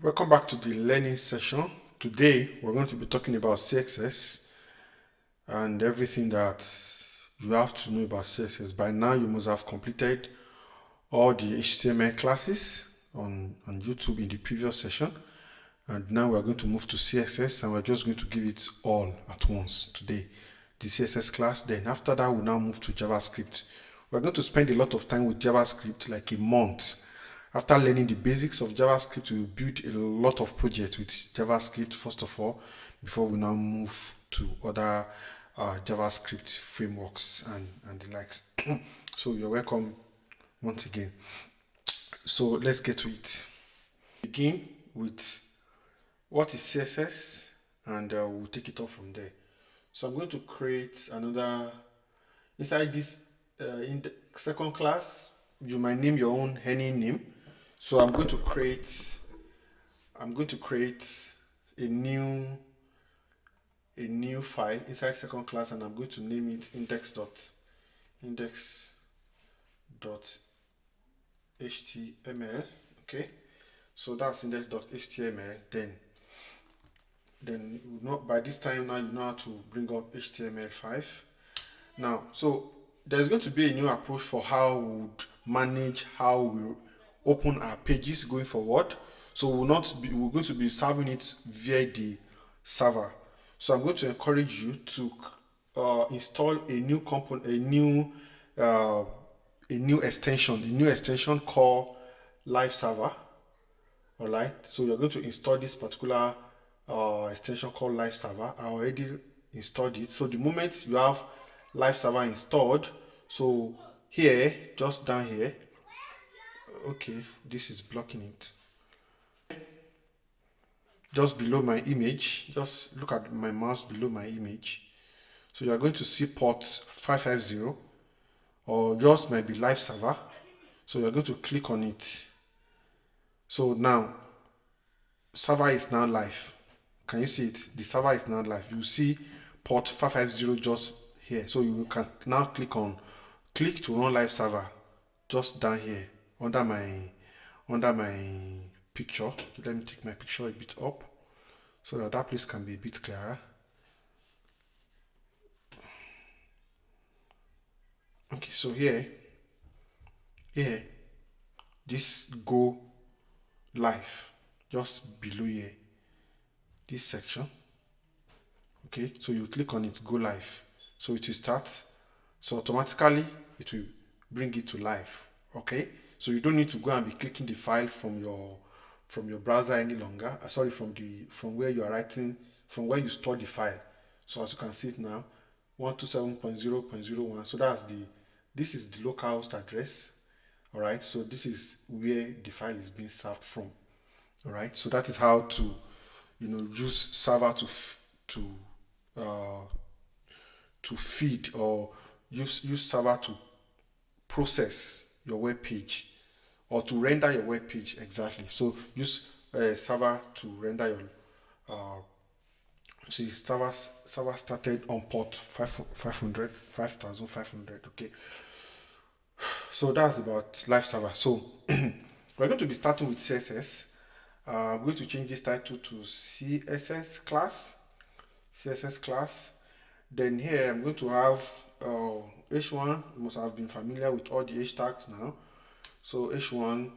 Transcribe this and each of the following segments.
Welcome back to the learning session. Today we're going to be talking about CSS and everything that you have to know about CSS. By now you must have completed all the HTML classes on YouTube in the previous session, and now we're going to move to CSS and we're just going to give it all at once today. The CSS class, then after that we'll now move to JavaScript. We're going to spend a lot of time with JavaScript, like a month. After learning the basics of JavaScript, we will build a lot of projects with JavaScript first of all, before we now move to other JavaScript frameworks and the likes. So you're welcome once again. So let's get to it. Begin with what is CSS, and we'll take it off from there. So I'm going to create another inside this in the second class. You might name your own any name. So I'm going to create a new file inside second class, and I'm going to name it index.html. Okay, so that's index.html. Then you know, by this time now you know how to bring up HTML5. Now, so there's going to be a new approach for how we would manage how we open our pages going forward. So we're going to be serving it via the server. So I'm going to encourage you to install a new component, uh, a new extension called Live Server. All right. So you're going to install this particular extension called Live Server. I already installed it. So the moment you have Live Server installed, so here, just down here, okay, this is blocking it. Just below my image, just look at my mouse below my image. So you are going to see port 550, or yours might be Live Server. So you're going to click on it. So now server is now live. Can you see it? The server is now live. You see port 550 just here. So you can now click to run live server just down here under my picture. Let me take my picture a bit up so that place can be a bit clearer. Okay, so here this go live just below here, this section. Okay, so you click on it, go live, so it will start. So automatically it will bring it to live. Okay, so you don't need to go and be clicking the file from your browser any longer. Sorry, from where you are writing, from where you store the file. So as you can see it now, 127.0.01. So this is the localhost address. All right, so this is where the file is being served from. All right, so that is how to use server to feed, or use server to process your web page, or to render your web page. Exactly. So use server to render your see server started on port 5500. Okay, so that's about live server. So we're going to be starting with CSS. I'm going to change this title to CSS class. Then here I'm going to have H1. You must have been familiar with all the H tags now. So H1,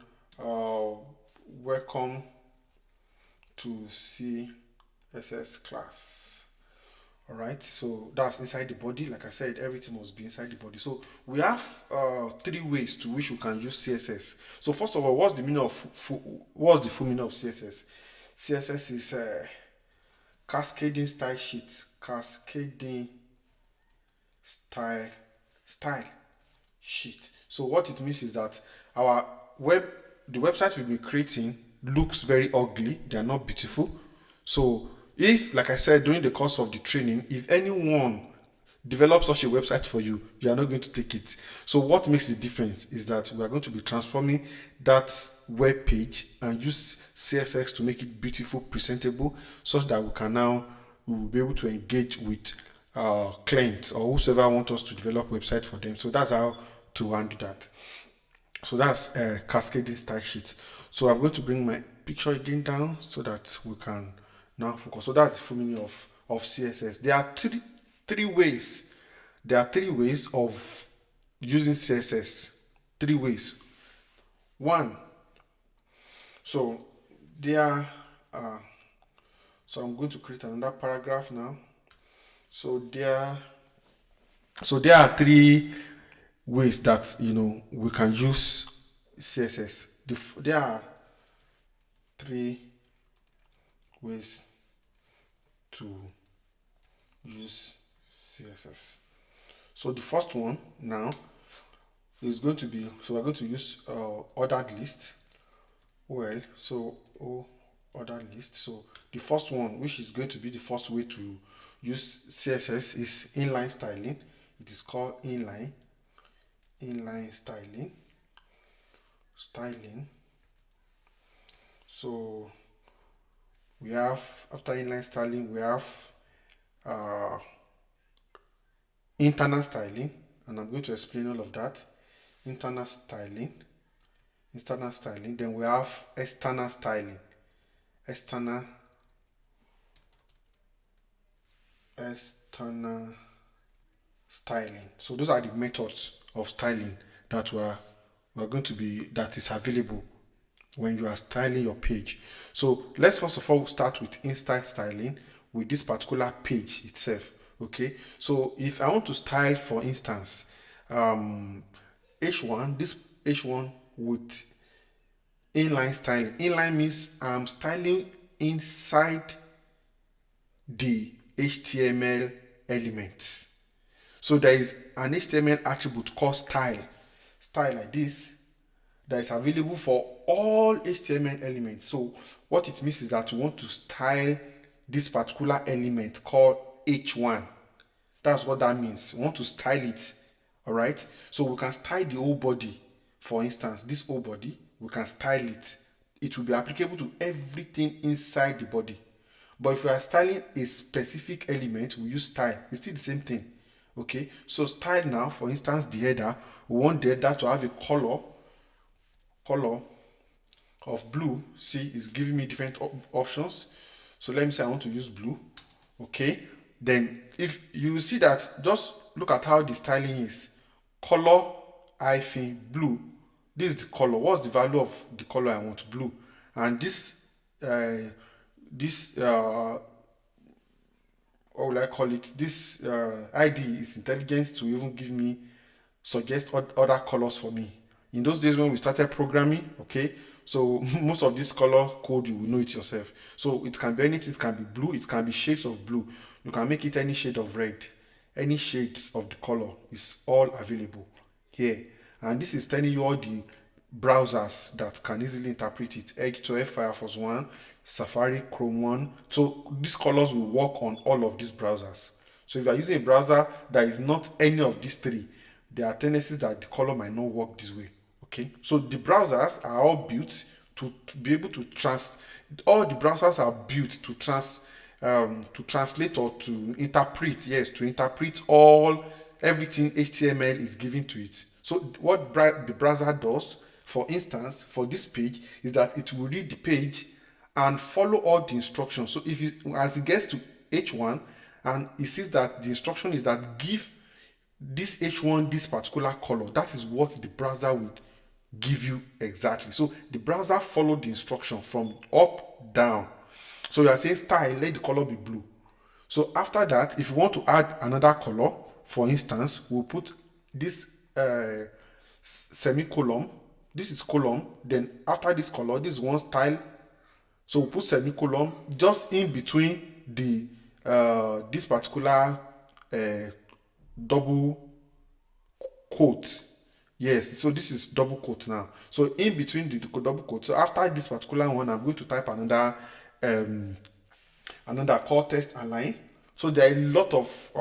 welcome to CSS class. All right, so that's inside the body. Like I said, everything must be inside the body. So we have 3 ways to which we can use CSS. So first of all, what's the full meaning of CSS? CSS is cascading style sheet. Cascading style sheet. So what it means is that the website we'll be creating looks very ugly. They are not beautiful. So if, like I said, during the course of the training, if anyone develops such a website for you, you are not going to take it. So what makes the difference is that we are going to be transforming that web page and use CSS to make it beautiful, presentable, such that we will be able to engage with clients or whoever want us to develop website for them. So that's how to handle that. So that's cascading style sheet. So I'm going to bring my picture again down so that we can now focus. So that's the full meaning of CSS. There are three ways. There are three ways of using CSS. Three ways. One, so there are, so I'm going to create another paragraph now. So there are three ways that we can use CSS. There are three ways to use CSS. So the first one now is going to be, so we're going to use ordered list. Ordered list. So the first one, which is going to be the first way to use CSS, is inline styling. It is called inline styling. So we have, after inline styling, we have internal styling, and I'm going to explain all of that. Internal styling. Then we have external styling. External styling. So those are the methods of styling that that is available when you are styling your page. So let's first of all start with inside styling with this particular page itself. Okay, so if I want to style, for instance, H1, this H1 with inline styling. Inline means I'm styling inside the HTML elements. So there is an HTML attribute called style like this, that is available for all HTML elements. So what it means is that you want to style this particular element called H1. That's what that means. We want to style it. All right, so we can style the whole body. For instance, this whole body, we can style it. It will be applicable to everything inside the body. But if we are styling a specific element, we use style. It's still the same thing. Okay, so style now, for instance, the header, we want the header to have a color of blue. See, it's giving me different options. So let me say I want to use blue. Okay, then if you see that, just look at how the styling is. Color -blue. This is the color. What's the value of the color I want? Blue. And this what will I call it? This ID is intelligent to even suggest other colors for me. In those days when we started programming, okay, so most of this color code, you will know it yourself. So it can be anything. It can be blue. It can be shades of blue. You can make it any shade of red. Any shades of the color is all available here. And this is telling you all the browsers that can easily interpret it. Edge 12, Firefox 1, Safari, Chrome 1. So these colors will work on all of these browsers. So if you are using a browser that is not any of these three, there are tendencies that the color might not work this way. Okay, so the browsers are all built to be able to all the browsers are built to translate or to interpret, to interpret everything HTML is given to it. So what the browser does, for instance, for this page, is that it will read the page and follow all the instructions. So as it gets to H1 and it sees that the instruction is that give this H1 this particular color, that is what the browser will give you exactly. So the browser followed the instruction from up down. So you are saying style, let the color be blue. So after that, if you want to add another color, for instance, we'll put this semicolon. This is column. Then after this color, this is one style. So we'll put semicolon just in between the this particular double quote. Yes, so this is double quote now. So in between the double quote. So after this particular one, I'm going to type another call test align. So there are a lot of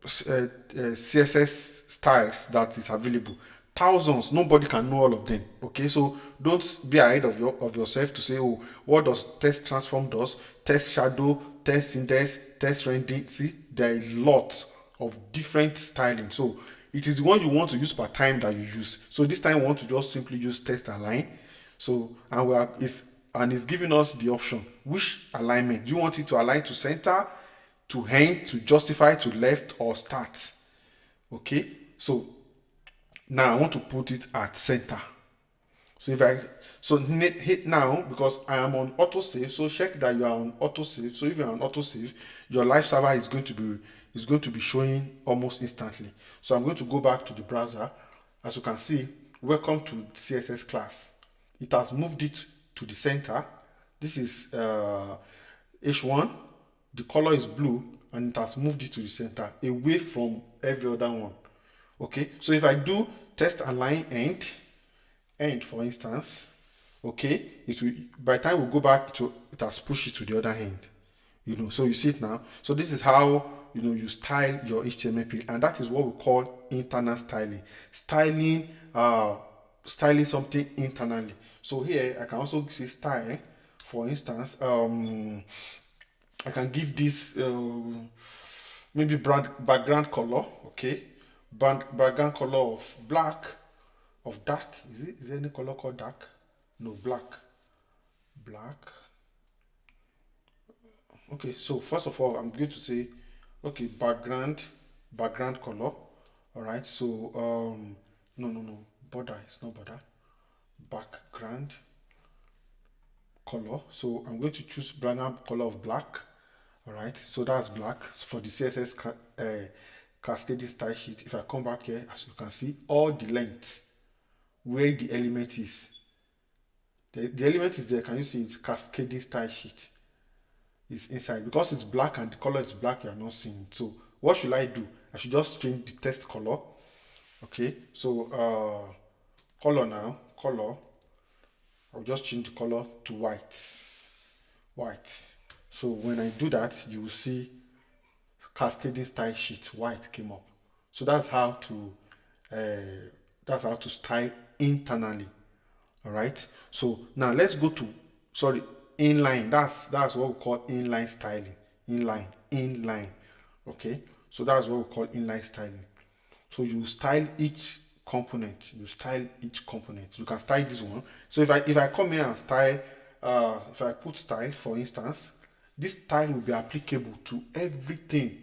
CSS styles that is available. Thousands. Nobody can know all of them. Okay, so don't be ahead of yourself to say, oh, what does text transform does, text shadow, text index, text rendering. See, there are a lot of different styling. So it is the one you want to use per time that you use. So this time we want to just simply use text align. So and we are it's giving us the option which alignment. Do you want it to align to center, to end, to justify, to left, or start? Okay, so now I want to put it at center. So if I hit now, because I am on autosave, so check that you are on autosave. So if you're on autosave, your live server is going to be showing almost instantly. So I'm going to go back to the browser. As you can see, welcome to CSS class. It has moved it to the center. This is H1. The color is blue, and it has moved it to the center, away from every other one. Okay, so if I do test align end, for instance, okay, it will, by the time we go back to, it has pushed it to the other end. So you see it now. So this is how you style your HTML page, and that is what we call internal styling. Styling something internally. So here I can also say style. For instance, I can give this maybe background color. Okay, background color of black, of dark. Is there any color called dark? No, black. Okay, so first of all, I'm going to say, okay, background color. All right, so no, border. It's not border. Background color. So I'm going to choose background color of black. All right, so that's black for the CSS cascading style sheet. If I come back here, as you can see, all the length where the element is. The element is there. Can you see it's cascading style sheet? Is inside, because it's black and the color is black, you are not seeing it. So what should I do? I should just change the text color. Okay, so color now, I'll just change the color to white. So when I do that, you will see cascading style sheet white came up. So that's how to style internally. All right, so now let's go to, sorry, inline. That's what we call inline styling. Inline. Okay, so that's what we call inline styling. So you style each component. You can style this one. So if I come here and style, if I put style, for instance, this style will be applicable to everything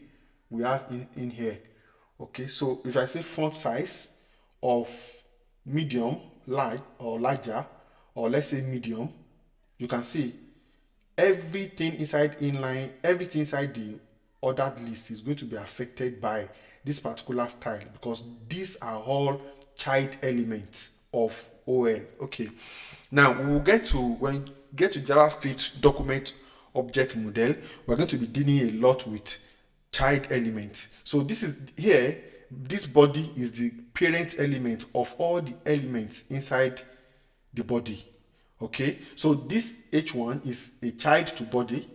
we have in here. Okay, so if I say font size of medium, large, or larger, or let's say medium, you can see everything inside inline, everything inside the ordered list is going to be affected by this particular style, because these are all child elements of OL. Okay, now we will get to, when we get to JavaScript document object model, we're going to be dealing a lot with child element. So this is here, this body is the parent element of all the elements inside the body. Okay, so this H1 is a child to body,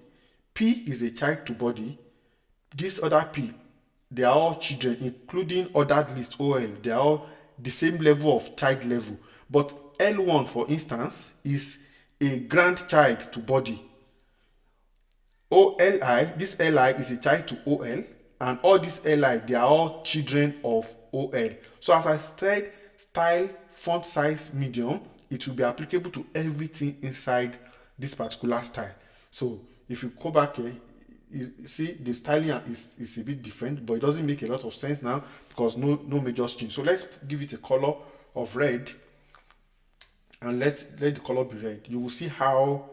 P is a child to body, this other P, they are all children, including ordered list OL. They are all the same level of child level, but L1, for instance, is a grandchild to body. OLI, this LI is a child to OL, and all these LI, they are all children of OL. So as I said, style font size medium, it will be applicable to everything inside this particular style. So if you go back here, you see the styling is a bit different, but it doesn't make a lot of sense now because no major change. So let's give it a color of red, and let the color be red. You will see how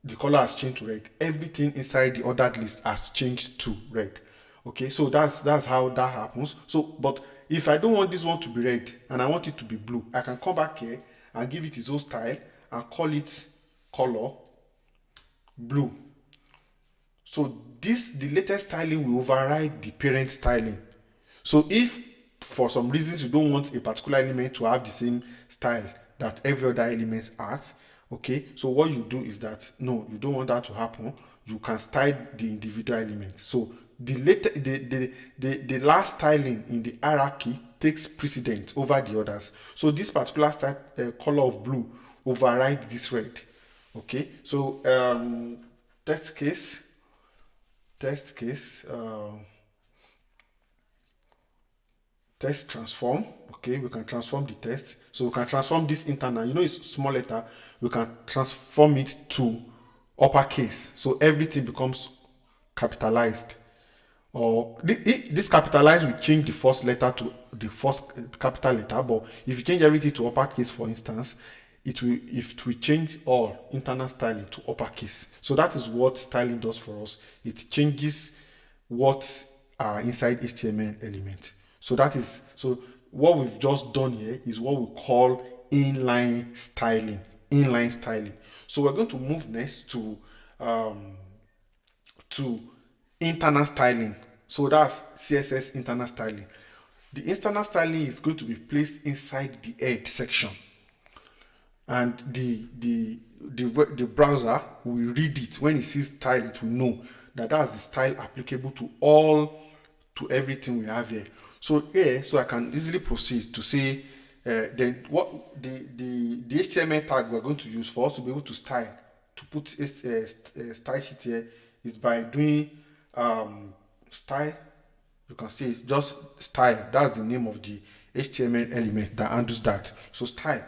the color has changed to red. Everything inside the ordered list has changed to red. Okay, so that's how that happens. So but if I don't want this one to be red and I want it to be blue, I can come back here and give it its own style and call it color blue. So the latest styling will override the parent styling. So if for some reasons you don't want a particular element to have the same style that every other element has, okay, so what you do is that, no, you don't want that to happen, you can style the individual element. So the last styling in the hierarchy takes precedence over the others. So this particular color of blue override this red. Okay, so test case text transform. Okay, we can transform the text. So we can transform this internal, you know, it's small letter, we can transform it to uppercase, so everything becomes capitalized. Or this capitalized will change the first letter to the first capital letter, but if you change everything to uppercase, for instance, it will change all internal styling to uppercase. So that is what styling does for us. It changes what are inside HTML element. So that is, so what we've just done here is what we call inline styling. Inline styling. So we're going to move next to internal styling. So that's CSS internal styling. The internal styling is going to be placed inside the head section, and the browser will read it. When it sees style, it will know that that's the style applicable to everything we have here. So here, so I can easily proceed to say then what the HTML tag we're going to use for us to be able to style, to put a style sheet here, is by doing style. You can see it's just style. That's the name of the HTML element that handles that. So style.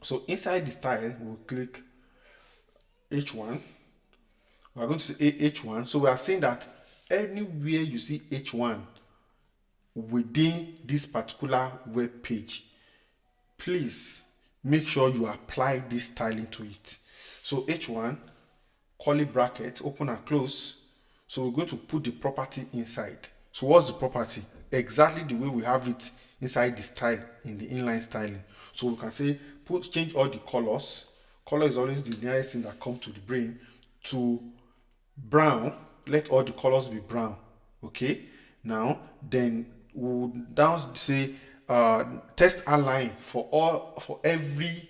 So inside the style, we'll click H1. We're going to say H1. So we are saying that anywhere you see H1 within this particular web page, please make sure you apply this styling to it. So H1, curly bracket, open and close. So we're going to put the property inside. So what's the property? Exactly the way we have it inside the style in the inline styling. So we can say change all the colors. Color is always the nearest thing that comes to the brain, to brown. Let all the colors be brown. Okay. Now then we'll down say text align for every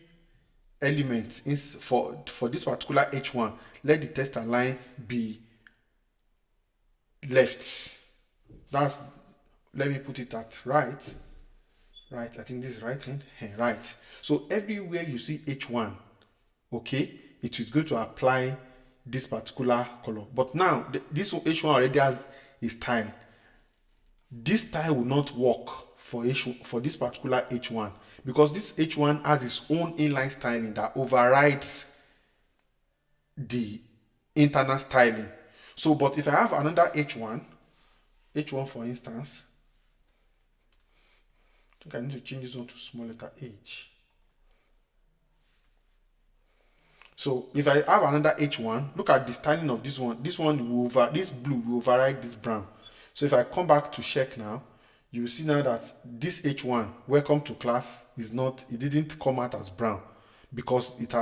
element is for this particular H1. Let the text align be left. That's, let me put it at right. I think this is right hand. Right. So everywhere you see H1, okay, it is going to apply this particular color. But now this H1 already has a style. This style will not work for for this particular H1, because this H1 has its own inline styling that overrides the internal styling. So, but if I have another H1 for instance, I think I need to change this one to small letter H. So if I have another H1, look at the styling of this one. This one will this blue will override this brown. So if I come back to check now, you will see now that this H1, welcome to class, is not, it didn't come out as brown, because it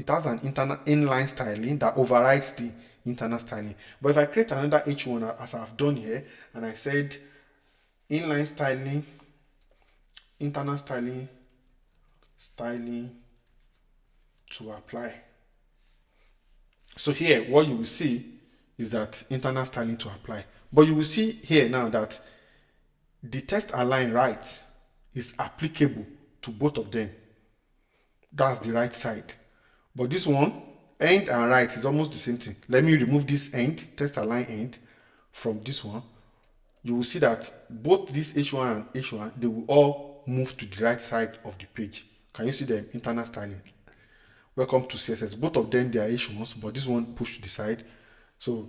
has an internal inline styling that overrides the internal styling. But if I create another H1 as I've done here, and I said inline styling, internal styling to apply. So here, what you will see is that internal styling to apply. But you will see here now that the text align right is applicable to both of them. That's the right side. But this one, end and right, is almost the same thing. Let me remove this end, text align end, from this one. You will see that both this H1 and H1, they will all move to the right side of the page. Can you see the internal styling? Welcome to CSS. Both of them, they are H1s, but this one pushed to the side. So,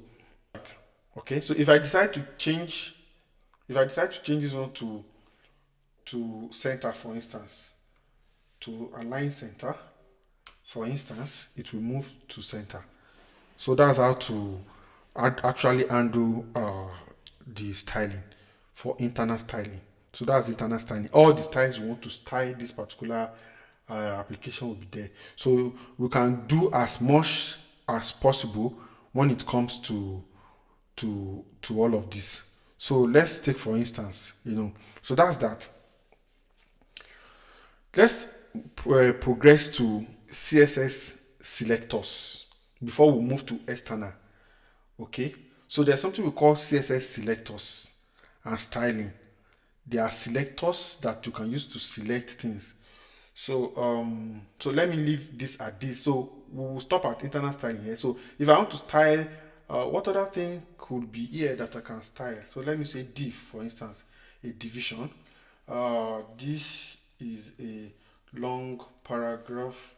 okay. So if I decide to change this one to center, for instance, to align center, for instance, it will move to center. So that's how to actually handle the styling for internal styling. So that's internal styling. All the styles you want to style this particular application will be there. So we can do as much as possible when it comes to all of this. So let's take, for instance, so that's that. Let's progress to CSS selectors before we move to external. Okay, so there's something we call CSS selectors and styling. They are selectors that you can use to select things. So so let me leave this at this. So we will stop at internal styling here. So if I want to style, what other thing could be here that I can style? So let me say div, for instance, a division. This is a long paragraph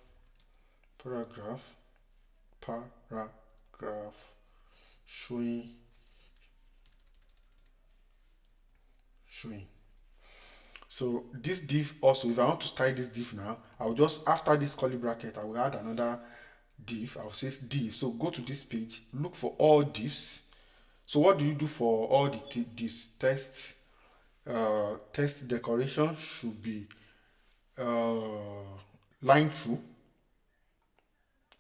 showing showing. So this div also, if I want to style this div now, I'll just, after this curly bracket, I will add another div. I'll say div. So go to this page, look for all divs. So what do you do for all the divs? Text decoration should be line through.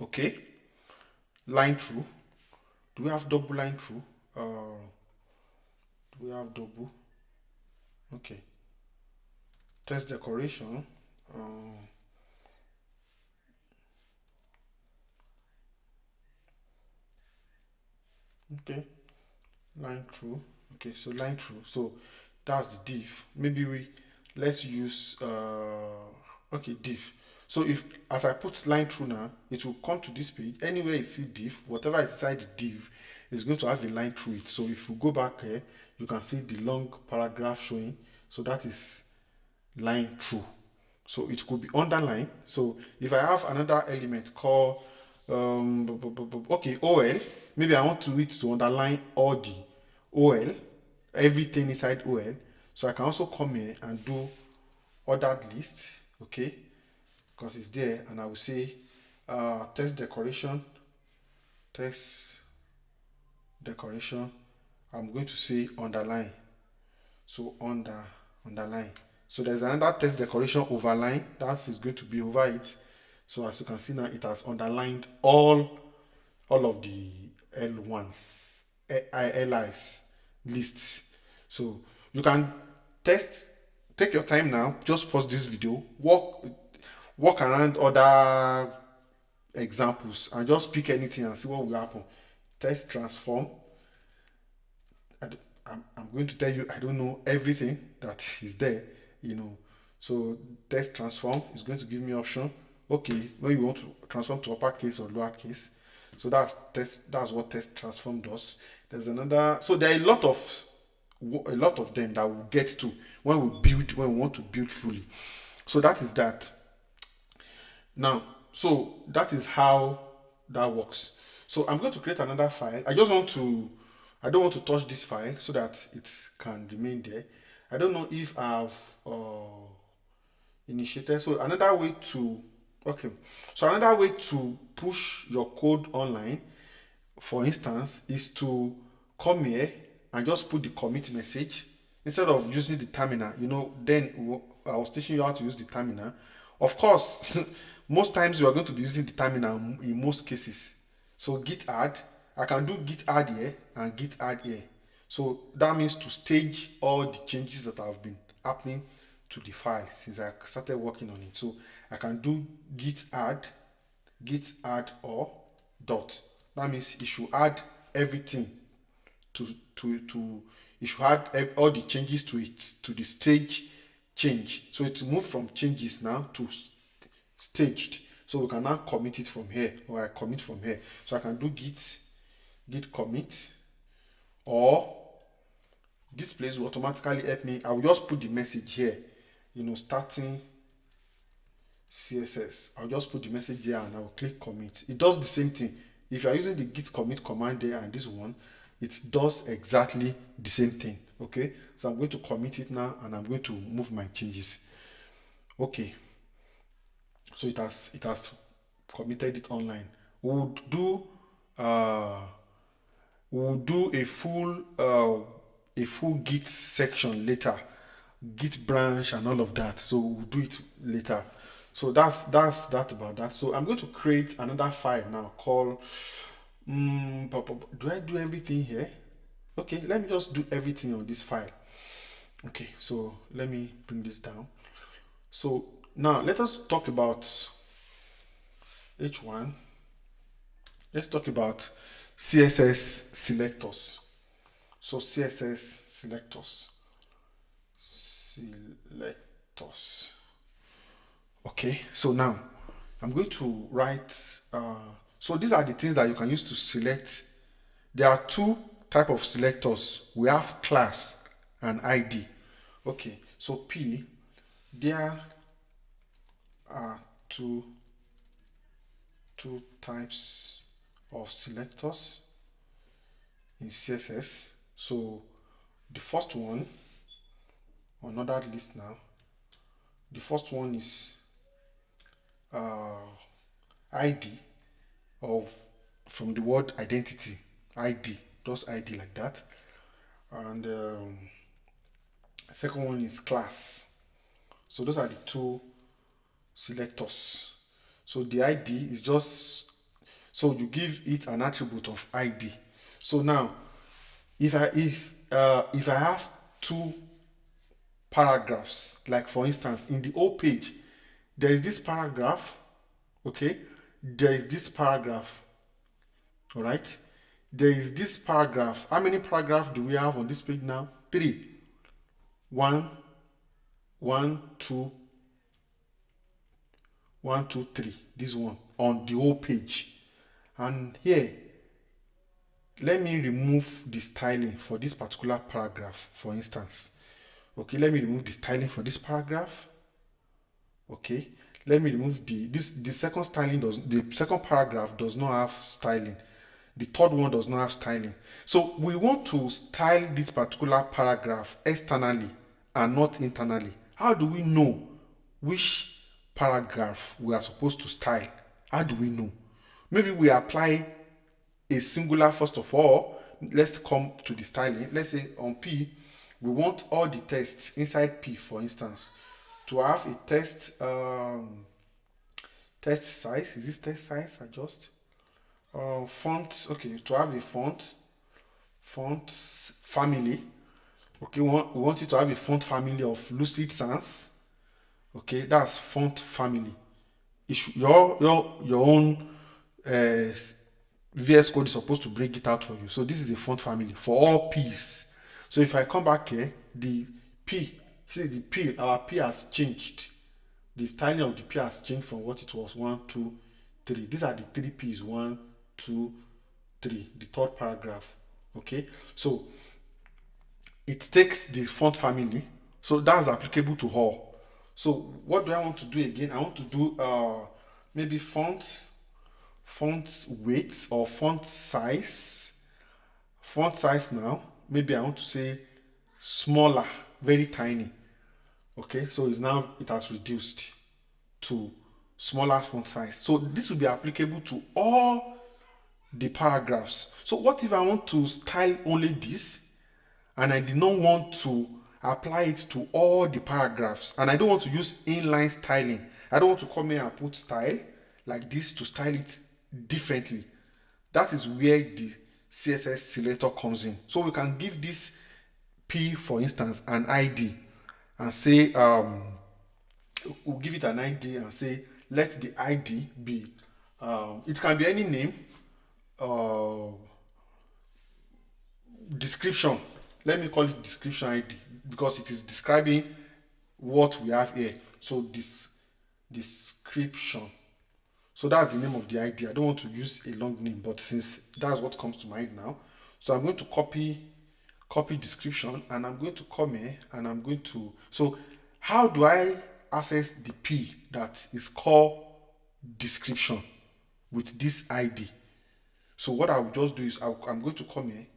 Okay, line through. Do we have double line through? Do we have double? Okay. Text decoration. Okay, line through. Okay, so line through. So that's the div. Maybe let's use okay, div. So if, as I put line through now, it will come to this page. Anywhere you see div, whatever is inside the div is going to have a line through it. So if you go back here, you can see the long paragraph showing. So that is line through. So it could be underline. So if I have another element called okay, OL, maybe I want it to underline all the OL, everything inside OL. So I can also come here and do ordered list, okay, because it's there, and I will say text decoration, I'm going to say underline. So underline. So there's another text decoration overline, that is going to be over it. So as you can see now, it has underlined all of the L1s, LIs lists. So you can take your time now, just pause this video, walk around other examples and just pick anything and see what will happen. Text transform. I'm going to tell you, I don't know everything that is there, you know. So text transform is going to give me option. Okay, when you want to transform to uppercase or lowercase. So that's what text transform does. There's another, so there are a lot of them that we'll get to when we want to build fully. So that is that. Now, so that is how that works. So I'm going to create another file. I don't want to touch this file so that it can remain there. I don't know if I've initiated. So another way to push your code online, for instance, is to come here and just put the commit message instead of using the terminal. You know, then I was teaching you how to use the terminal. Of course, most times you are going to be using the terminal in most cases. So git add, I can do git add here and git add here. So that means to stage all the changes that have been happening to the file since I started working on it. So I can do git add or dot. That means it should add everything it should add all the changes to it, to the stage change. So it's moved from changes now to staged. So we can now commit it from here, or I commit from here. So I can do git commit, or this place will automatically help me. I will just put the message here, you know, starting CSS. I'll just put the message there and I'll click commit. It does the same thing. If you're using the git commit command there and this one, it does exactly the same thing. Okay, so I'm going to commit it now and I'm going to move my changes. Okay, so it has committed it online. We'll do a full git section later, git branch and all of that. So we'll do it later. So that's that about that. So I'm going to create another file now called do I do everything here? Okay, let me just do everything on this file. Okay, so let me bring this down. So now let us talk about H1. Let's talk about CSS selectors. So CSS selectors. Okay, so now I'm going to write so these are the things that you can use to select. There are two type of selectors. We have class and ID. Okay, So P, there are two types of selectors in CSS. So the first one on that list now, the first one is ID of from the word identity, ID, just ID like that. And second one is class. So those are the two selectors. So the ID is just, so you give it an attribute of ID. So now if I have two paragraphs, like for instance in the whole page there is this paragraph, okay, there is this paragraph, all right, there is this paragraph. How many paragraphs do we have on this page now? Three. One, two, 1, 2, 3. This one on the whole page. And here, let me remove the styling for this particular paragraph, for instance. Okay, let me remove the styling for this paragraph. Okay, let me remove the second styling the second paragraph does not have styling. The third one does not have styling. So we want to style this particular paragraph externally and not internally. How do we know which paragraph we are supposed to style? How do we know? Maybe we apply a singular first of all. Let's come to the styling. Let's say on P, we want all the text inside P, for instance, to have a text size. Is this text size adjust? Font, okay, to have a font family. Okay, we want it to have a font family of Lucid Sans. Okay, that's font family. Your own VS Code is supposed to bring it out for you. So this is a font family for all P's. So if I come back here, the P, see the P, our P has changed. The styling of the P has changed from what it was. 1, 2, 3. These are the 3 P's. 1, 2, 3. The third paragraph. Okay, so it takes the font family. So that's applicable to all. So what do I want to do again? I want to do maybe font weight or font size. Font size now, maybe I want to say smaller, very tiny. Okay, so it has reduced to smaller font size. So this will be applicable to all the paragraphs. So what if I want to style only this and I did not want to apply it to all the paragraphs, and I don't want to use inline styling? I don't want to come here and put style like this to style it differently. That is where the CSS selector comes in. So we can give this P, for instance, an ID and say we'll give it an ID and say let the ID be it can be any name, description. Let me call it description ID because it is describing what we have here. So this description. So that's the name of the ID. I don't want to use a long name, but since that's what comes to mind now, so I'm going to copy description, and I'm going to come here and I'm going to, so how do I access the P that is called description with this ID? So what I will just do is I'm going to come here,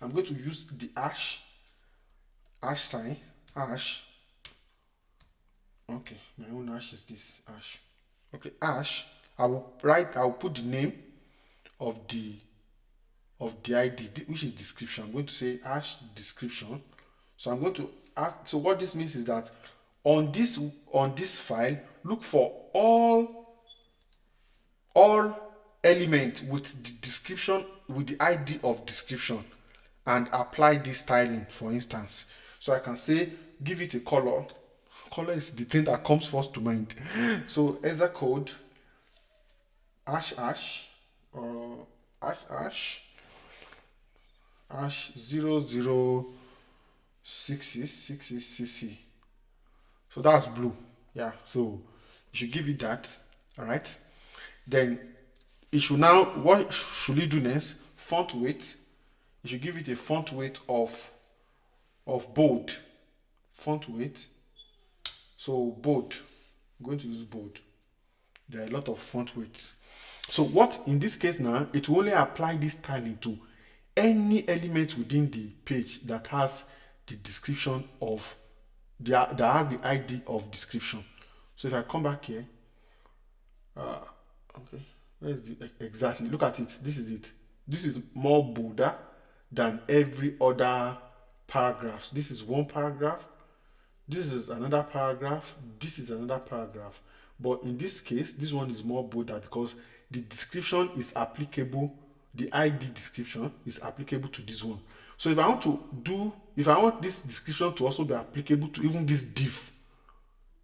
I'm going to use the hash sign, hash. Okay, my own hash is this hash. Okay, hash. I will put the name of the ID, which is description. I'm going to say hash description. So I'm going to ask, so what this means is that on this file, look for all elements with the description, with the ID of description, and apply this styling, for instance. So I can say give it a color. Color is the thing that comes first to mind. So as a code hash or hash 0066cc. So that's blue. Yeah, so you should give it that. All right, then it should now, what should you do next? Font weight. You should give it a font weight of bold. Font weight So bold, I'm going to use bold. There are a lot of font weights. So what in this case now, it will only apply this styling to any element within the page that has the description of that has the ID of description. So if I come back here, okay, where is the exactly? Look at it. This is it. This is more bolder than every other paragraph. This is one paragraph. This is another paragraph. This is another paragraph. But in this case, this one is more bolder because the description is applicable. The ID description is applicable to this one. So if I want this description to also be applicable to even this div,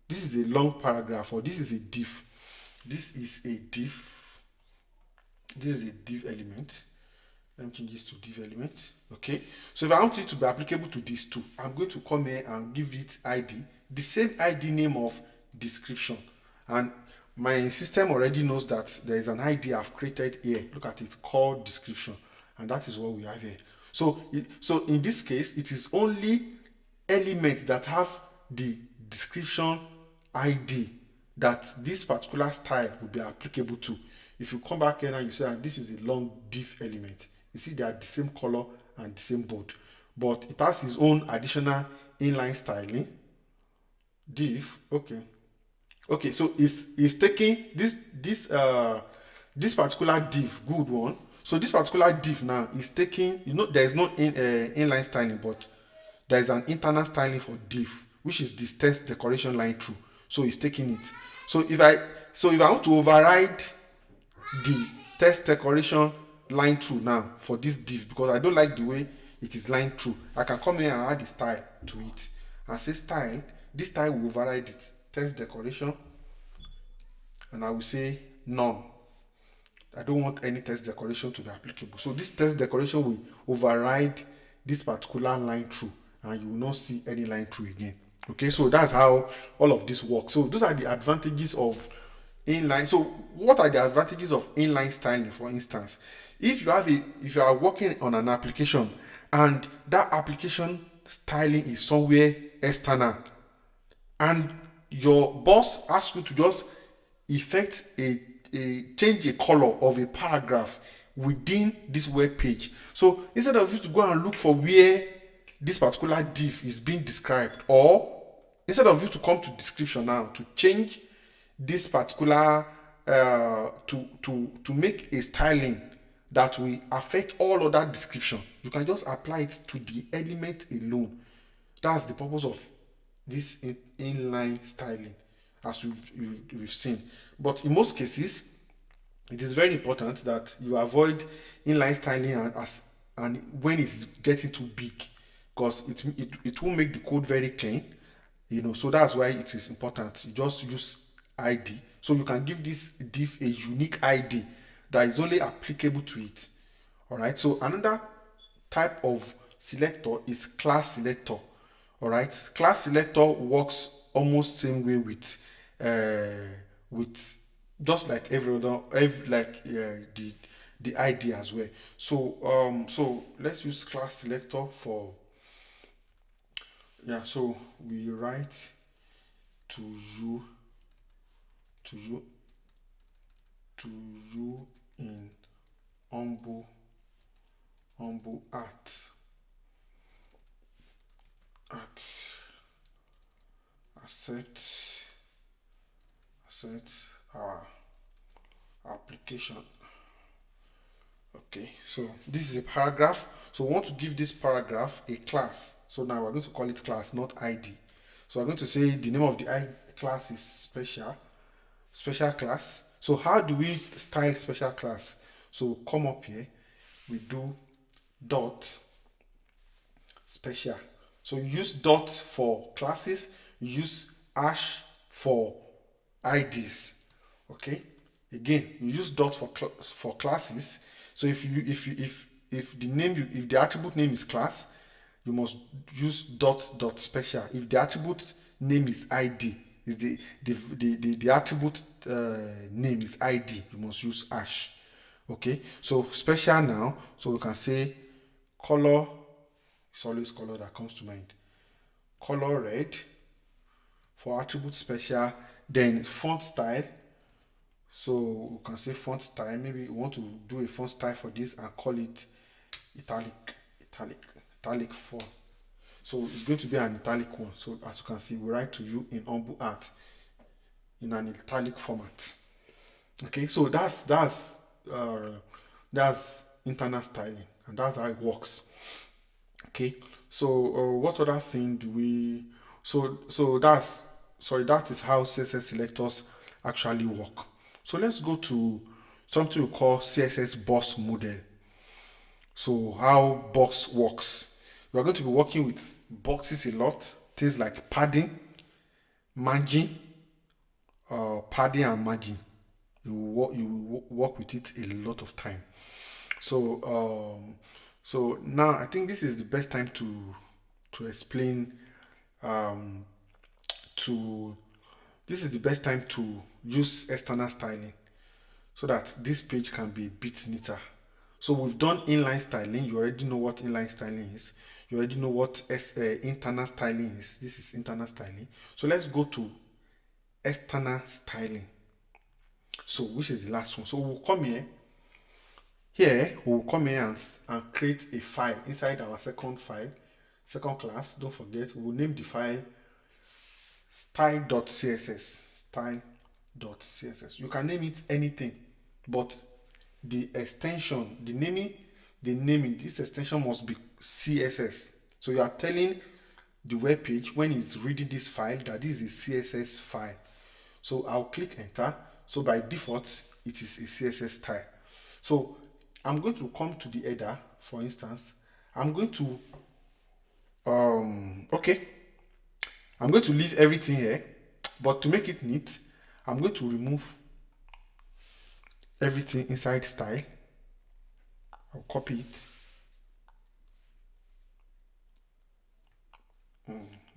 this is a long paragraph or this is a div. This is a div. This is a div element. Let me change this to div element. Okay. So if I want it to be applicable to this too, I'm going to come here and give it ID, the same ID name of description. And my system already knows that there is an ID I've created here. Look at it, called description. And that is what we have here. So in this case, it is only elements that have the description ID that this particular style will be applicable to. If you come back here and you say this is a long div element, you see they are the same color and the same bold, but it has its own additional inline styling. Div, okay, so it's taking this particular div, good one. So this particular div now is taking, there is no inline styling, but there is an internal styling for div, which is this text decoration line through. So it's taking it. So if I want to override the text decoration line through now for this div, because I don't like the way it is line through, I can come here and add the style to it and say style. This style will override it, text decoration, and I will say none. I don't want any text decoration to be applicable. So this text decoration will override this particular line through, and you will not see any line through again. Okay, so that's how all of this works. So those are the advantages of inline. So what are the advantages of inline styling? For instance, if you are working on an application and that application styling is somewhere external, and your boss asks you to just effect change a color of a paragraph within this web page. So instead of you to go and look for where this particular div is being described, or instead of you to come to description now to change this particular to make a styling that will affect all other description, you can just apply it to the element alone. That's the purpose of this inline styling, as we've seen. But in most cases, it is very important that you avoid inline styling and when it's getting too big, because it will make the code very clean. So that's why it is important. You just use ID, so you can give this div a unique ID that is only applicable to it. All right. So another type of selector is class selector. All right. Class selector works almost same way with just like every other the ID as well. So let's use class selector for so we write to you in humble at accept our application. Okay, so this is a paragraph. So we want to give this paragraph a class. So now we're going to call it class, not ID. So we're going to say the name of the class is special class. So how do we style special class? So come up here, we do dot special. So you use dot for classes, you use hash for IDs. Okay, again, you use dot for classes. So if the attribute name is class, you must use dot special. If the attribute name is ID, is the attribute name is ID, you must use hash. Okay, so special now, so we can say color. It's always color that comes to mind. Color red for attribute special, then font style. So we can say font style. Maybe we want to do a font style for this and call it italic font. So it's going to be an italic one. So as you can see, we write to you in humble art in an italic format. Okay, so that's internal styling, and that's how it works. Okay, so what other thing do we? So that's sorry, that is how CSS selectors actually work. So let's go to something we call CSS box model. So how box works? We are going to be working with boxes a lot, things like padding, margin, padding and margin. You work with it a lot of time. So now I think this is the best time to explain um, to this is the best time to use external styling so that this page can be a bit neater. So we've done inline styling. You already know what inline styling is. You already know what internal styling is. This is internal styling. So let's go to external styling. So which is the last one? So we'll come here. Here we'll come here and create a file inside our second second class. Don't forget, we'll name the file style.css. Style.css. You can name it anything, but the extension, the naming, this extension must be CSS. So you are telling the web page when it's reading this file that this is a CSS file. So I'll click enter. So by default, it is a CSS style. So I'm going to come to the header, for instance. I'm going to okay. I'm going to leave everything here, but to make it neat, I'm going to remove everything inside style. I'll copy it.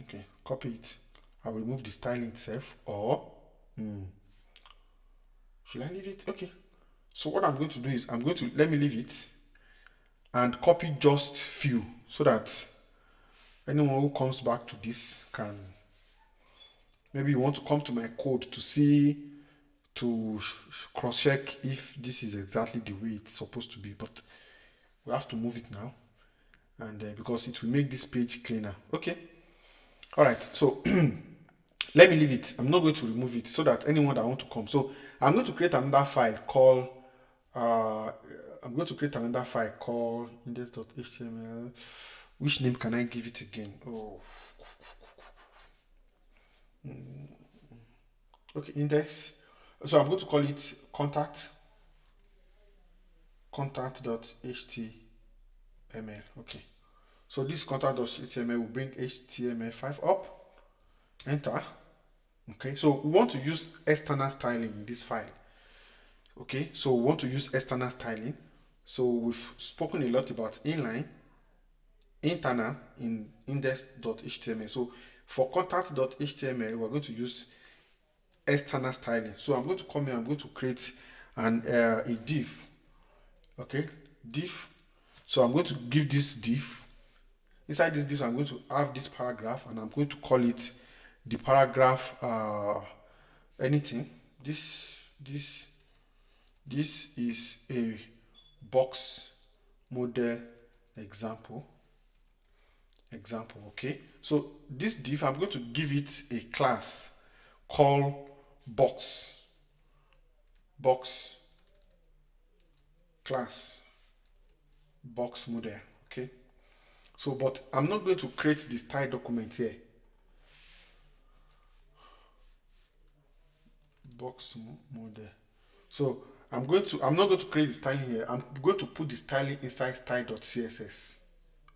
Okay, copy it. I'll remove the styling itself, or should I leave it? Okay. So what I'm going to do is I'm going to let me leave it and copy just few so that anyone who comes back to this can, maybe you want to come to my code to see, to cross check if this is exactly the way it's supposed to be, but we have to move it now, and because it will make this page cleaner. Okay, all right, so let me leave it. I'm not going to remove it so that anyone that want to come, so I'm going to create another file called index.html. Which name can I give it again? Oh, okay, index. So I'm going to call it contact.html. Okay, so this contact.html will bring HTML5 up. Enter. Okay, so we want to use external styling in this file. Okay, so we want to use external styling. So we've spoken a lot about inline, internal in index.html. So for contact.html, we're going to use external styling. So I'm going to come here, I'm going to create a div. Okay, div. So I'm going to give this div. Inside this div, I'm going to have this paragraph, and I'm going to call it the paragraph anything. This is a box model example. Okay, so this div, I'm going to give it a class called box class box model. Okay, so but I'm not going to create the style document here. Box model. So I'm not going to create the styling here. I'm going to put the styling inside style.css.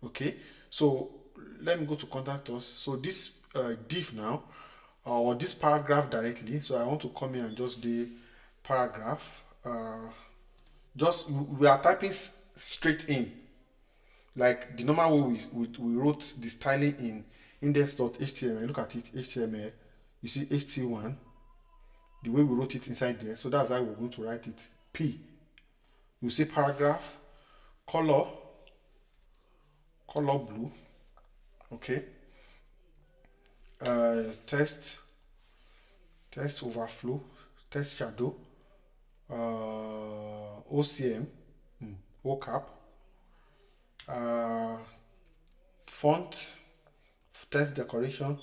Okay, so let me go to contact us. So this div now, or this paragraph directly. So I want to come here and just do paragraph. Just we are typing straight in, like the normal way we wrote the styling in index.html. Look at it, HTML. You see ht1, the way we wrote it inside there. So that's how we're going to write it. P. You see paragraph, color blue. Okay. Text text overflow, text shadow, OCM, OCAP, font, text decoration,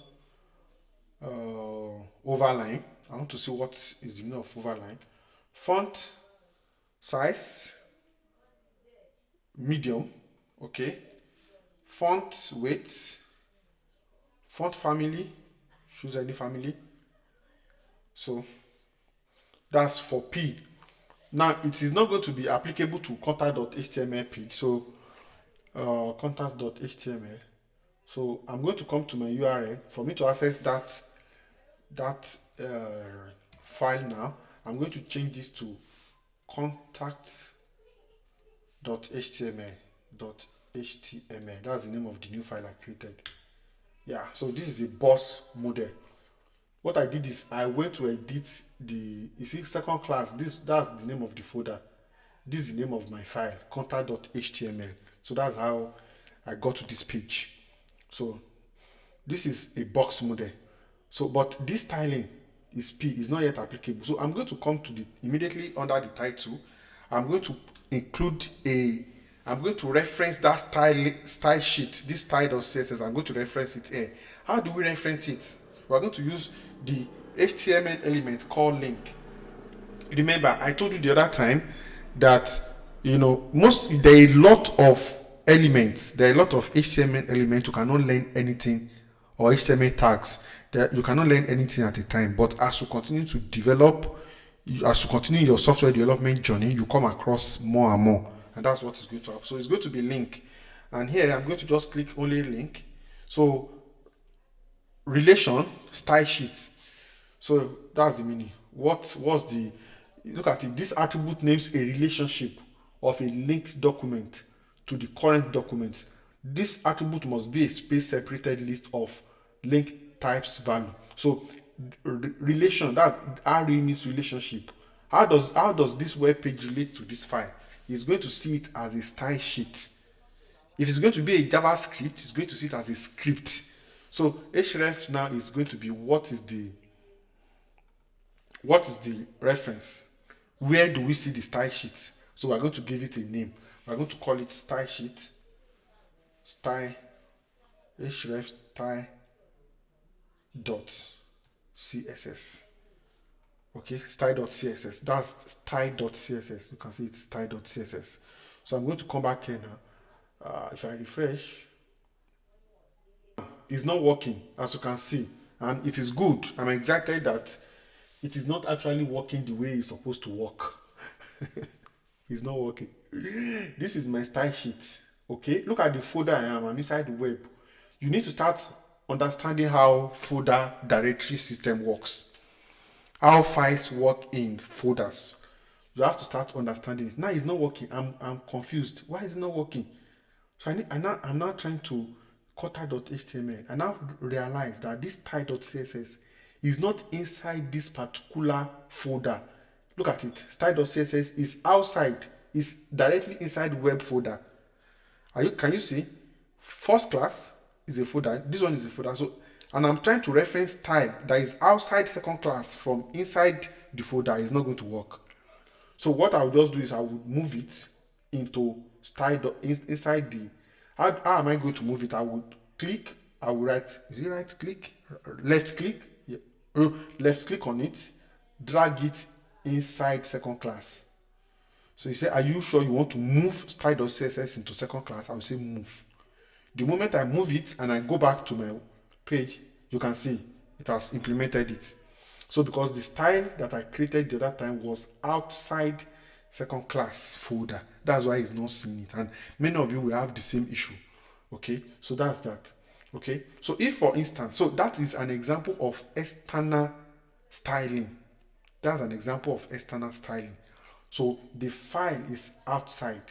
overline. I want to see what is the meaning of overline. Font size, medium, okay. Font weight, font family, choose any family. So that's for P. Now it is not going to be applicable to contact.html page. So contact.html. So I'm going to come to my URL for me to access that file now. I'm going to change this to contact.html. That's the name of the new file I created. Yeah, so this is a boss model. What I did is I went to edit the, you see, second class. That's the name of the folder. This is the name of my file, contact.html. So that's how I got to this page. So this is a box model. So, but this styling is P, is not yet applicable. So I'm going to come to the immediately under the title. I'm going to include I'm going to reference that style sheet, this style.css. I'm going to reference it here. How do we reference it? We're going to use the HTML element called link. Remember, I told you the other time that there are a lot of elements, there are a lot of HTML elements. You cannot learn anything, or HTML tags that you cannot learn anything at a time. But as you continue to develop, as you continue your software development journey, you come across more and more, and that's what is going to happen. So it's going to be link, and here I'm going to just click only link. So relation style sheet. So that's the meaning. What was the, look at it, this attribute names a relationship of a linked document to the current document. This attribute must be a space separated list of link types value. So relation, that RE means relationship. How does this web page relate to this file? It's going to see it as a style sheet. If it's going to be a JavaScript, it's going to see it as a script. So href now is going to be what is the reference? Where do we see the style sheet? So we're going to give it a name. We're going to call it style sheet. Style href style dot css. Okay, style.css. That's style.css. You can see it's style.css. So I'm going to come back here now. If I refresh, it's not working, as you can see, and it is good. I'm excited that it is not actually working the way it's supposed to work. It's not working. This is my style sheet. Okay, look at the folder I'm inside the web. You need to start understanding how folder directory system works, how files work in folders. You have to start understanding it. Now it's not working. I'm confused. Why is it not working? So I'm now trying to contact.html. I now realize that this style.css is not inside this particular folder. Look at it. Style.css is outside, is directly inside web folder. Can you see? First class is a folder. This one is a folder. So, and I'm trying to reference style that is outside second class from inside the folder. It's not going to work. So what I will just do is I will move it into style inside the. How am I going to move it? I would click. I will right. Is it right click? Left click. Yeah. Left click on it. Drag it inside second class. So you say, are you sure you want to move style.css into second class? I will say move. The moment I move it and I go back to my page, you can see it has implemented it. So because the style that I created the other time was outside second class folder, that's why it's not seeing it. And many of you will have the same issue. Okay, so that's that. Okay, so if for instance, so that is an example of external styling. That's an example of external styling. So the file is outside.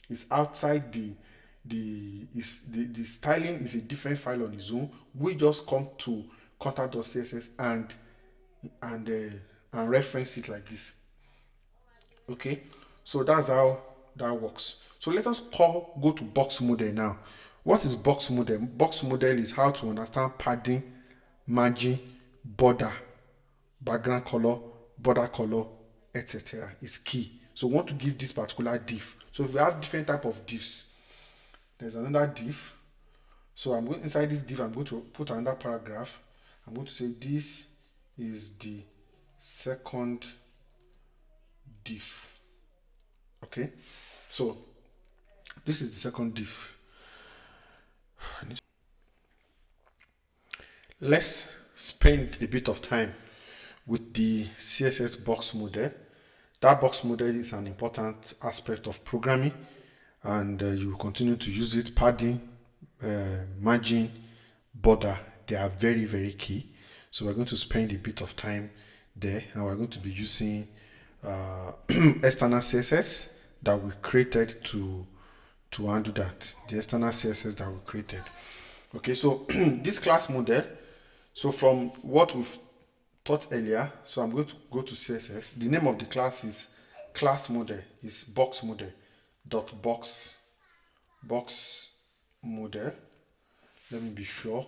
It's outside the styling is a different file on its own. We just come to contact.css and reference it like this. Okay, so that's how that works. So let us go to box model now. What is box model? Box model is how to understand padding, margin, border, background color, border color, etc. is key. So we want to give this particular div. So if we have different type of divs, there's another div. So I'm going inside this div, I'm going to put another paragraph. I'm going to say this is the second div. Okay, so this is the second div. Let's spend a bit of time with the CSS box model. That box model is an important aspect of programming, and you will continue to use it. Padding, margin, border, they are very, very key. So we're going to spend a bit of time there, and we're going to be using external CSS that we created to undo that. The external CSS that we created. Okay, so this class model. So from what we've taught earlier, so I'm going to go to CSS. The name of the class is class model, is box model dot box model. Let me be sure.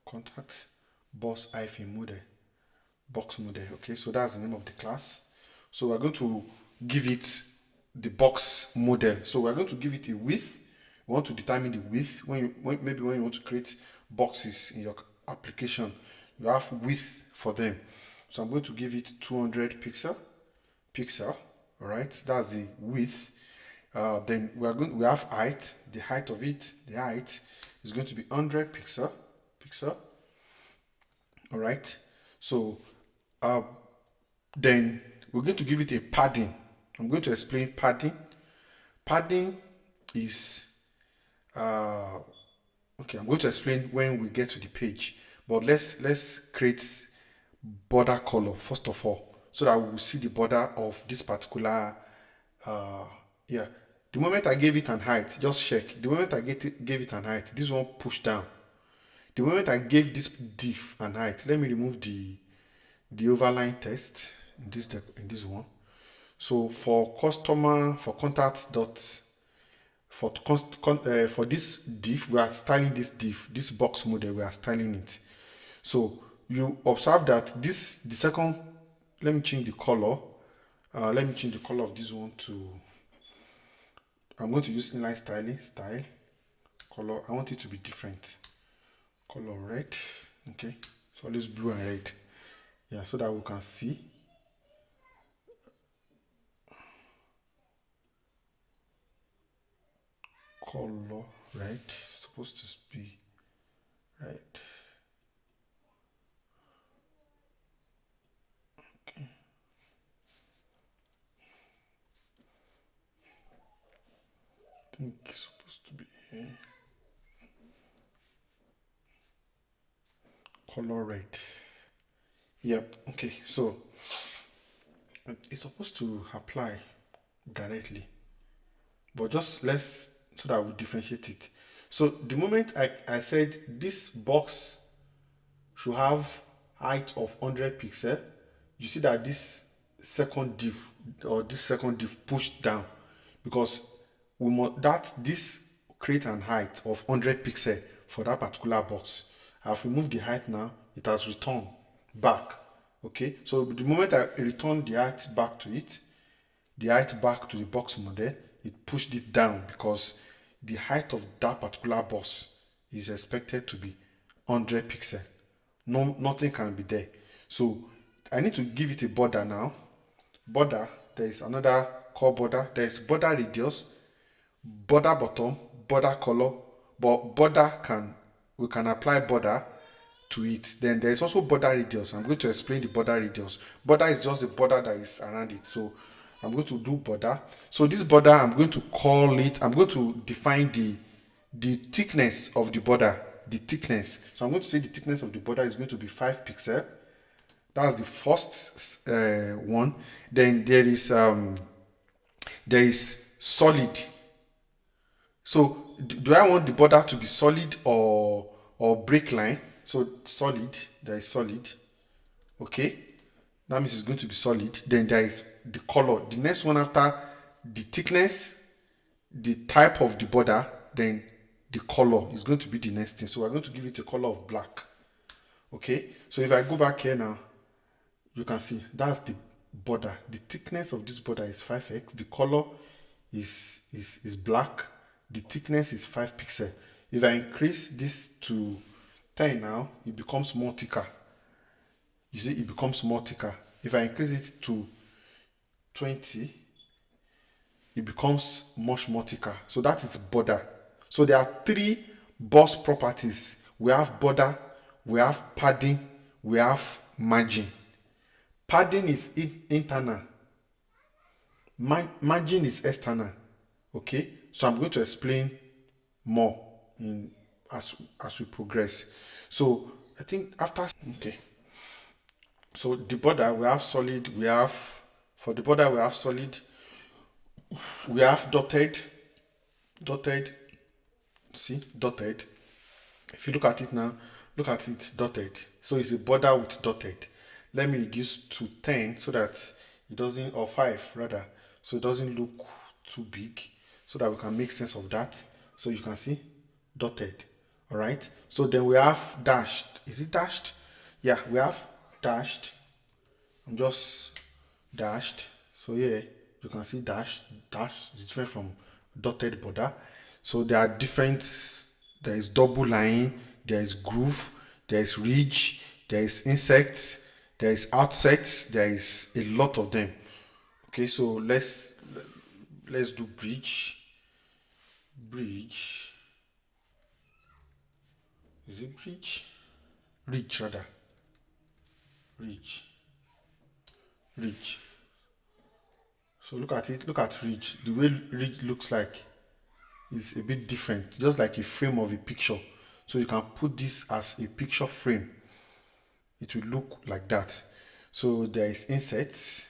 Contact box hyphen model box model. Okay, so that's the name of the class. So we're going to give it the box model. So we're going to give it a width. We want to determine the width. Maybe when you want to create boxes in your application, you have width for them. So I'm going to give it 200 pixel. All right, that's the width. Then we have height. The height of it, the height is going to be 100 pixel. All right. So then we're going to give it a padding. I'm going to explain padding. Padding is okay. I'm going to explain when we get to the page, but let's create border color first of all, so that we will see the border of this particular yeah. The moment I gave it an height, just check. The moment I gave it an height, this one pushed down. The moment I gave this div an height, let me remove the overline text in this one. So for customer, for contact dot, for this div, we are styling this div, this box model, we are styling it. So you observe that the second, let me change the color. Let me change the color of this one to, I'm going to use inline style color. I want it to be different. Color red. Okay, so always blue and red. Yeah, so that we can see. Color red, supposed to be red. Okay. I think it's supposed to be color red. Yep. Okay, so it's supposed to apply directly, but just let's, so that we differentiate it. So the moment I said this box should have height of 100 pixel, you see that this second div pushed down, because we must that this create an height of 100 pixel for that particular box. I've removed the height now, it has returned back. Okay, so the moment I return the height back to it, the height back to the box model, it pushed it down, because the height of that particular box is expected to be 100 pixel. No, nothing can be there. So I need to give it a border now. Border, there is another core border. There is border radius, border bottom, border color, but we can apply border to it. Then there is also border radius. I'm going to explain the border radius. Border is just the border that is around it. So I'm going to do border. So this border, I'm going to call it, I'm going to define the thickness of the border, the thickness. So I'm going to say the thickness of the border is going to be 5 pixel. That's the first one. Then there is solid. So do I want the border to be solid or break line? So solid, there is solid. Okay, that means it's going to be solid. Then there is the color. The next one after the thickness, the type of the border, then the color is going to be the next thing. So we're going to give it a color of black. Okay, so if I go back here now, you can see that's the border. The thickness of this border is 5x. The color is black. The thickness is 5 pixels. If I increase this to 10 now, it becomes more thicker. You see, it becomes more thicker. If I increase it to 20, it becomes much more thicker. So that is border. So there are three box properties. We have border, we have padding, we have margin. Padding is internal. Margin is external. Okay, so I'm going to explain more in as we progress. So I think after, okay, so the border we have solid, we have, for the border we have solid, we have dotted, see, dotted. If you look at it now, look at it dotted. So it's a border with dotted. Let me reduce to 10 so that it doesn't, or 5 rather, so it doesn't look too big, so that we can make sense of that. So you can see dotted. All right, so then we have dashed. Is it dashed? Yeah, we have dashed. I'm just dashed. So yeah, you can see dash is different from dotted border. So there are different, there is double line, there is groove, there is ridge, there is insects, there is outsets, there is a lot of them. Okay, so let's do bridge. Is it bridge? Ridge rather. Ridge. So look at it, look at ridge. The way ridge looks like is a bit different, just like a frame of a picture. So you can put this as a picture frame. It will look like that. So there is insets.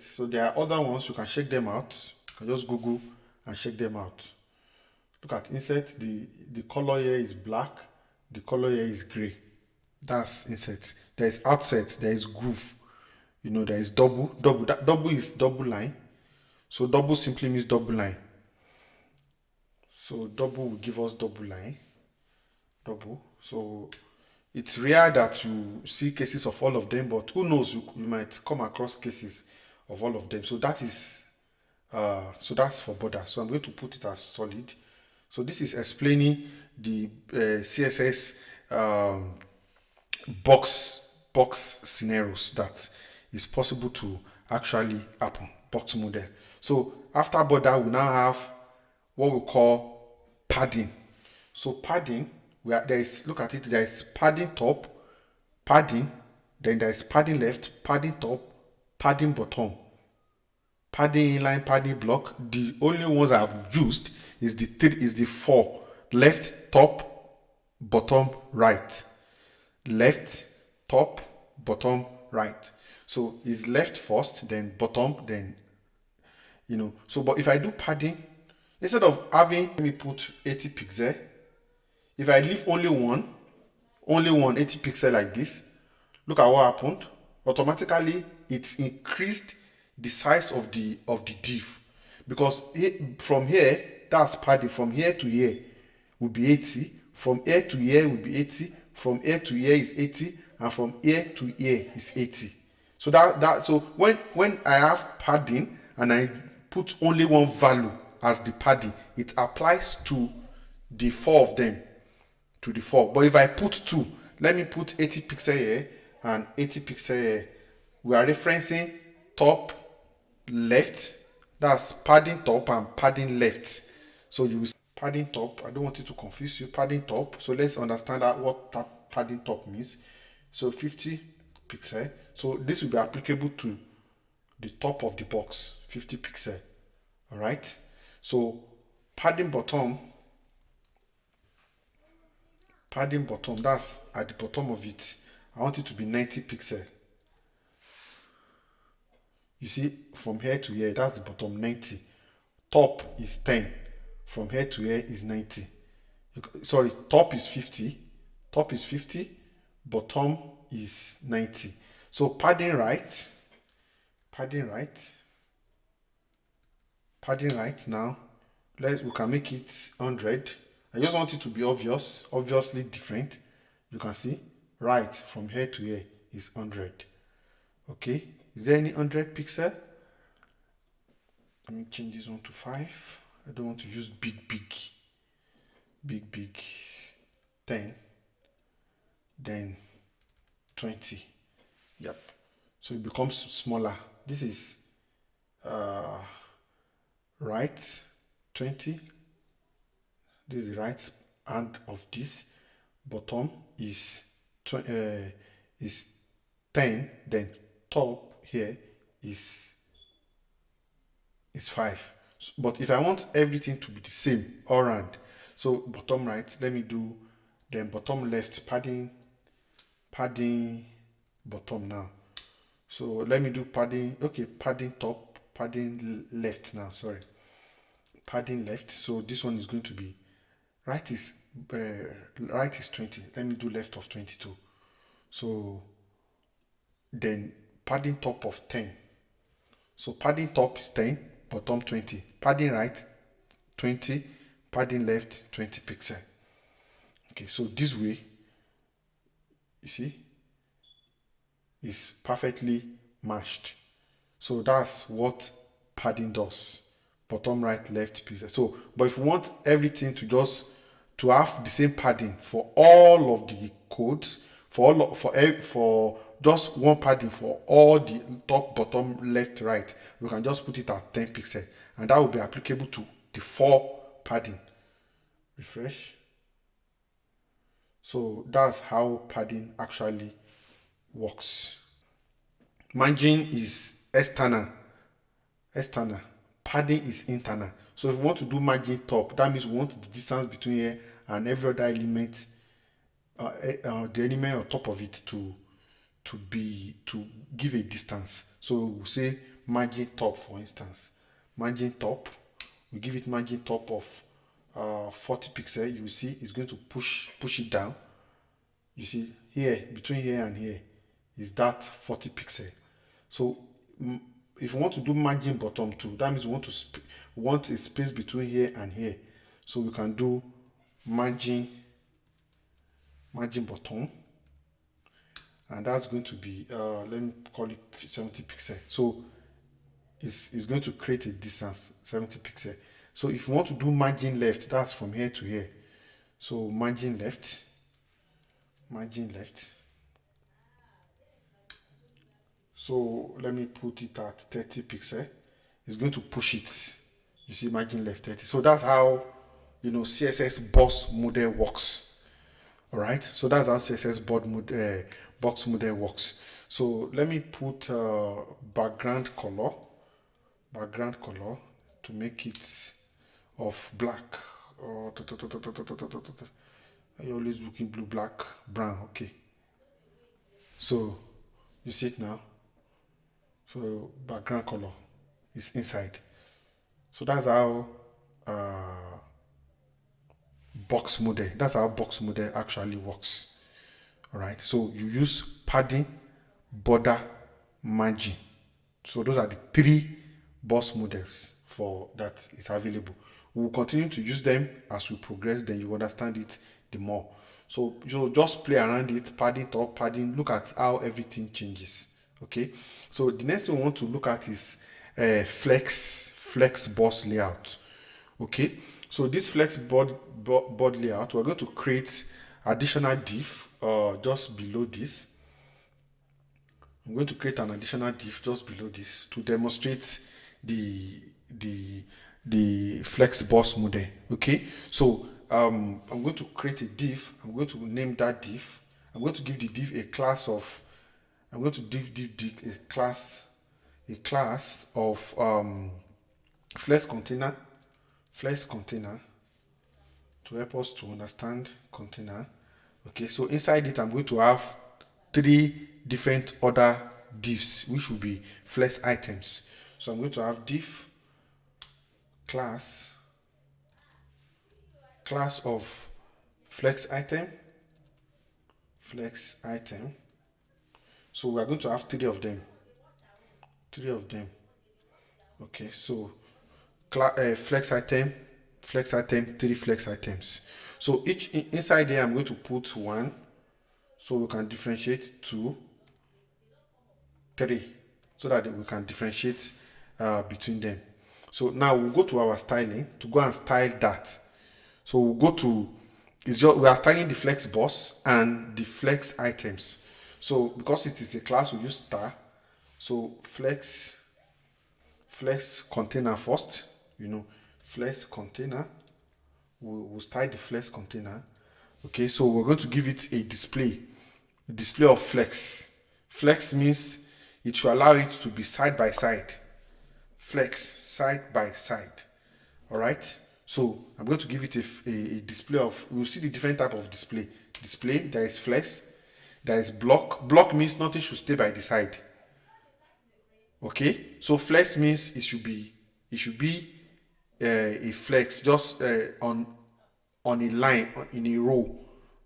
So there are other ones, you can check them out. You can just Google and check them out. Look at insets. The color here is black. The color here is gray. That's insets. There is outsets. There is groove. You know, there is double. Double is double line. So double simply means double line. So double will give us double line. Double. So it's rare that you see cases of all of them, but who knows, you might come across cases of all of them. So that is so that's for border. So I'm going to put it as solid. So this is explaining the CSS box scenarios that is possible to actually happen. Box model. So after border, we now have what we call padding. So padding, there is, look at it, there is padding top, padding, then there is padding left, padding top, padding bottom, padding inline, padding block. The only ones I've used is the 4: left, top, bottom, right. Left, top, bottom, right. So it's left first, then bottom, then, you know. So but if I do padding, instead of having, let me put 80 pixel, if I leave only one 80 pixel like this, look at what happened. Automatically it increased the size of the div, because from here, that's padding, from here to here will be 80, from here to here will be 80, from here to here is 80, and from here to here is 80. So so when I have padding and I put only one value as the padding, it applies to the 4 of them, to the 4. But if I put 2, let me put 80 pixel here and 80 pixel here, we are referencing top, left. That's padding top and padding left. So you will padding top. I don't want it to confuse you. Padding top. So let's understand what that padding top means. So 50 pixel. So this will be applicable to the top of the box, 50 pixel. All right. So padding bottom, that's at the bottom of it. I want it to be 90 pixel. You see, from here to here, that's the bottom, 90. Top is 10. From here to here is 90. Sorry, top is 50. Top is 50. Bottom is 90. So padding right now. We can make it 100. I just want it to be obviously different. You can see right from here to here is 100. Okay, is there any 100 pixel? Let me change this one to 5. I don't want to use big 10, then 20. Yep, so it becomes smaller. This is right 20. This is the right hand of this. Bottom is 10, then top here is 5. But if I want everything to be the same all around, so bottom right, let me do, then bottom left, padding bottom now. So let me do padding, okay, padding top, padding left now, sorry, padding left. So this one is going to be right is 20. Let me do left of 22. So then padding top of 10. So padding top is 10, bottom 20. Padding right 20, padding left 20 pixel. Okay, so this way, you see, is perfectly matched. So that's what padding does. Bottom right, left pixel. So, but if you want everything to have the same padding for all of the codes, for just one padding for all the top, bottom, left, right, we can just put it at 10 pixel, and that will be applicable to the 4 padding. Refresh. So that's how padding actually works. Margin is external. Padding is internal. So if we want to do margin top, that means we want the distance between here and every other element, the element on top of it to give a distance. So we'll say margin top, for instance. Margin top, we give it margin top of 40 pixel. You will see it's going to push it down. You see here, between here and here is that 40 pixel. So if you want to do margin bottom too, that means we want a space between here and here. So we can do margin bottom, and that's going to be let me call it 70 pixel. So it's going to create a distance 70 pixel. So if you want to do margin left, that's from here to here. So margin left. So let me put it at 30 pixel. It's going to push it. You see, margin left 30. So that's how, CSS box model works. All right. So that's how CSS box model works. So let me put background color to make it of black. I always looking blue, black, brown. Okay. So you see it now. So background color is inside. So that's how box model actually works. All right. So you use padding, border, margin. So those are the 3 box models for that is available. We will continue to use them as we progress. Then you understand it the more. So you just play around it, padding top, padding. Look at how everything changes. Okay. So the next thing we want to look at is Flexbox layout. Okay. So this Flexboard layout, we're going to create additional div just below this. I'm going to create an additional div just below this to demonstrate the Flexbox model. Okay, so I'm going to create a div. I'm going to name that div. I'm going to give the div a class of. I'm going to div a class of flex container to help us to understand container. Okay, so inside it I'm going to have 3 different other divs which will be flex items. So I'm going to have div class of flex item. So we are going to have 3 of them. Okay, so flex item, 3 flex items. So each inside there I'm going to put 1, so we can differentiate 2, 3, so that we can differentiate between them. So now we'll go to our styling to go and style that. So we'll go to, we are styling the flex boss and the flex items. So because it is a class, we use star. So flex container first, flex container. We'll style the flex container. Okay, so we're going to give it a display of flex. Flex means it should allow it to be side by side. Flex, side by side. All right, so I'm going to give it a display of, we'll see the different type of display. There is flex, there is block. Block means nothing should stay by the side. Okay, so flex means it should be a flex just on a line, in a row.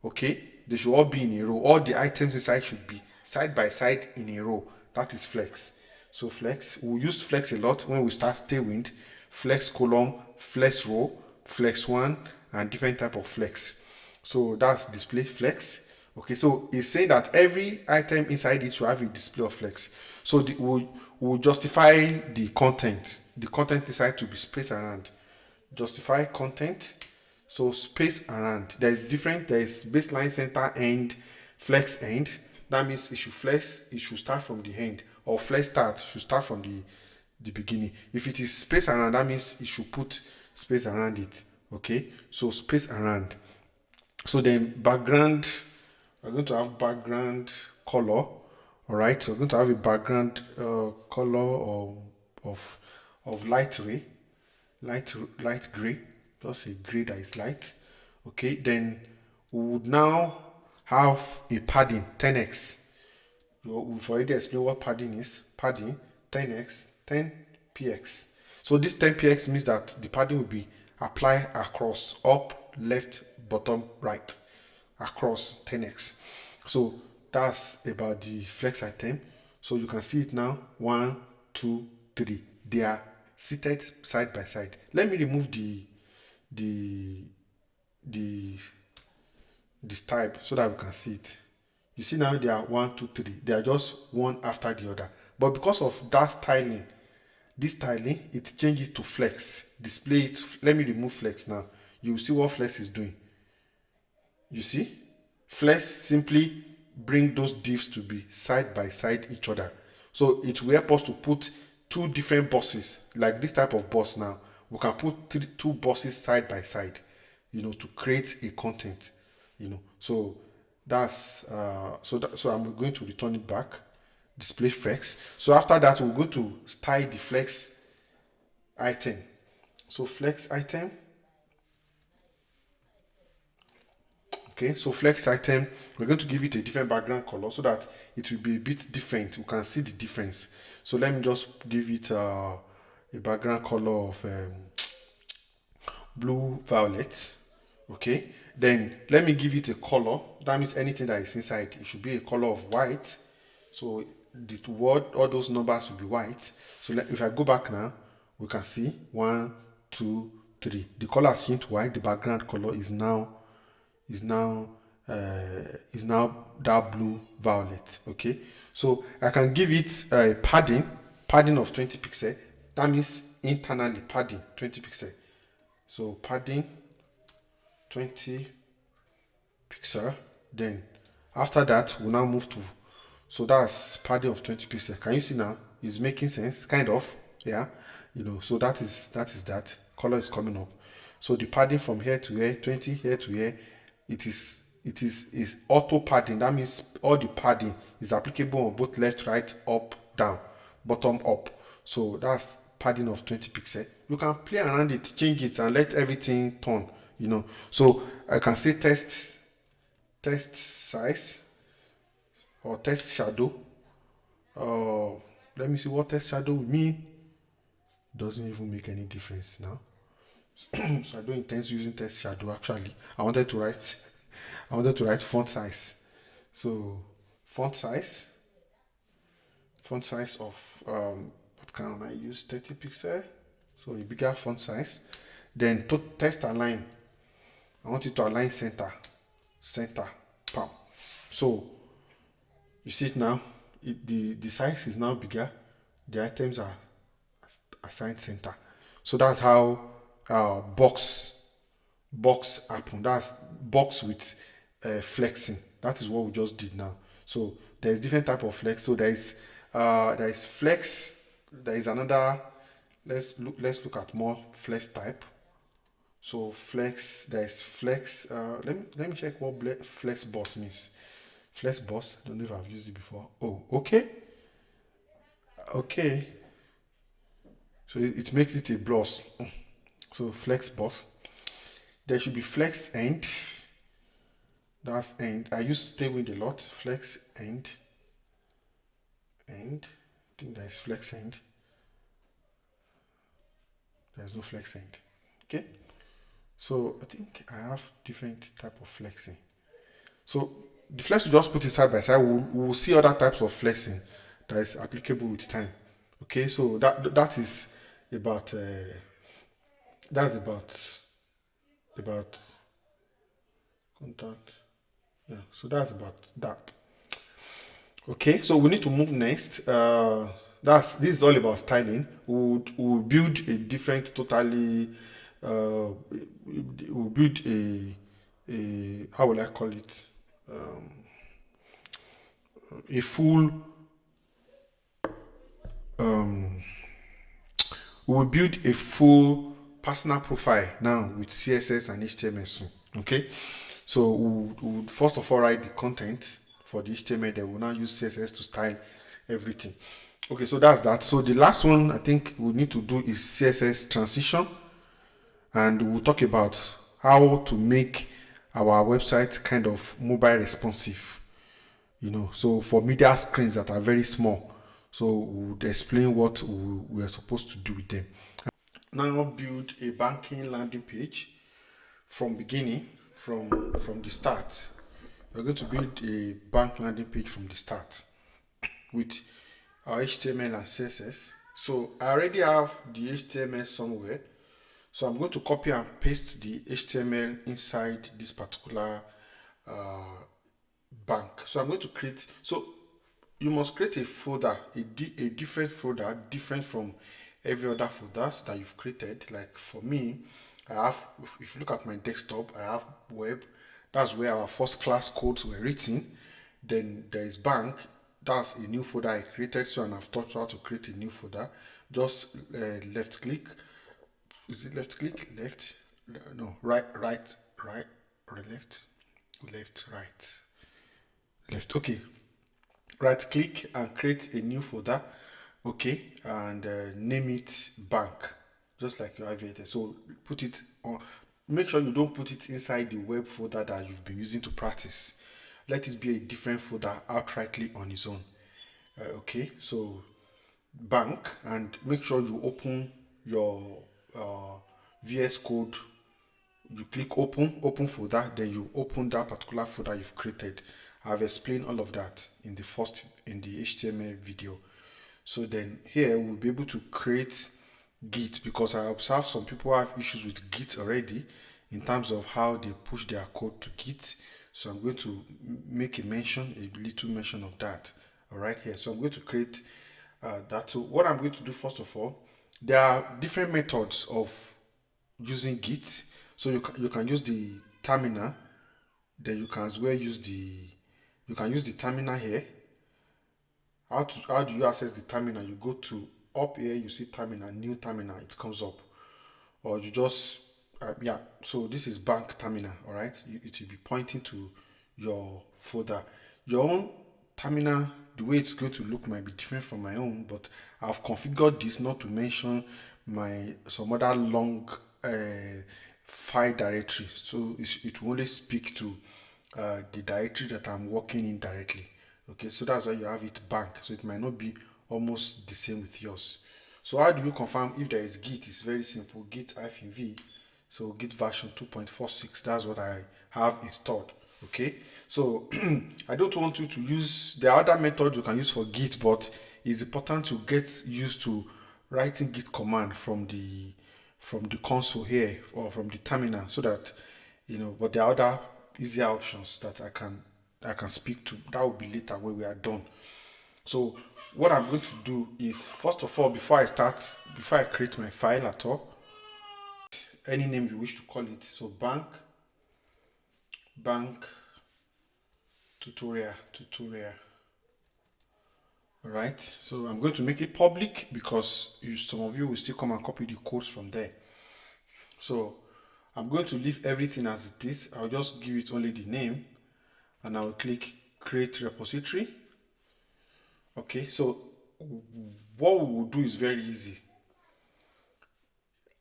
Okay, they should all be in a row. All the items inside should be side by side in a row. That is flex. So flex, we'll use flex a lot when we start Tailwind. Flex column, flex row, flex one, and different type of flex. So that's display flex. Okay, so it's saying that every item inside it should have a display of flex. So we'll justify the content. The content inside to be spaced around. Justify content. So space around. There is baseline, center, end, flex end. That means it should start from the end, or flex start should start from the beginning. If it is space around, that means it should put space around it. Okay, so space around. So then background, we're going to have background color. All right, so we're going to have a background color of light gray, light gray, just a gray that is light. Okay, then we would now have a padding 10x. We've already explained what padding is. Padding 10x, 10px. So this 10px means that the padding will be applied across, up, left, bottom, right, across 10x. So that's about the flex item. So you can see it now. 1, 2, 3. They are seated side by side. Let me remove this type so that we can see it. You see now they are 1, 2, 3. They are just one after the other. But because of that styling, this styling, it changes to flex. Display it. Let me remove flex now. You will see what flex is doing. You see? Flex simply bring those divs to be side by side each other. So it will help us to put two different bosses, like this type of boss now. We can put two bosses side by side, to create a content, So that's so I'm going to return it back. Display flex. So after that, we're going to style the flex item. So flex item. Okay, so flex item, we're going to give it a different background color so that it will be a bit different. We can see the difference. So let me just give it a background color of blue violet. Okay, then let me give it a color. That means anything that is inside, it should be a color of white. So the word, all those numbers will be white. So if I go back now, we can see 1, 2, 3. The color has changed to white. The background color is now that blue violet. Okay, so I can give it a padding of 20 pixel. That means internally padding 20 pixel. So padding 20 pixel. Then after that, we'll now move to, so that's padding of 20 pixel. Can you see now? It's making sense, kind of. Yeah, so that is that color is coming up. So the padding from here to here, 20 here to here, it is auto padding. That means all the padding is applicable on both left, right, up, down, bottom, up. So that's padding of 20 pixel. You can play around it, change it, and let everything turn. So I can say test size or test shadow. Let me see what test shadow will mean. Doesn't even make any difference now. So I don't intend using test shadow. Actually, I wanted to write font size. So font size of what can I use? 30 pixel. So a bigger font size. Then to test align. I want it to align center. Pam. So you see it now. the size is now bigger, the items are assigned center. So that's how box happen. That's box with flexing. That is what we just did now. So there is different type of flex. So there is flex. There is another. Let's look at more flex type. So flex, there is flex. Let me check what flex boss means. Flex boss. I don't know if I've used it before. Oh, okay, okay. So it makes it a boss. So flex boss. There should be flex end. That's end. I use tailwind a lot. Flex end. End. I think there is flex end. There's no flex end. Okay. So I think I have different type of flexing. So the flex we just put it side by side. We'll see other types of flexing that is applicable with time. Okay. So that is about that's about contact. Yeah. So that's about that. Okay, so we need to move next. This is all about styling. We'll build a different, totally. We'll build a how will I call it? A full. Um, we'll build a full personal profile now with CSS and HTML soon. Okay, so we'll first of all write the content for the HTML. Then we'll now use CSS to style everything. Okay, so that's that. So the last one I think we need to do is CSS transition, and we'll talk about how to make our website kind of mobile responsive. So for media screens that are very small, so we'll explain what we are supposed to do with them. Now build a banking landing page from beginning, from the start. We're going to build a bank landing page from the start with our HTML and CSS. So I already have the HTML somewhere. So I'm going to copy and paste the HTML inside this particular bank. So I'm going to create, so you must create a folder, a different folder, different from every other folders that you've created. Like for me, I have, if you look at my desktop, I have web. That's where our first class codes were written. Then there is bank. That's a new folder I created. So, and I've taught you how to create a new folder. Just left click. Is it left click? Left? No, right, left, left. Okay, right click and create a new folder. Okay, and name it bank, just like you have it. So put it on. Make sure you don't put it inside the web folder that you've been using to practice. Let it be a different folder outrightly on its own. Okay, so bank, and make sure you open your VS Code. You click open folder, then you open that particular folder you've created. I've explained all of that in the HTML video. So then here we'll be able to create Git, because I observe some people have issues with Git already in terms of how they push their code to Git. So I'm going to make a little mention of that. All right, here. So I'm going to create that. So what I'm going to do first of all, there are different methods of using Git. So you can use the terminal. Then you can as well use the terminal here. How do you access the terminal? You go to up here, you see terminal, new terminal, it comes up, or you just yeah. So this is bank terminal. All right, it will be pointing to your folder. Your own terminal, the way it's going to look might be different from my own, but I've configured this not to mention some other long file directory, so it will only speak to the directory that I'm working in directly. Okay, so that's why you have it bank, so it might not be almost the same with yours. So how do you confirm if there is Git? It's very simple. Git -v. So Git version 2.46, that's what I have installed. Okay, so I don't want you to use the other method you can use for Git, but it's important to get used to writing Git command from the console here, or from the terminal, so that but there are other easier options that I can speak to. That will be later when we are done. So what I'm going to do is, first of all, before I create my file at all, any name you wish to call it. So bank tutorial. All right, so I'm going to make it public because some of you will still come and copy the codes from there. So I'm going to leave everything as it is. I'll just give it only the name, and I'll click create repository. Okay, so what we will do is very easy.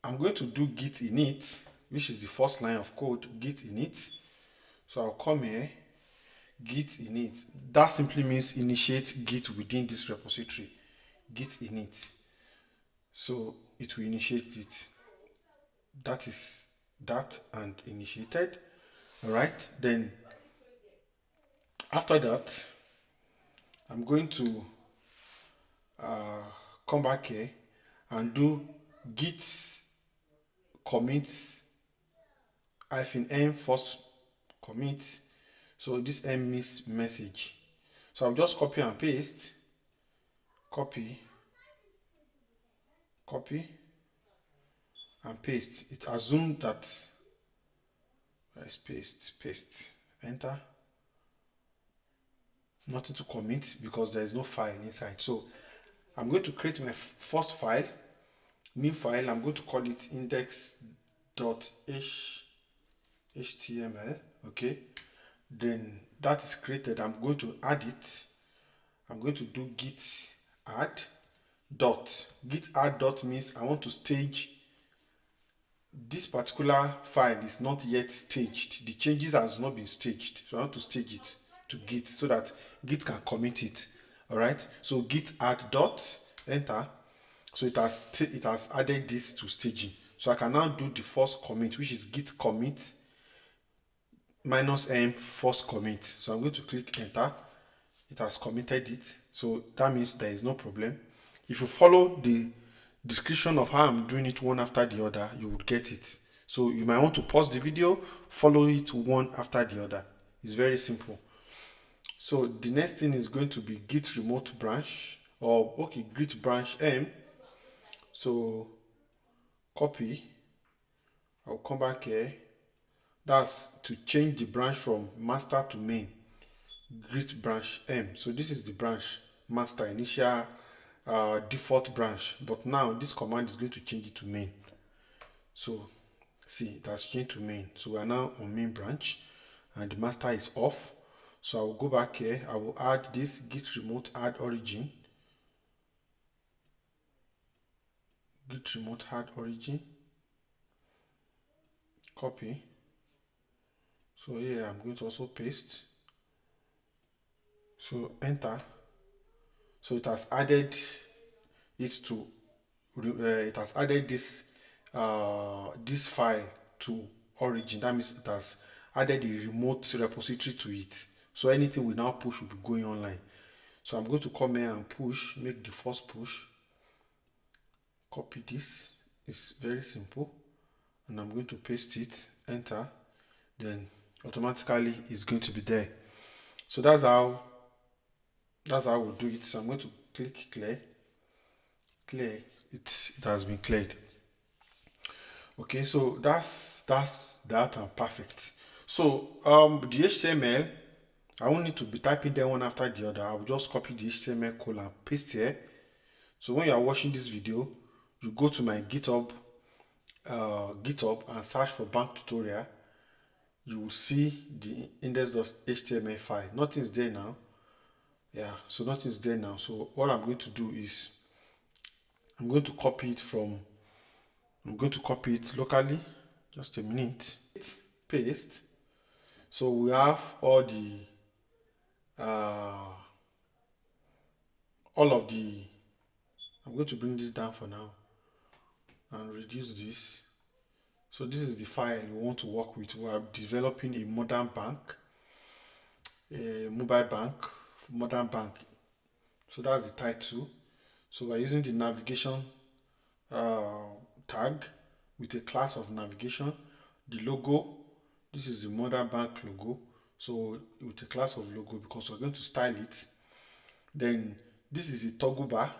I'm going to do git init, which is the first line of code, git init. So I'll come here, git init. That simply means initiate git within this repository, git init. So it will initiate it. That is that and initiated. All right, then after that, I'm going to come back here and do git commit -m first commit. So this m means message. So I'll just copy and paste, copy and paste. It assumes that let's paste, enter. Nothing to commit because there is no file inside. So I'm going to create my first file, new file. I'm going to call it index.html. Okay, then that is created. I'm going to add it. I'm going to do git add dot means I want to stage this particular file. Is not yet staged. The changes has not been staged, so I want to stage it to git so that git can commit it. All right, so git add dot, enter. So it has added this to staging. So I can now do the first commit, which is git commit -m first commit. So I'm going to click enter. It has committed it, so that means there is no problem. If you follow the description of how I'm doing it one after the other, you would get it. So you might want to pause the video, follow it one after the other. It's very simple. So the next thing is going to be git remote branch, or okay, git branch m. So copy, I'll come back here. That's to change the branch from master to main. Git branch m. So this is the branch master, initial default branch, but now this command is going to change it to main. So see, it has changed to main. So we are now on main branch and the master is off. So I will go back here. I will add this git remote add origin, copy. So here I'm going to also paste. So enter. So it has added it to it has added this this file to origin. That means it has added a remote repository to it. So anything we now push will be going online. So I'm going to come here and push, make the first push, copy this. It's very simple, and I'm going to paste it, enter. Then automatically it's going to be there. So that's how we do it. So I'm going to click clear. It has been cleared. Okay, so that's that and perfect. So the HTML, I won't need to be typing them one after the other. I will just copy the HTML code and paste here. So when you are watching this video, you go to my GitHub and search for bank tutorial. You will see the index.html file. Nothing's there now. Yeah, so nothing's there now. So what I'm going to do is I'm going to copy it locally. Just a minute. Paste. So we have all of the I'm going to bring this down for now and reduce this. So this is the file we want to work with. We are developing a modern bank, a mobile bank, modern bank. So that's the title. So we're using the navigation tag with a class of navigation. The logo, this is the modern bank logo. So with a class of logo because we're going to style it. Then This is a toggle bar.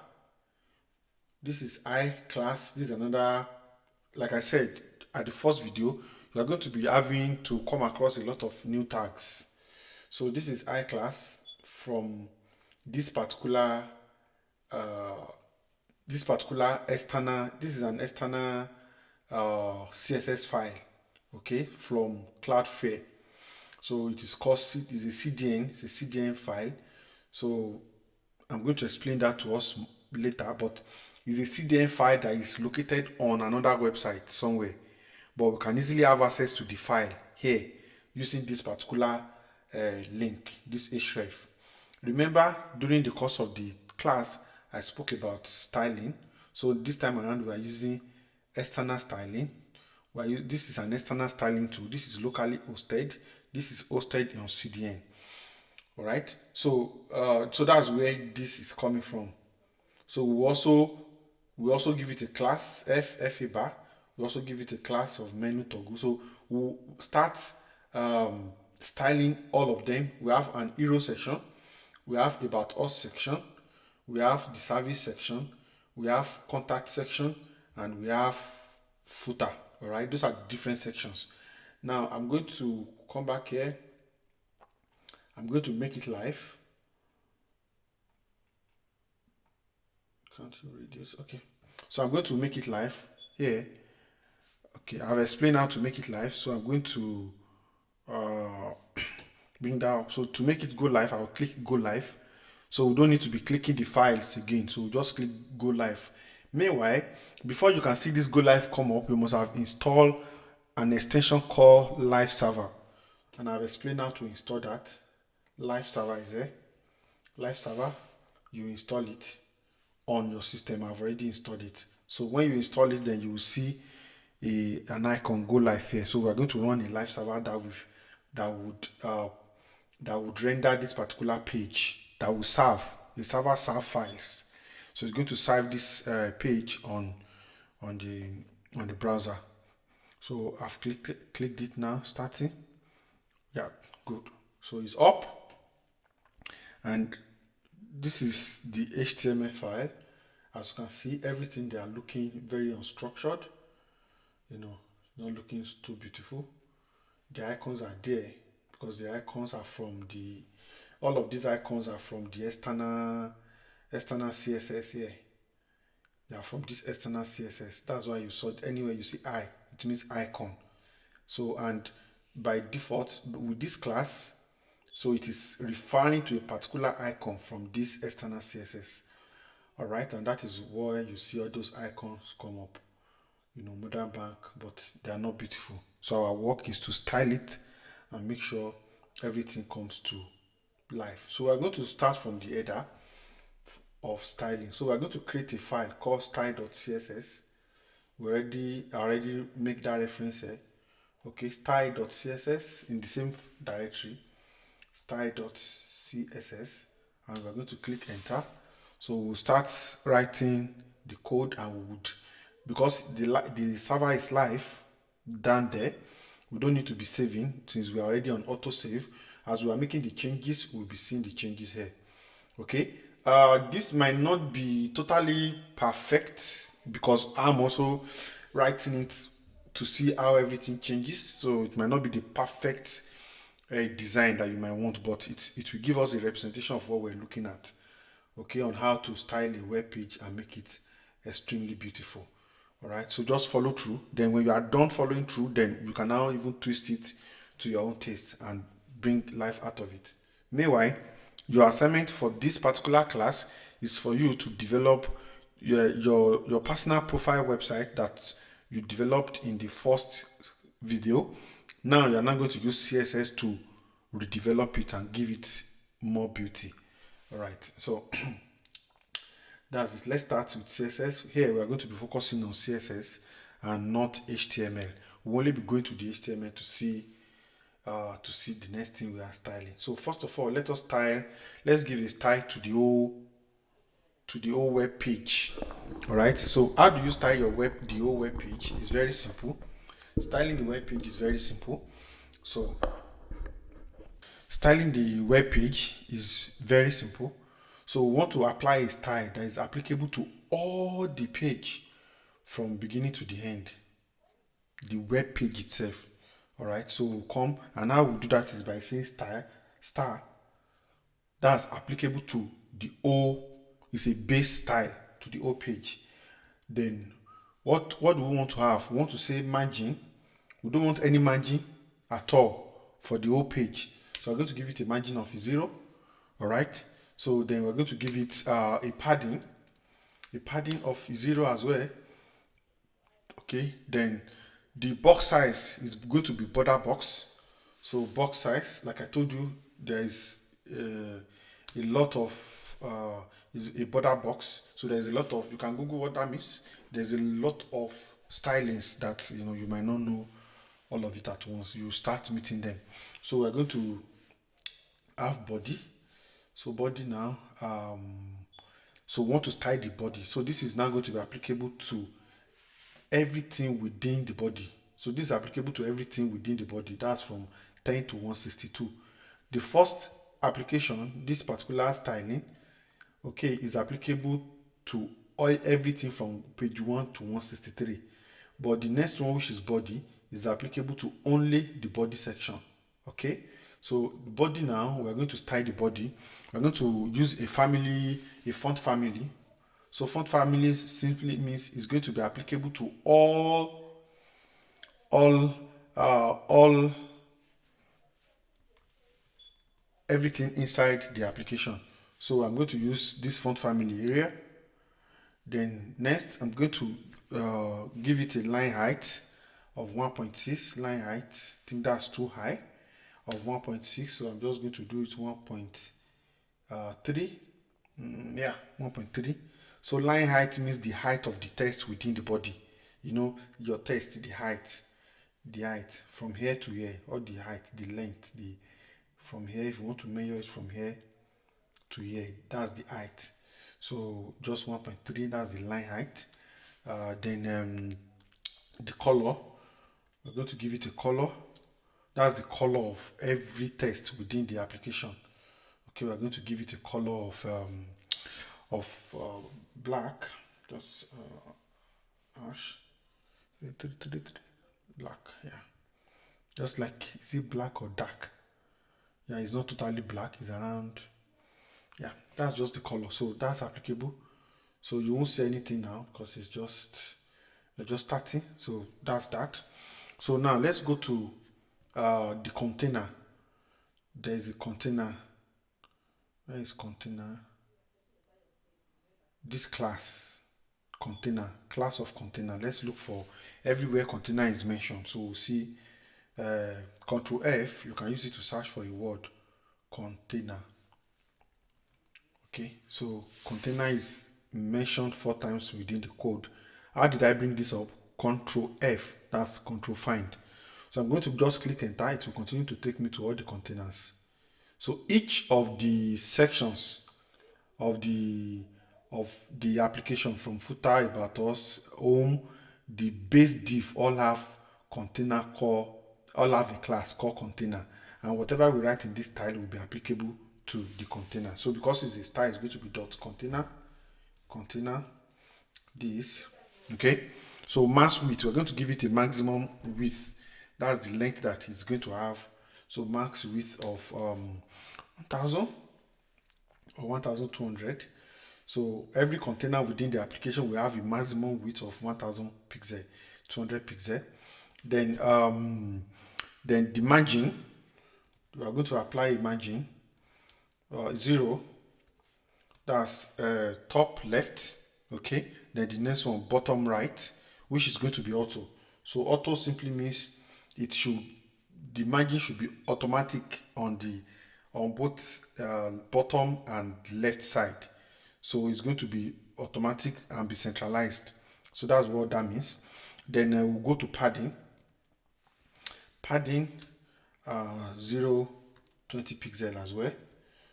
This is I class. This is another, like I said at the first video, you are going to be having to come across a lot of new tags. So this is I class from this particular uh, external. This is an external CSS file, okay, from Cloudflare. So it is called, it is a CDN, it's a CDN file. So I'm going to explain that to us later, but it's a CDN file that is located on another website somewhere, but we can easily have access to the file here using this particular link, this href. Remember, during the course of the class, I spoke about styling. So this time around, we are using external styling. This is an external styling tool. This is locally hosted. This is hosted on CDN. All right. So that's where this is coming from. So we also give it a class fa bar. We also give it a class of menu toggle. So we'll start styling all of them. We have an hero section, we have about us section, we have the service section, we have contact section, and we have footer. All right, those are different sections. Now I'm going to come back here. I'm going to make it live. Can't you read this? Okay. So I'm going to make it live here. Okay, I've explained how to make it live. So I'm going to uh, bring that up. So to make it go live, I'll click go live. So we don't need to be clicking the files again. So we'll just click go live. Meanwhile, before you can see this go live come up, you must have installed an extension called live server. And I've explained how to install that. Live server is there. Live server, you install it on your system. I've already installed it. So when you install it, then you will see an icon go live here. So we're going to run a live server that would render this particular page, that will serve the server serve files. So it's going to serve this page on the browser. So I've clicked it now, starting. Yeah, good. So it's up, and this is the HTML file. As you can see, everything they are looking very unstructured. Not looking too beautiful. The icons are there because the icons are from all of these icons are from the external CSS here. They are from this external CSS. That's why you saw anywhere you see I, it means icon. So, and by default with this class, so it is referring to a particular icon from this external CSS. All right, and that is why you see all those icons come up. Modern bank, but they are not beautiful. So our work is to style it and make sure everything comes to life. So we're going to start from the header of styling. So we're going to create a file called style.css. We already make that reference here. Okay, style.css in the same directory, style.css, and we're going to click enter. So we'll start writing the code, and we would, because the server is live down there, we don't need to be saving since we are already on auto save. As we are making the changes, we'll be seeing the changes here. Okay, this might not be totally perfect because I'm also writing it to see how everything changes, so it might not be the perfect design that you might want, but it will give us a representation of what we're looking at, okay, on how to style a web page and make it extremely beautiful. All right, so just follow through. Then when you are done following through, then you can now even twist it to your own taste and bring life out of it. Meanwhile, your assignment for this particular class is for you to develop your personal profile website that you developed in the first video. Now you're not going to use CSS to redevelop it and give it more beauty. All right, so that's it. Let's start with CSS. Here we are going to be focusing on CSS and not HTML. We'll only be going to the HTML to see the next thing we are styling. So first of all, let's give a style to the whole web page. All right, so how do you style the whole web page? It's very simple. Styling the web page is very simple. So we want to apply a style that is applicable to all the page from beginning to the end, the web page itself. All right, so we'll come, and how we'll do that is by saying style star that's applicable to the whole, is a base style to the whole page. Then what do we want to have? We want to say margin. We don't want any margin at all for the whole page, so we're going to give it a margin of 0. All right, so then we're going to give it a padding of 0 as well. Okay, then the box size is going to be border box. So box size, like I told you, there is a lot of is a border box. So there's a lot of, you can Google what that means. There's a lot of stylings that you might not know all of it at once. You start meeting them. So we're going to have body. So body now, so we want to style the body. So this is now going to be applicable to everything within the body. So this is applicable to everything within the body. That's from 10 to 162. The first application, this particular styling, okay, is applicable to everything from page 1 to 163. But the next one, which is body, is applicable to only the body section. Okay, so the body now, we're going to style the body. We're going to use a font family. So font family simply means it's going to be applicable to all everything inside the application. So I'm going to use this font family area. Then next, I'm going to give it a line height of 1.6. Line height, I think that's too high, of 1.6. So I'm just going to do it 1.3. Yeah, 1.3. So line height means the height of the text within the body. Your text, the height from here to here, or the height, the length, from here, if you want to measure it from here to here, that's the height. So just 1.3, that's the line height. Then the color, we're going to give it a color. That's the color of every text within the application. Okay, we're going to give it a color of black, just ash, black, yeah, just like, is it black or dark? Yeah, it's not totally black, it's around, yeah, that's just the color. So that's applicable. So you won't see anything now because it's just, you're just starting. So that's that. So now let's go to the container. There is a container. Where is container? This class container, class of container. Let's look for everywhere container is mentioned. So we'll see Control F. You can use it to search for a word, container. Okay, so container is mentioned 4 times within the code. How did I bring this up? Control F, that's control find. So I'm going to just click enter. It will continue to take me to all the containers. So each of the sections of the application, from footer, about us, home, the base div, all have container core, all have a class called container, and whatever we write in this style will be applicable to the container. So because it's a style, it's going to be dot container this. Okay, so max width, we're going to give it a maximum width. That's the length that it's going to have. So max width of 1000 or 1200. So every container within the application will have a maximum width of 1000 pixel, 200 pixel. Then the margin, we are going to apply a margin 0. That's top left. Okay. Then the next one, bottom right, which is going to be auto. So auto simply means the margin should be automatic on both bottom and left side. So it's going to be automatic and be centralized. So that's what that means. Then we'll go to padding. Padding 0, 20 pixel as well.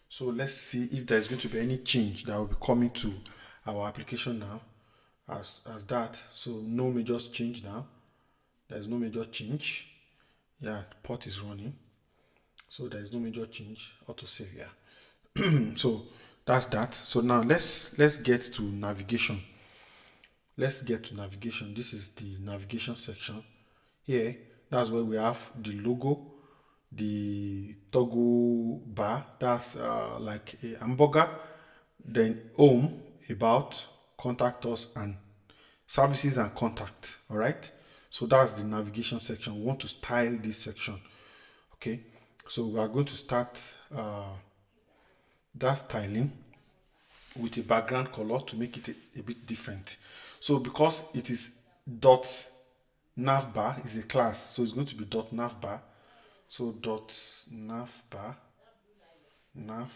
So let's see if there's going to be any change that will be coming to our application now as that. So no major change now. There's no major change. Yeah, the port is running. So there's no major change. Autosave, yeah. So that's that. So now let's get to navigation. Let's get to navigation. This is the navigation section. Here, that's where we have the logo, the toggle bar, that's like a hamburger, then home, about, contact us, and services and contact. All right, so that's the navigation section. We want to style this section. Okay, so we are going to start that styling with a background color to make it a bit different. So because it is dot navbar is a class, so it's going to be dot navbar. So dot navbar, navbar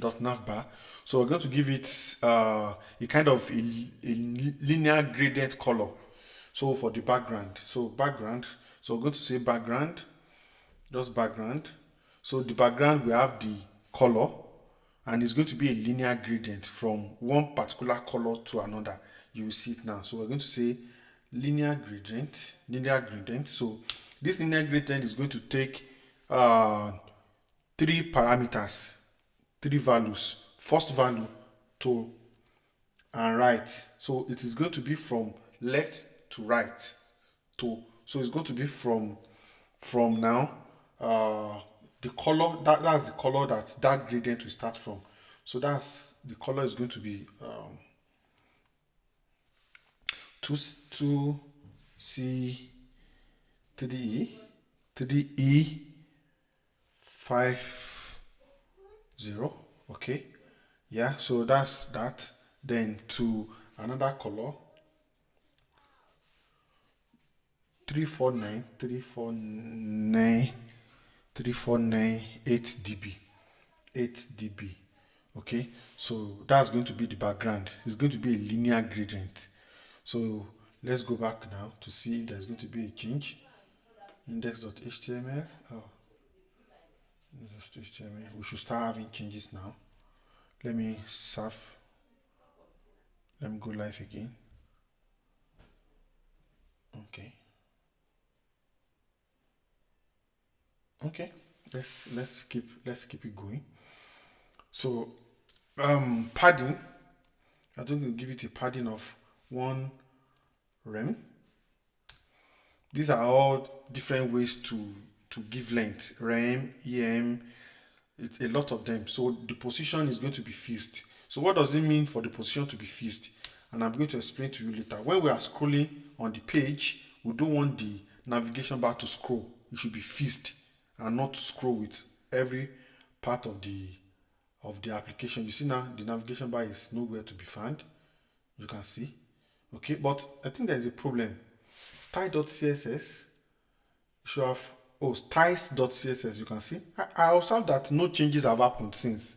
dot navbar. So we're going to give it a kind of a linear gradient color. So for the background, so we're going to say background, just background. So the background we have the color, and it's going to be a linear gradient from one particular color to another. You will see it now. So we're going to say linear gradient. So this linear gradient is going to take three parameters, three values. First value to and right. So it is going to be from left to right. So it's going to be from now the color that's the color that gradient will start from. So that's the color is going to be 2C 3E 50. Okay, yeah, so that's that. Then to another color 349 8 dB. Okay, so that's going to be the background. It's going to be a linear gradient. So let's go back now to see if there's going to be a change. Index.html. Oh, index.html. We should start having changes now. Let me go live again. Okay, let's keep it going. So padding, I think we'll give it a padding of 1 rem. These are all different ways to give length. Rem, em, it's a lot of them. So the position is going to be fixed. So what does it mean for the position to be fixed? And I'm going to explain to you later. When we are scrolling on the page, we don't want the navigation bar to scroll. It should be fixed and not to scroll with every part of the application. You see now the navigation bar is nowhere to be found. You can see. Okay, but I think there is a problem. Style.css should have styles.css. You can see. I observed that no changes have happened since.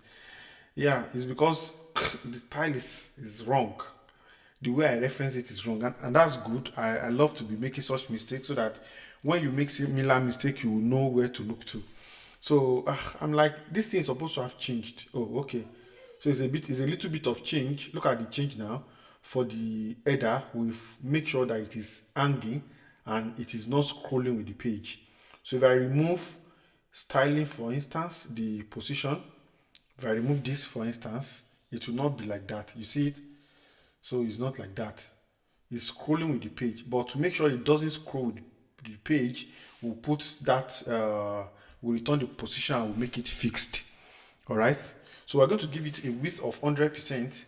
Yeah, it's because the style is wrong. The way I reference it is wrong, and that's good. I love to be making such mistakes so that when you make similar mistake, you will know where to look to. So I'm like, this thing is supposed to have changed. Oh, okay. So it's a little bit of change. Look at the change now. For the header, we make sure that it is hanging and it is not scrolling with the page. So if I remove styling, for instance, the position, if I remove this, for instance, it will not be like that. You see it? So it's not like that. It's scrolling with the page. But to make sure it doesn't scroll with the page, we'll put that, we'll return the position and we'll make it fixed. All right. So we're going to give it a width of 100%.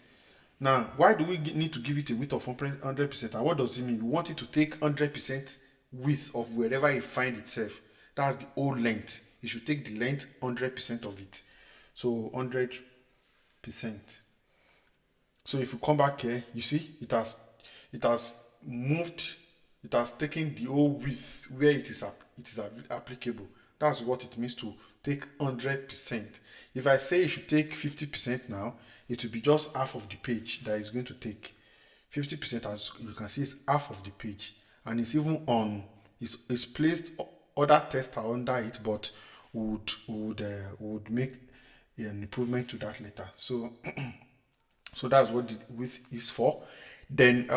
Now, why do we need to give it a width of 100%? And what does it mean? We want it to take 100% width of wherever it finds itself. That's the whole length. It should take the length 100% of it. So 100%. So if you come back here, you see it has moved. It has taken the whole width where it is applicable. That's what it means to take 100%. If I say it should take 50% now, it will be just half of the page that is going to take. 50%, as you can see, is half of the page, and it's even on. It's placed other tests are under it, but would make an improvement to that later. So so that's what the width is for. Then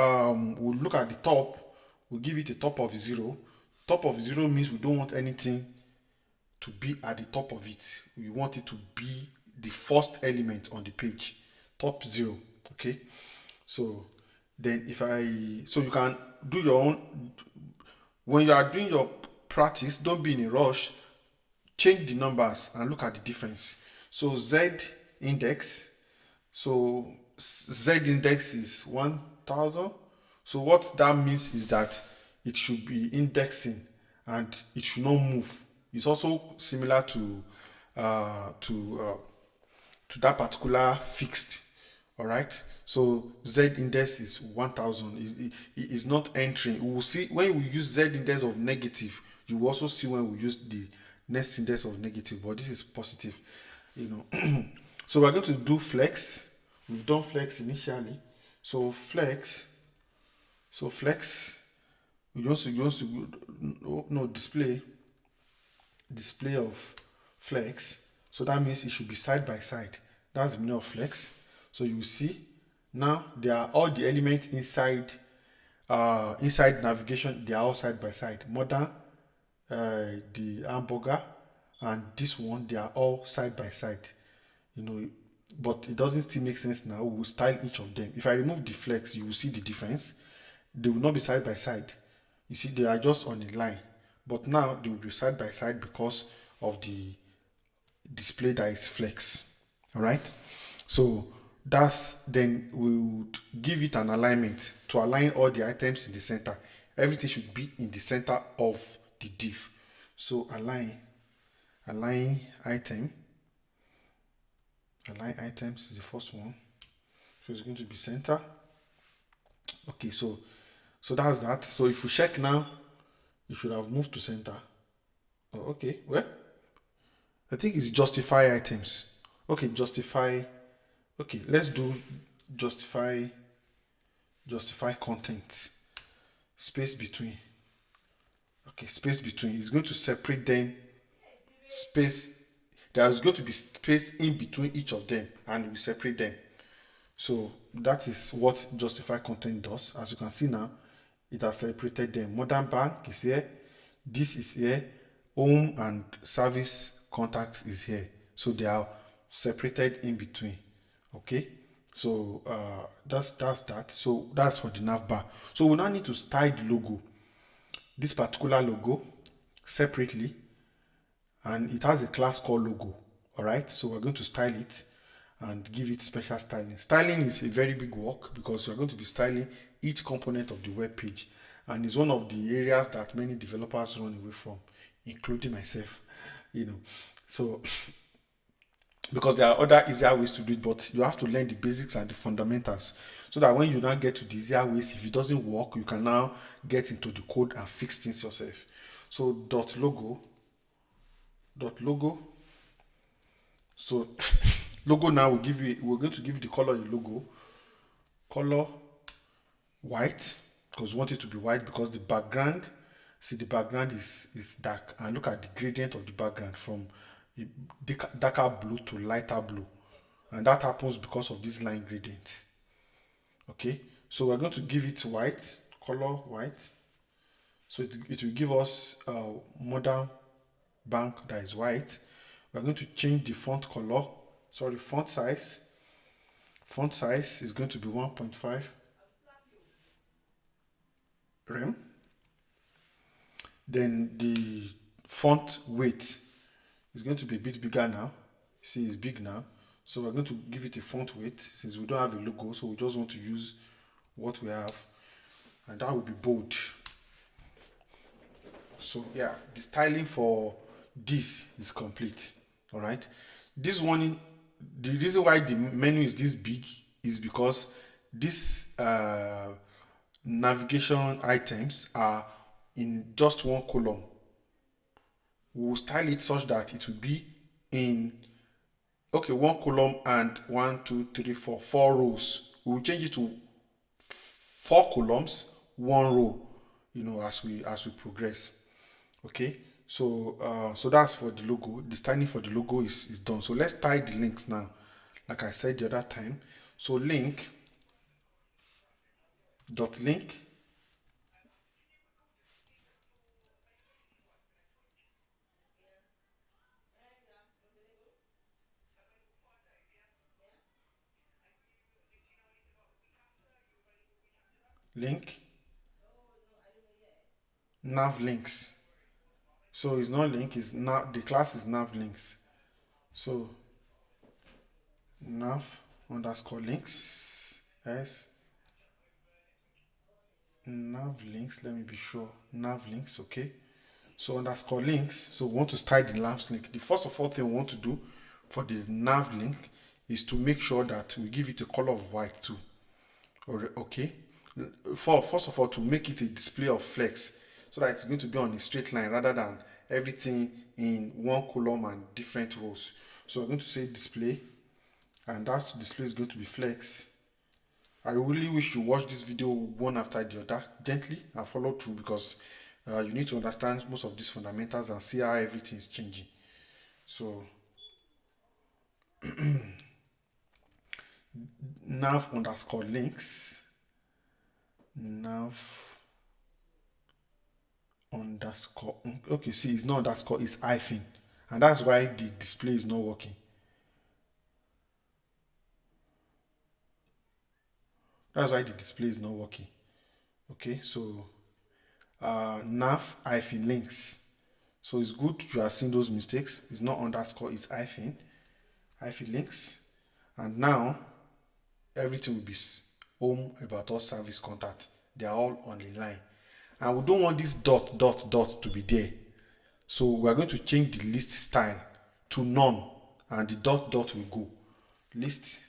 we'll look at the top. We'll give it a top of 0. Top of 0 means we don't want anything to be at the top of it. We want it to be the first element on the page, top 0. Okay, so then so you can do your own. When you are doing your practice, don't be in a rush. Change the numbers and look at the difference. So Z index, so Z index is 1000. So what that means is that it should be indexing and it should not move. It's also similar to that particular fixed. All right, so Z index is 1000. It is not entering. We will see when we use Z index of negative, you will also see when we use the next index of negative, but this is positive, you know. So we're going to do flex. We've done flex initially. So flex, we also no display of flex. So that means it should be side by side. That's the meaning of flex. So you will see now they are all the elements inside navigation, they are all side by side. Modern, the hamburger, and this one, they are all side by side, you know. But it doesn't still make sense. Now we will style each of them. If I remove the flex, you will see the difference. They will not be side by side. You see, they are just on a line, but now they will be side by side because of the display that is flex. All right, so that's, then we would give it an alignment to align all the items in the center. Everything should be in the center of the div. So align item, align items is the first one, so it's going to be center. Okay, so that's that. So if we check now, it should have moved to center. Oh, okay, well, I think it's justify items. Okay, justify. Okay, let's do justify content, space between. Okay, space between is going to separate them. Space, there is going to be space in between each of them and we separate them. So that is what justify content does. As you can see now, it has separated them. Modern bank is here, this is here, home and service contacts is here. So they are separated in between. Okay, so that's that. So that's for the nav bar. So we now need to style the logo, this particular logo, separately, and it has a class called logo. All right, so we're going to style it and give it special styling. Styling is a very big work because we're going to be styling each component of the web page, and it's one of the areas that many developers run away from, including myself, you know. So because there are other easier ways to do it, but you have to learn the basics and the fundamentals so that when you now get to the easier ways, if it doesn't work, you can now get into the code and fix things yourself. So logo, so logo, now we're going to give you the color of the logo, color white, because we want it to be white because the background, see, the background is dark, and look at the gradient of the background from a darker blue to lighter blue, and that happens because of this line gradient. Okay, so we're going to give it white, color white, so it will give us modern bank that is white. We're going to change the font color, sorry, font size. Font size is going to be 1.5 rem. Then the font weight is going to be a bit bigger now. See, it's big now. So we're going to give it a font weight since we don't have a logo, so we just want to use what we have, and that will be bold. So yeah, the styling for this is complete. All right, this one, the reason why the menu is this big is because this navigation items are in just one column. We will style it such that it will be in, okay, one column and 1 2 3 4 4 rows. We will change it to 4 columns, 1 row, you know, as we progress. Okay, so so that's for the logo. The styling for the logo is done. So let's tie the links now, like I said the other time. So link dot link, link, nav links. So it's not link, it's not, the class is nav links. So nav underscore links s nav links, let me be sure, nav links. Okay, so underscore links, so we want to style the nav link. The first of all thing we want to do for the nav link is to make sure that we give it a color of white too. Okay, first of all, to make it a display of flex, so that it's going to be on a straight line rather than everything in one column and different rows. So we're going to say display, and that display is going to be flex. I really wish you watch this video one after the other gently and follow through, because you need to understand most of these fundamentals and see how everything is changing. So nav underscore links, nav underscore, okay, see, it's not underscore, it's hyphen, and that's why the display is not working. That's why the display is not working. Okay, so nav hyphen links. So it's good you are seeing those mistakes. It's not underscore, it's hyphen links. And now everything will be home, about us, service, contact. They are all on the line. And we don't want this dot to be there. So we are going to change the list style to none, and the dot will go. List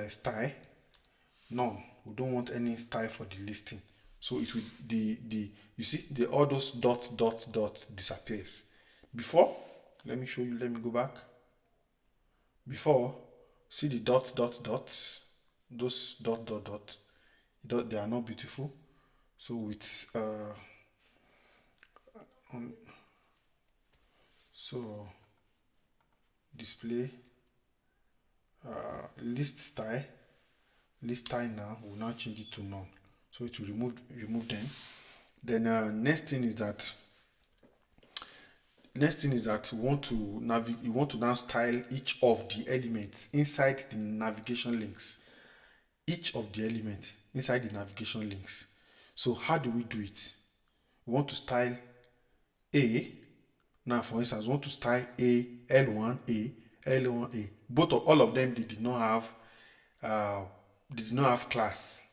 style none. We don't want any style for the listing. So it will, the you see, the all those dot disappears. Before, let me show you, let me go back. Before, see the dot, those dot, they are not beautiful. So with so display list style now, we'll now change it to none. So it will remove them. Then next thing is that you want to now style each of the elements inside the navigation links. Each of the elements inside the navigation links. So how do we do it? We want to style A. Now, for instance, we want to style A, L1A, L1A. All of them, they did not have class.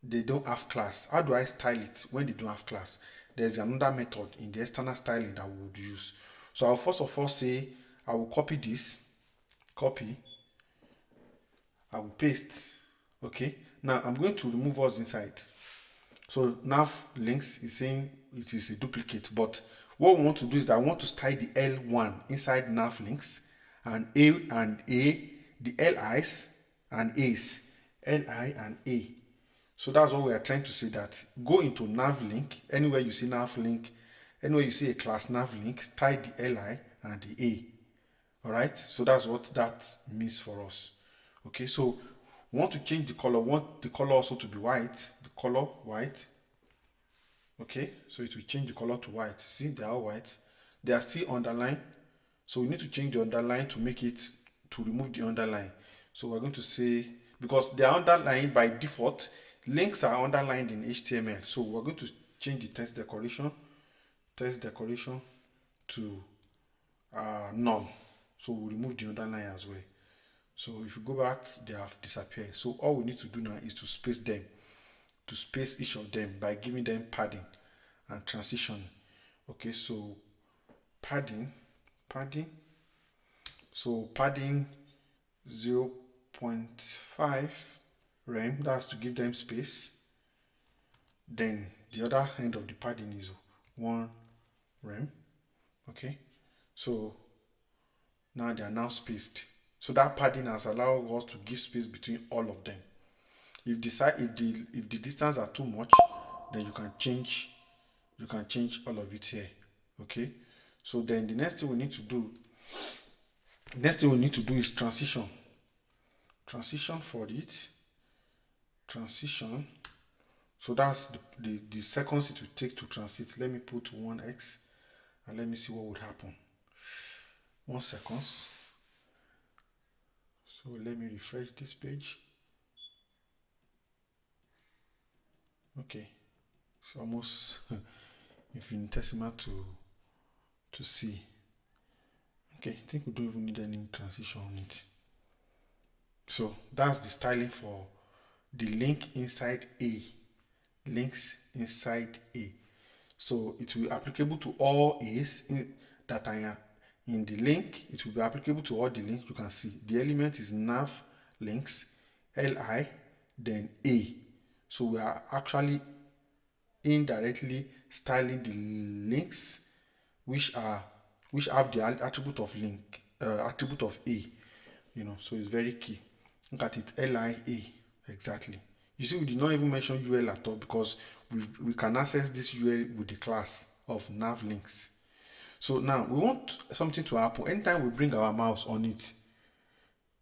They don't have class. How do I style it when they don't have class? There's another method in the external styling that we would use. So I'll first of all say, I will copy this, I will paste. Okay, now I'm going to remove what's inside. So nav links is saying it is a duplicate, but what we want to do is that I want to style the L1 inside nav links, and A, the LIs and A's, LI and A. So that's what we are trying to say, that go into nav link, anywhere you see nav link, anywhere you see a class nav link, style the LI and the A. All right, so that's what that means for us. Okay, so we want to change the color. We want the color also to be white. The color white. Okay, so it will change the color to white. See, they are white. They are still underlined. So we need to change the underline to make it, to remove the underline. So we're going to say, because they are underlined by default, links are underlined in HTML. So we're going to change the text decoration to none. So we'll remove the underline as well. So if you go back, they have disappeared. So all we need to do now is to space them, to space each of them by giving them padding and transition. Okay, so padding, so padding 0.5 rem, that's to give them space. Then the other end of the padding is 1 rem. Okay, so now they are now spaced. So that padding has allowed us to give space between all of them. If the distance are too much, then you can change all of it here. Okay, so then the next thing we need to do is transition for it. Transition, so that's the seconds it will take to transit. Let me put 1x and let me see what would happen. 1 second. So let me refresh this page. Okay, it's almost infinitesimal to see. Okay, I think we don't even need any transition on it. So that's the styling for the link inside A. Links inside A. So it will be applicable to all A's that are in the link. It will be applicable to all the links. You can see the element is nav links, li, then A. So we are actually indirectly styling the links which have the attribute of link, attribute of A. So it's very key. Look at it, lia, exactly. You see, we did not even mention UL at all because we can access this UL with the class of nav links. So now we want something to happen anytime we bring our mouse on it.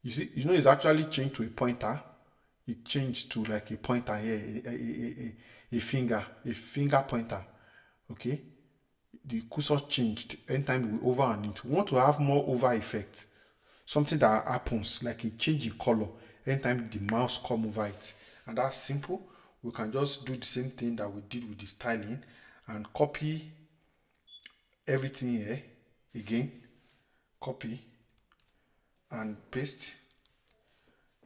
You see, it's actually changed to a pointer. It changed to like a pointer here, a finger pointer. Okay, the cursor changed anytime we over on it. We want to have more over effect, something that happens like a change in color anytime the mouse come over it, and that's simple. We can just do the same thing that we did with the styling and copy everything here again, copy and paste.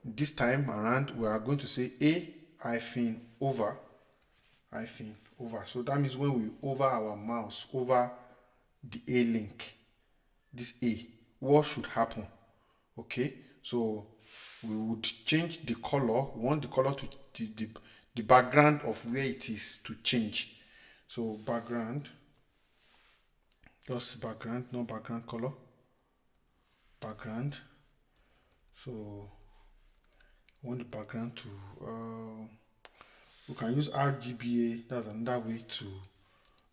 This time around we are going to say a hyphen over. So that means when we over our mouse over the A link, this A, what should happen? Okay, so we would change the color. We want the color to the background of where it is to change. So background, just background, no background color, background. So I want the background to we can use RGBA. That's another way to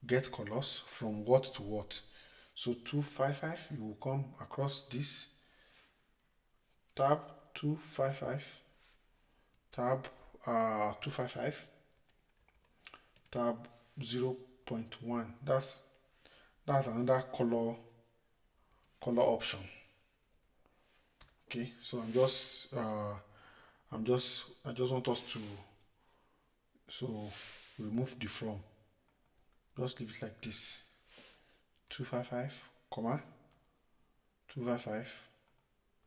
get colors from what to what. So 255, you will come across this tab 255, tab 255, tab 0.1. That's another color option. Okay, so I just want us to remove the from. Just leave it like this. 255, comma 255,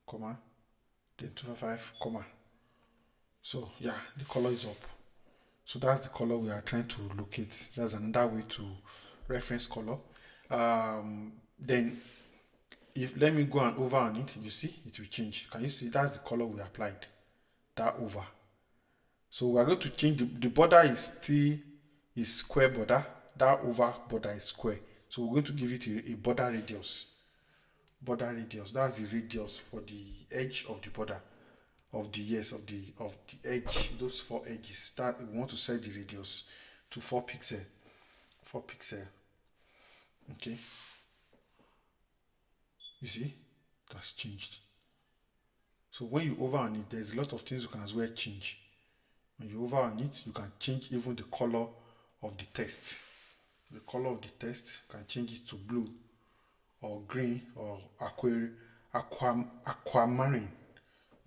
comma then 255, comma. So yeah, the color is up. So that's the color we are trying to locate. That's another way to reference color. Then if let me go and over on it, you see it will change. Can you see that's the color we applied, that over. So we are going to change the border is still square border, that over border is square. So we're going to give it a border radius. That's the radius for the edge of the border of the edge, those 4 edges. That we want to set the radius to 4 pixel. Okay, you see that's changed. So when you over on it, there's a lot of things you can as well change. When you over on it, you can change even the color of the text. The color of the text, you can change it to blue or green or aquamarine.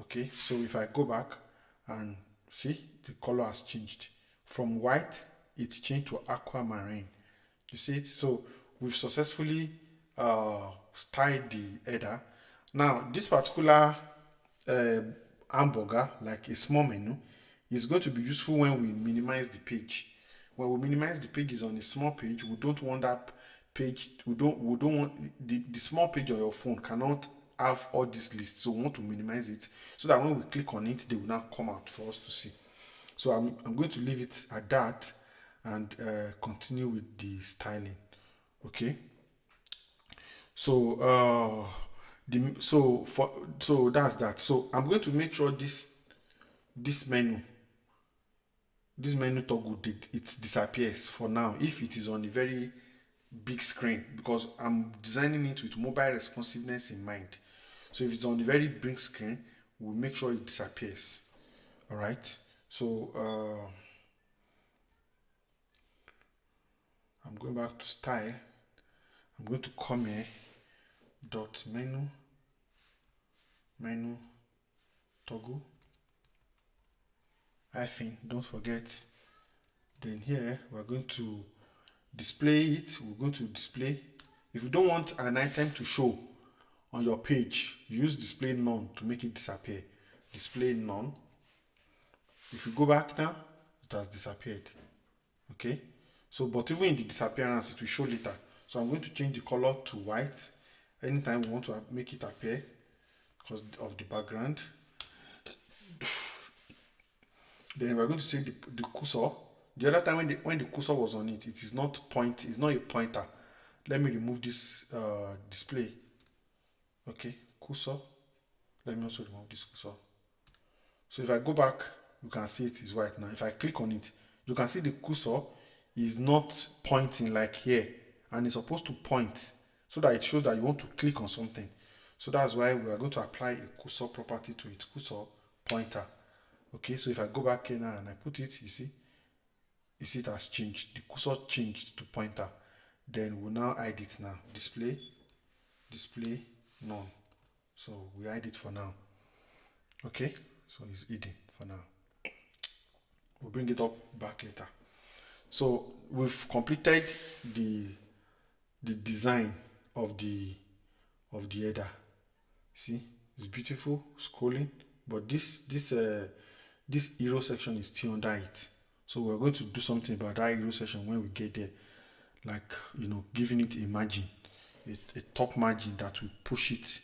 Okay, so if I go back and see, the color has changed from white, it's changed to aquamarine. You see it? So we've successfully styled the header. Now this particular hamburger, like a small menu, is going to be useful when we minimize the page. When we minimize the page is on a small page, we don't want that page, we don't want the small page on your phone cannot have all these lists, so we want to minimize it so that when we click on it, they will now come out for us to see. So I'm going to leave it at that and continue with the styling. Okay, so so that's that. So I'm going to make sure this menu toggle it disappears for now if it is on a very big screen, because I'm designing it with mobile responsiveness in mind. So if it's on a very big screen, we'll make sure it disappears. All right, so I'm going back to style. I'm going to come here, dot menu toggle hyphen, don't forget Then here we're going to display it. We're going to display. If you don't want an item to show on your page, use display none to make it disappear. Display none. If you go back now, it has disappeared. Okay, so but even in the disappearance, it will show later. So I'm going to change the color to white anytime we want to make it appear because of the background. Then we're going to say the cursor. The other time when the cursor was on it, it is not it's not a pointer. Let me remove this display. Okay, cursor. Let me also remove this cursor. So if I go back, you can see it is white now. If I click on it, you can see the cursor is not pointing like here, and it's supposed to point so that it shows that you want to click on something. So that's why we are going to apply a cursor property to it. Cursor pointer. Okay, so if I go back here now and I put it, you see it has changed. The cursor changed to pointer. Then we'll now hide it now. Display none. So we hide it for now. Okay, so it's hidden for now. We'll bring it up back later. So we've completed the design of the header. See, it's beautiful scrolling, but this hero section is still under it. So we're going to do something about that hero section when we get there, like giving it a margin, a top margin that will push it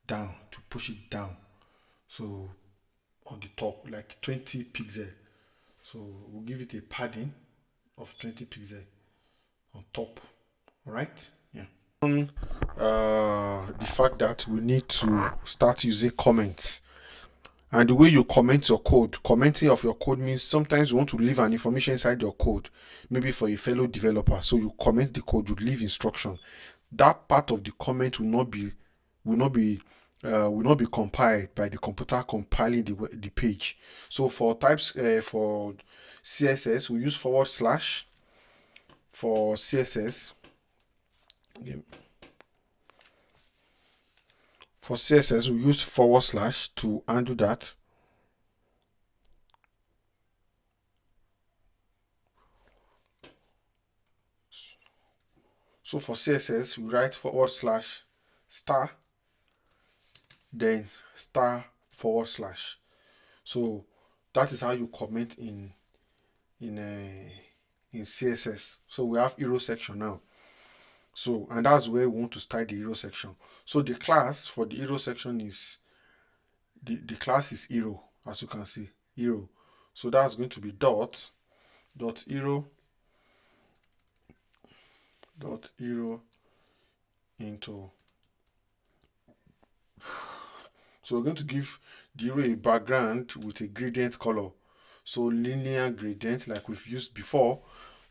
down So on the top, like 20 pixel. So we'll give it a padding of 20 pixel on top. All right, yeah. The fact that we need to start using comments, and the way you comment your code. Commenting of your code means sometimes you want to leave an information inside your code, maybe for a fellow developer. So you comment the code, you leave instruction. That part of the comment will not be compiled by the computer compiling the page. So for types for CSS, we use / for CSS. For CSS, we use / to undo that. So for CSS, we write / then */. So that is how you comment in CSS. So we have hero section now. So, and that's where we want to start the hero section. So the class for the hero section is the class is hero, as you can see, hero. So that's going to be dot hero into. So we're going to give the hero a background with a gradient color. So linear gradient like we've used before,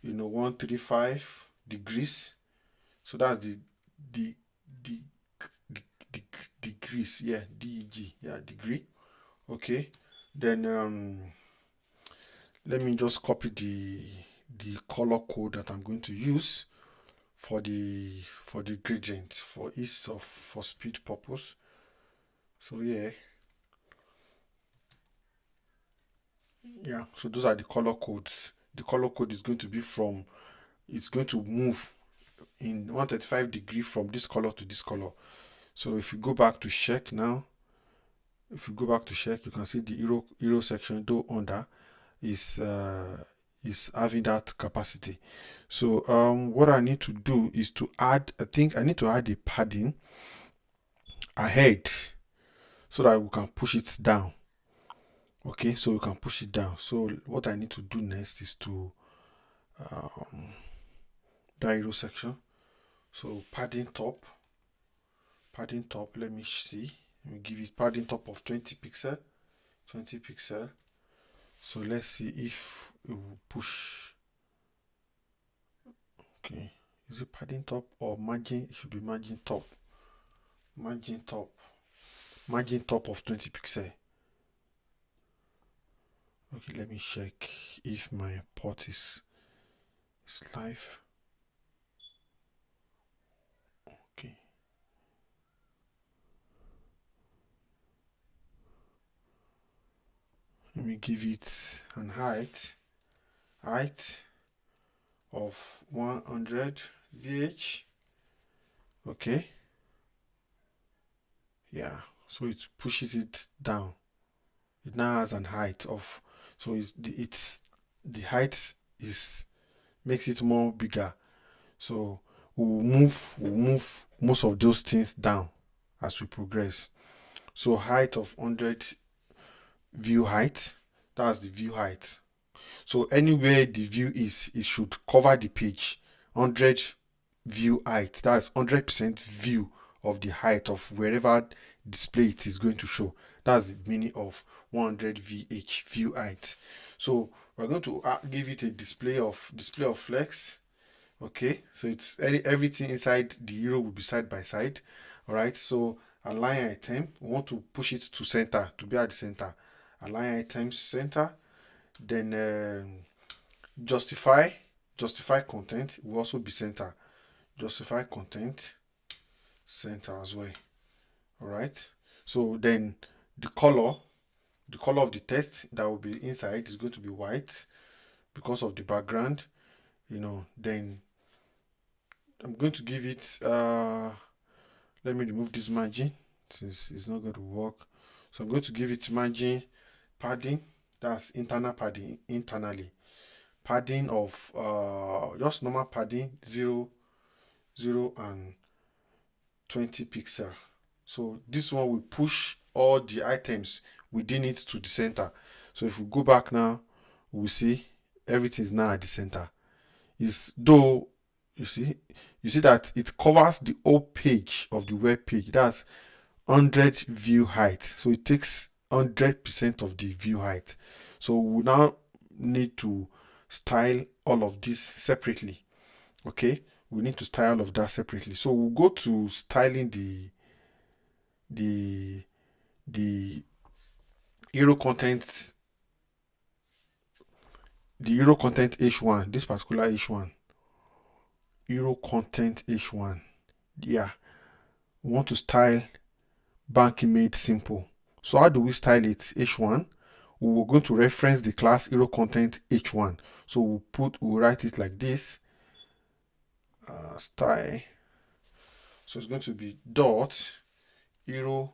135 degrees. So that's the degrees, yeah, DEG, yeah, degree. Okay, then let me just copy the color code that I'm going to use for the gradient for speed purpose. So yeah, so those are the color codes. The color code is going to be it's going to move in 135 degree from this color to this color. So if you go back to check now, you can see the hero section though under is having that capacity. So what I need to do is to add, I think I need to add a padding ahead so that we can push it down. Okay, so we can push it down. So what I need to do next is to that hero section. So padding top, let me see, let me give it padding top of 20 pixel. So let's see if it will push. Okay, is it padding top or margin? It should be margin top. Margin top of 20 pixel. Okay, let me check if my port is live. Okay. Let me give it an height. height of 100 VH. Okay, yeah, so it pushes it down. It now has an height of, so it's the height is makes it more bigger. So we'll move most of those things down as we progress. So height of 100 view height, that's the view height. So anywhere the view is, it should cover the page. 100 view height, that's 100% view of the height of wherever display it is going to show. That's the meaning of 100 VH, view height. So we're going to give it a display of flex. Okay, so it's everything inside the hero will be side by side. All right, so align item, we want to push it to center, to be at the center. Align items center. Then justify content will also be center. Justify content center as well. All right, so then the color of the text that will be inside is going to be white because of the background, then I'm going to give it let me remove this margin since it's not going to work. So I'm going to give it margin padding, that's internal padding, internally padding of just normal padding 0 and 20 pixel. So this one will push all the items within it to the center. So if we go back now, we see everything is now at the center. Is though you see that it covers the whole page of the web page. That's 100 view height. So it takes 100% of the view height. So we now need to style all of this separately. Okay, we need to style all of that separately. So we'll go to styling the hero content, h1, this particular h1, hero content h1. Yeah, we want to style banking made simple. So how do we style it? H1, we're going to reference the class hero content h1. So we'll write it like this, style. So it's going to be dot hero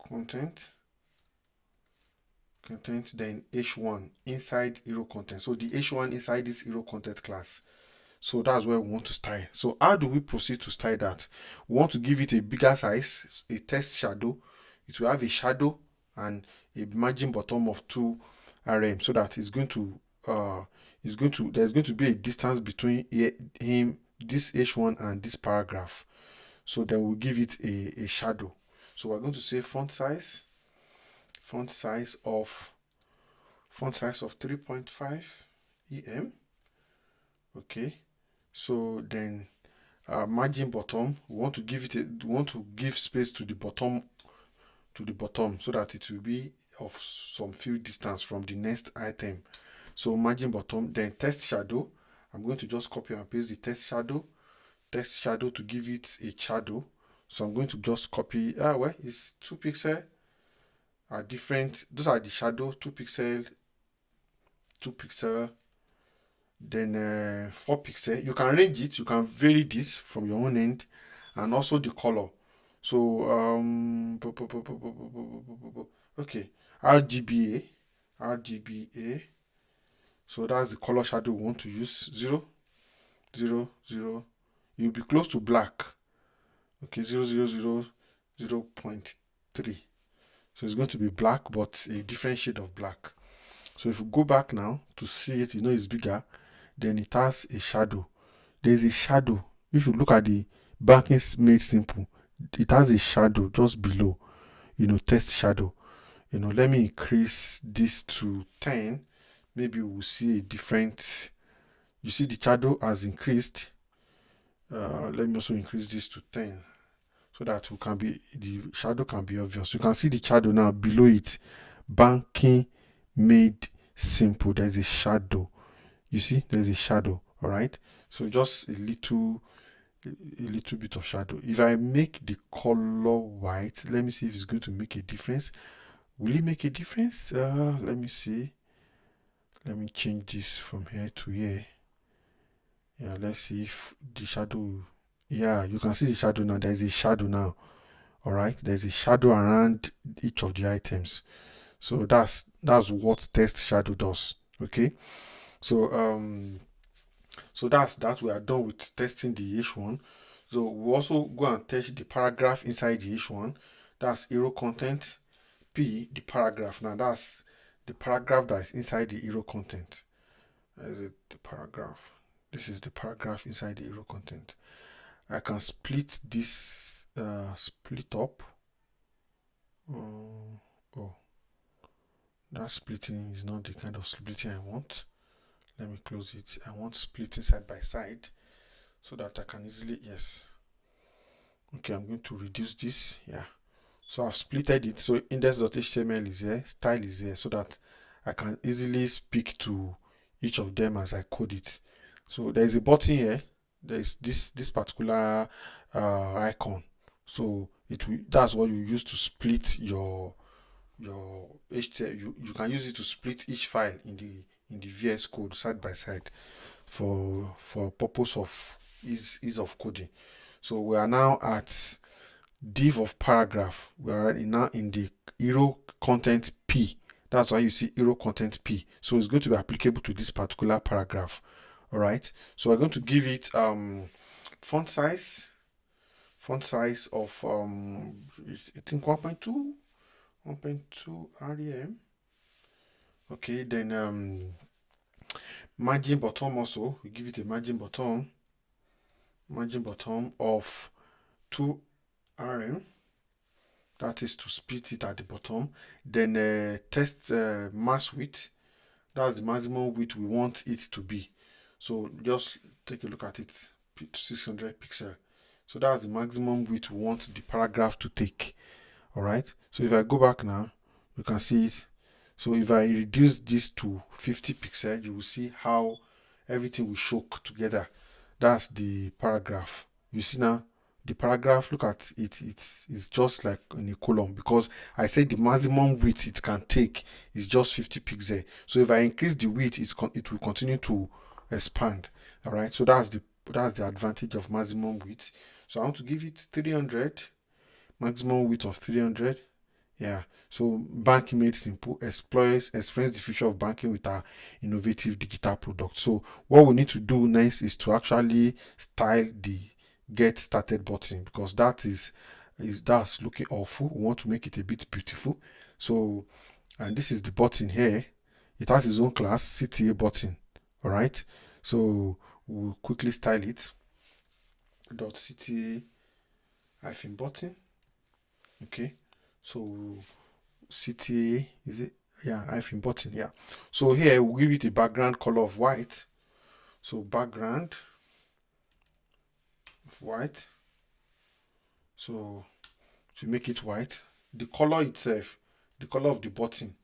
content then h1 inside hero content. So the h1 inside this hero content class. So that's where we want to style. So how do we proceed to style that? We want to give it a bigger size, a text shadow. It will have a shadow and a margin bottom of 2 rm, so that it's going to there's going to be a distance between him, this h1 and this paragraph. So then we'll give it a shadow. So we're going to say font size of 3.5 em. Okay, so then margin bottom, we want to give space to the bottom so that it will be of some few distance from the next item. So margin bottom, then text shadow, I'm going to just copy and paste the text shadow to give it a shadow. So I'm going to just copy, well, it's 2 pixel are different. Those are the shadow, 2 pixel, then 4 pixel. You can range it, you can vary this from your own end, and also the color. So okay, RGBA. So that's the color shadow we want to use. 0 0 0. You'll be close to black. Okay, 0 0 0 0.3. So it's going to be black, but a different shade of black. So if you go back now to see it, it's bigger. Then it has a shadow. There's a shadow. If you look at the banking made simple, it has a shadow just below, text shadow. Let me increase this to 10. Maybe we'll see a different, you see the shadow has increased. Let me also increase this to 10 so that the shadow can be obvious. You can see the shadow now below it, banking made simple. There's a shadow. You see, there's a shadow. All right, so just a little bit of shadow. If I make the color white, let me see if it's going to make a difference. Will it make a difference? Let me see. Let me change this from here to here. Yeah, let's see if the shadow. Yeah, you can see the shadow now. There's a shadow now. All right, there's a shadow around each of the items. So that's what test shadow does. Okay, so that's that. We are done with testing the H1. So we also go and test the paragraph inside the H1. That's hero content. P, the paragraph. Now that's the paragraph that is inside the hero content. Is it the paragraph? This is the paragraph inside the hero content. I can split this split up. Oh, that splitting is not the kind of splitting I want. Let me close it. I want splitting side by side so that I can easily, yes. Okay, I'm going to reduce this. Yeah. So I've splitted it. So index.html is here, style is here, so that I can easily speak to each of them as I code it. So there is a button here. There is this particular icon. So that's what you use to split your HTML. You can use it to split each file in the VS Code side by side for purpose of ease of coding. So we are now at div of paragraph. We are now in the hero content P. That's why you see hero content P. So it's going to be applicable to this particular paragraph. All right. So we're going to give it font size of I think 1.2 rem. Okay, then margin bottom also. We give it a margin bottom of 2 rem. That is to split it at the bottom. Then test mass width. That's the maximum width we want it to be. So just take a look at it. 600 pixel. So that's the maximum width we want the paragraph to take. All right. So if I go back now, you can see it. So if I reduce this to 50 pixel, you will see how everything will choke together. That's the paragraph. You see now the paragraph, look at it, it's just like in a column, because I said the maximum width it can take is just 50 pixels. So if I increase the width, it will continue to expand. All right, so that's the advantage of maximum width. So I want to give it 300, maximum width of 300. Yeah, so banking made simple explains the future of banking with our innovative digital product. So what we need to do next is to actually style the get started button, because that's looking awful. We want to make it a bit beautiful. So, and this is the button here. It has its own class, CTA button. All right. So we'll quickly style it. .cta hyphen button. Okay. So CTA, is it? Yeah, hyphen button. Yeah. So here we'll give it a background color of white. So background of white. So to make it white, the color itself, the color of the button,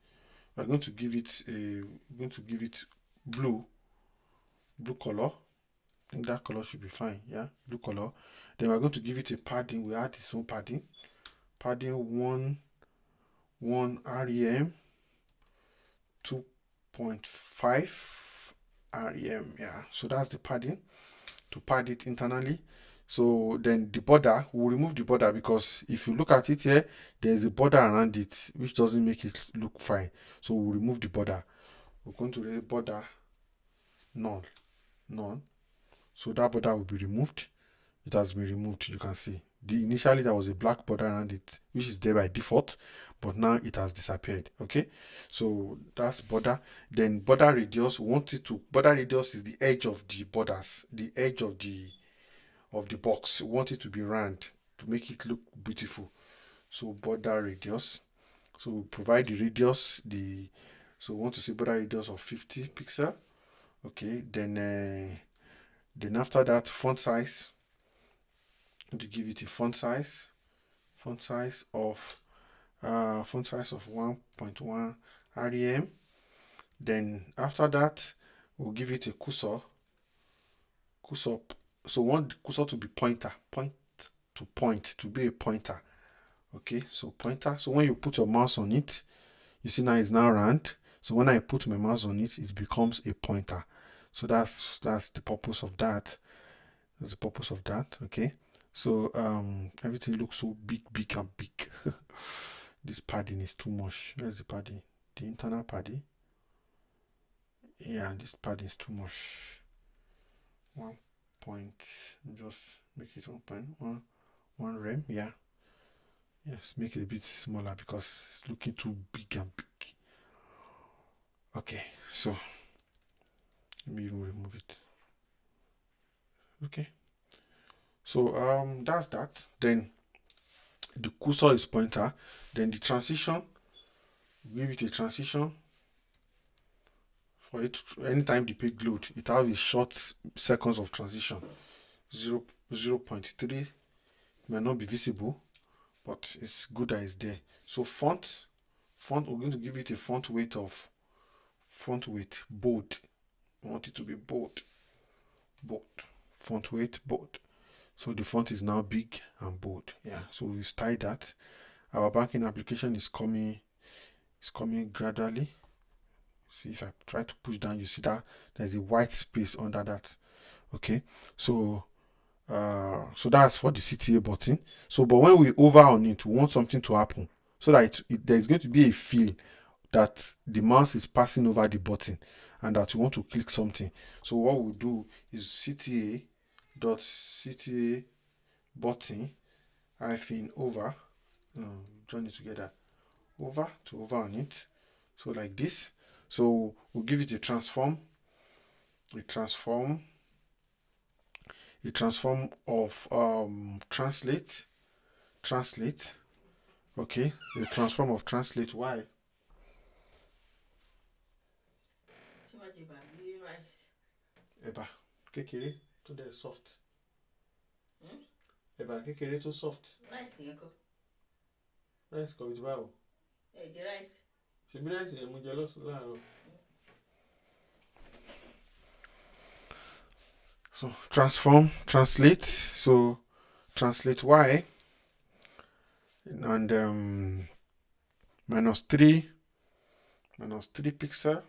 we're going to give it blue color. I think that color should be fine. Yeah, blue color. Then we're going to give it a padding. We add its own padding. Padding 1 rem, 2.5 rem. Yeah, so that's the padding to pad it internally. So then the border, we'll remove the border, because if you look at it here, there's a border around it which doesn't make it look fine. So we'll remove the border. We're going to the border none. So that border will be removed. It has been removed. You can see initially there was a black border around it, which is there by default, but now it has disappeared. Okay, so that's border. Then border radius, border radius is the edge of the borders, the edge of the box. We want it to be round to make it look beautiful. So border radius, so we provide the radius, so we want to say border radius of 50 pixel. Okay, then after that, font size, to give it a font size of 1.1 rem. Then after that, we'll give it a cursor. So we want the cursor to be point to be a pointer. Okay, so pointer. So when you put your mouse on it, You see now it's now round. So when I put my mouse on it, it becomes a pointer. So that's the purpose of that. That's the purpose of that. Okay. So everything looks so big and big. This padding is too much. Where's the padding? The internal padding. Yeah, this padding is too much. 1 point. Just make it 1.1 rem. Yeah. Yes, make it a bit smaller because it's looking too big and big. Okay, so let me even remove it. Okay, so that's that. Then the cursor is pointer. Then the transition, give it a transition for it. Anytime the page load, it has a short seconds of transition. 0.3 may not be visible, but it's good that it's there. So font, we're going to give it a font weight bold. I want it to be bold. Font weight bold. So the font is now big and bold. Yeah, so we style that. Our banking application is coming gradually. See, if I try to push down, you see that there's a white space under that. Okay, so that's for the CTA button. So but when we hover on it, we want something to happen so that there's going to be a feel that the mouse is passing over the button and that you want to click something. So what we'll do is CTA button hyphen over, join it together, over on it. So like this. So we'll give it a transform of translate. Okay, the transform of translate. Why? Eba kékeré tó dẹ̀ soft. Eba kékeré tó soft. Rice yẹn kọ́. Rice kọ́ bí báwo? Ẹ jẹ rice. Ṣebí rice yẹn mo jẹ láàárọ̀. So transform, translate. So translate y and -3 pixel.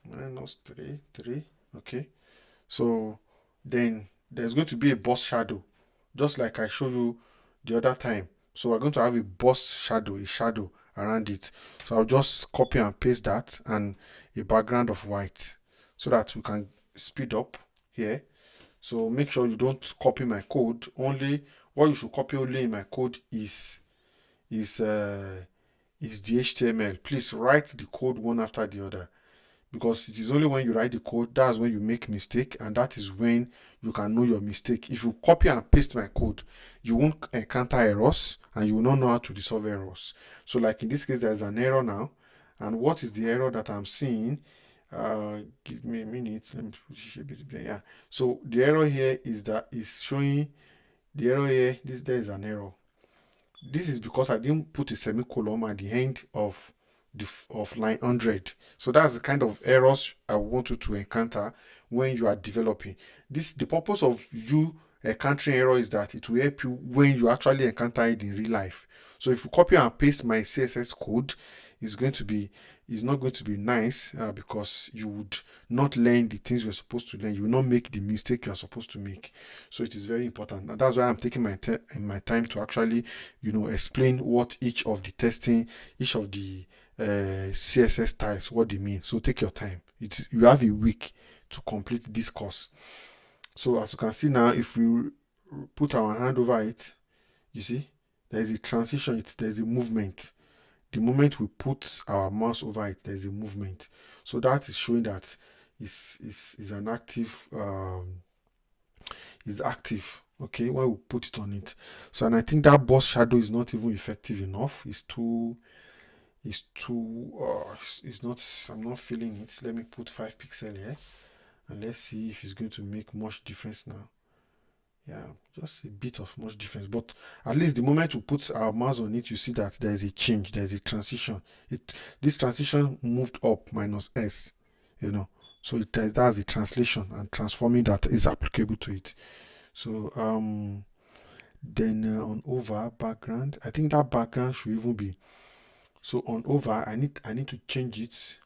-3. Okay. So then there's going to be a boss shadow, just like I showed you the other time. So we're going to have a boss shadow, a shadow around it. So I'll just copy and paste that and a background of white so that we can speed up here. So make sure you don't copy my code. Only what you should copy only in my code is the HTML. Please write the code one after the other, because it is only when you write the code that's when you make mistake, and that is when you can know your mistake. If you copy and paste my code, you won't encounter errors and you will not know how to resolve errors. So like in this case, there's an error now, and what is the error that I'm seeing? Give me a minute. Let me push a bit. Yeah, so the error here is that is showing the error here. There is an error. This is because I didn't put a semicolon at the end of line 100. So that's the kind of errors I want you to encounter when you are developing. The purpose of you encountering error is that it will help you when you actually encounter it in real life. So if you copy and paste my CSS code, it's not going to be nice, because you would not learn the things you're supposed to learn. You will not make the mistake you're supposed to make. So it is very important, and that's why I'm taking my time to actually explain what each of the CSS styles, what they mean. So take your time. You have a week to complete this course. So as you can see now, if we put our hand over it, you see there is a transition. There's a movement. The moment we put our mouse over it, there's a movement. So that is showing that is an active, is active. Okay, when we put it on it. So, and I think that boss shadow is not even effective enough. It's not, I'm not feeling it. Let me put 5 pixels here and let's see if it's going to make much difference now. Yeah, just a bit of much difference, but at least the moment we put our mouse on it, you see that there is a change, there is a transition. This transition moved up -s, so that's the translation and transforming that is applicable to it. So then on over background, I think that background should even be So on over, I need to change it.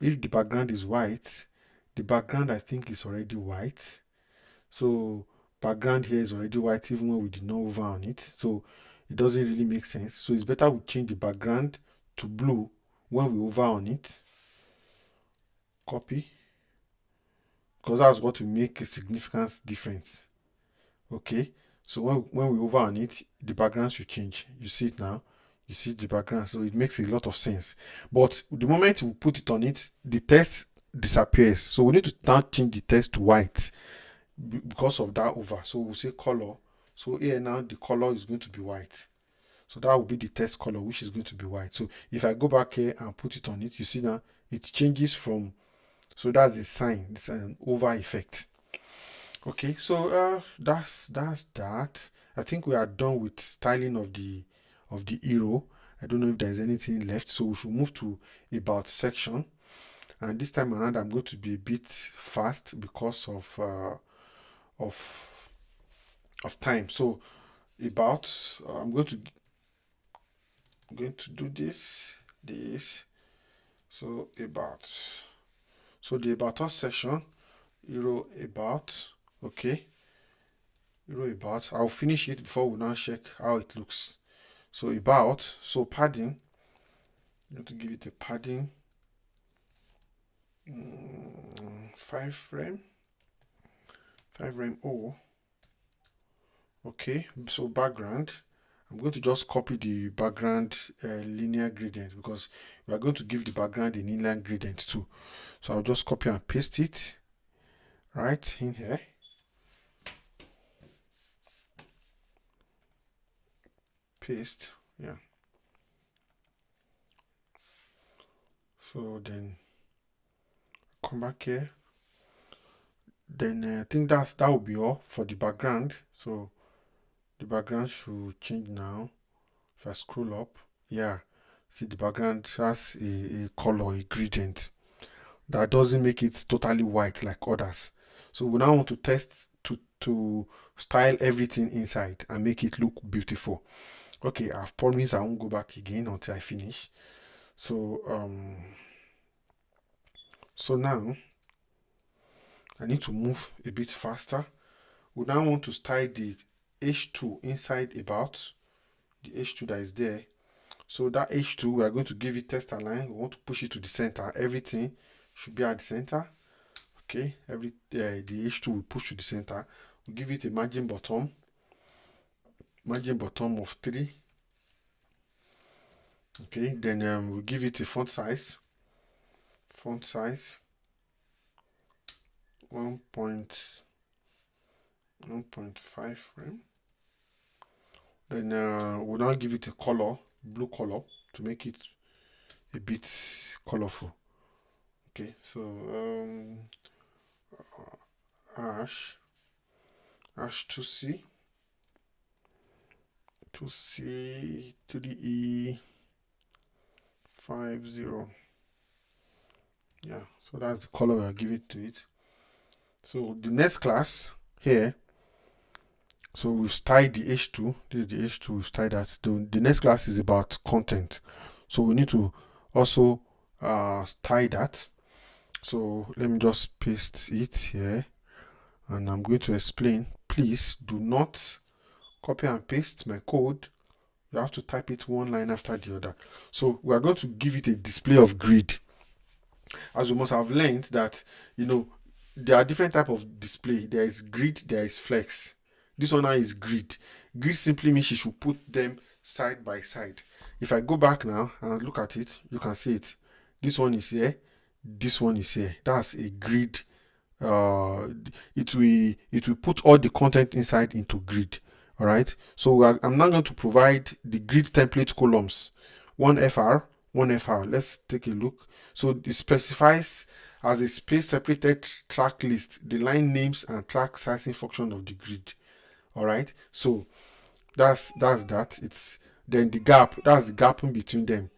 If the background is white, the background I think is already white. So background here is already white even when we did not over on it. So it doesn't really make sense. So it's better we change the background to blue when we over on it. Copy. Because that's what will make a significant difference. Okay. So when we over on it, the background should change. You see it now. You see the background. So it makes a lot of sense. But the moment we put it on it, the text disappears. So we need to now change the text to white because of that over. So we'll say color. So here now the color is going to be white. So that will be the text color, which is going to be white. So if I go back here and put it on it, you see now it changes from, so that's a sign. It's an over effect. Okay, so that's that. I think we are done with styling of the hero. I don't know if there's anything left, so we should move to about section. And this time around, I'm going to be a bit fast because of of time. So about I'm going to do this. So about, so the about us section, hero about. Okay, hero about. I'll finish it before we now check how it looks. So about, so padding, I'm going to give it a padding 5 rem O. Okay, so background, I'm going to just copy the background linear gradient because we are going to give the background an inline gradient too. So I'll just copy and paste it right in here. Paste, yeah. So then come back here. Then I think that will be all for the background. So the background should change now. If I scroll up, yeah, see the background has a color, a gradient that doesn't make it totally white like others. So we now want to test to style everything inside and make it look beautiful. Okay, I've promised I won't go back again until I finish. So so now I need to move a bit faster. We now want to style the H2 inside about the H2 that is there. So that H2, we are going to give it text align. We want to push it to the center. Everything should be at the center. Okay, the H2 will push to the center. We give it a margin bottom of 3. Okay, then we'll give it a font size 1.5 frame. Then we'll now give it a color, blue color, to make it a bit colorful. Okay, so ash 2C 3E 50. Yeah, so that's the color we are giving to it. So the next class here, so we've styled the H2. This is the H2, we've styled that. The next class is about content. So we need to also style that. So let me just paste it here. And I'm going to explain. Please do not copy and paste my code. You have to type it one line after the other. So we are going to give it a display of grid. As you must have learned that, there are different type of display. There is grid, there is flex. This one now is grid. Grid simply means you should put them side by side. If I go back now and look at it, you can see it. This one is here, this one is here. That's a grid. It will put all the content inside into grid. All right, so I'm now going to provide the grid template columns, one FR. Let's take a look. So it specifies as a space separated track list the line names and track sizing function of the grid. All right, so that's that. It's then the gap, that's the gap in between them.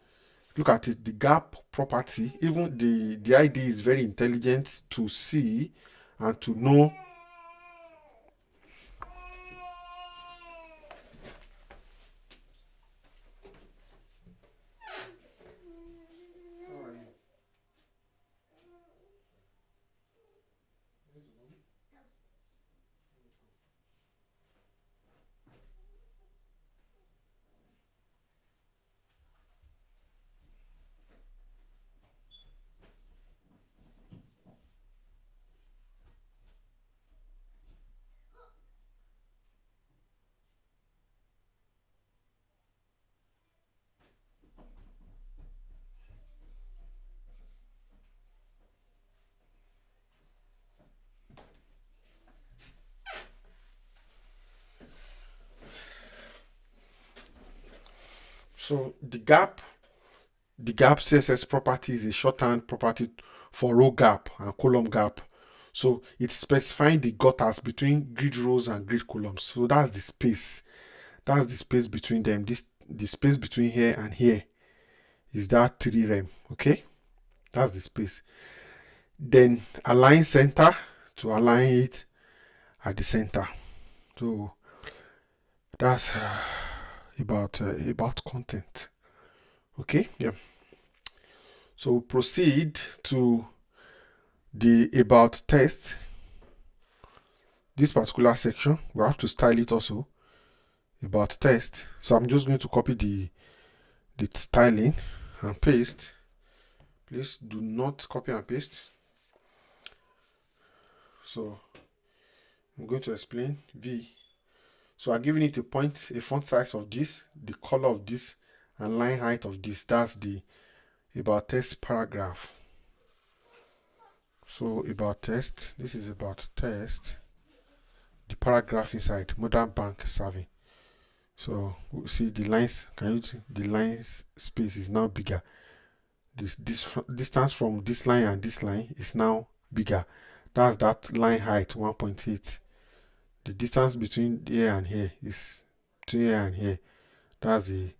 Look at it, the gap property. Even the ID is very intelligent to see and to know. So the gap CSS property is a shorthand property for row gap and column gap. So it's specifying the gutters between grid rows and grid columns. So that's the space. That's the space between them. The space between here and here is that 3 rem. Okay, that's the space. Then align center to align it at the center. So that's about content. Okay, yeah. So proceed to the about text. This particular section, we have to style it also. About text. So I'm just going to copy the styling and paste. Please do not copy and paste. So I'm going to explain V. So I'm giving it a font size of this, the color of this, and line height of this. That's the about text paragraph. So about text, this is about text, the paragraph inside, modern bank serving. So we see the lines, can you see the lines space is now bigger. This distance from this line and this line is now bigger. That's that line height 1.8. The distance between here and here is between here and here. That's the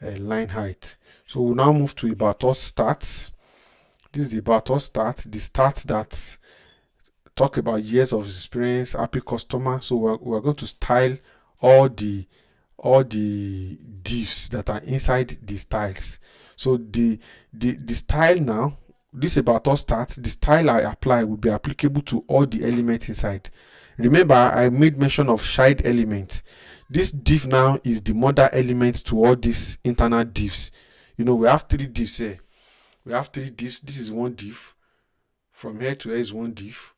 line height. So we'll now move to about us stats. This is the about us stats, the stats that talk about years of experience, happy customer. So we're going to style all the divs that are inside the styles. So the style now, this about us stats, the style I apply will be applicable to all the elements inside. Remember, I made mention of child element. This div now is the mother element to all these internal divs. You know, we have 3 divs here. We have 3 divs. This is one div. From here to here is one div.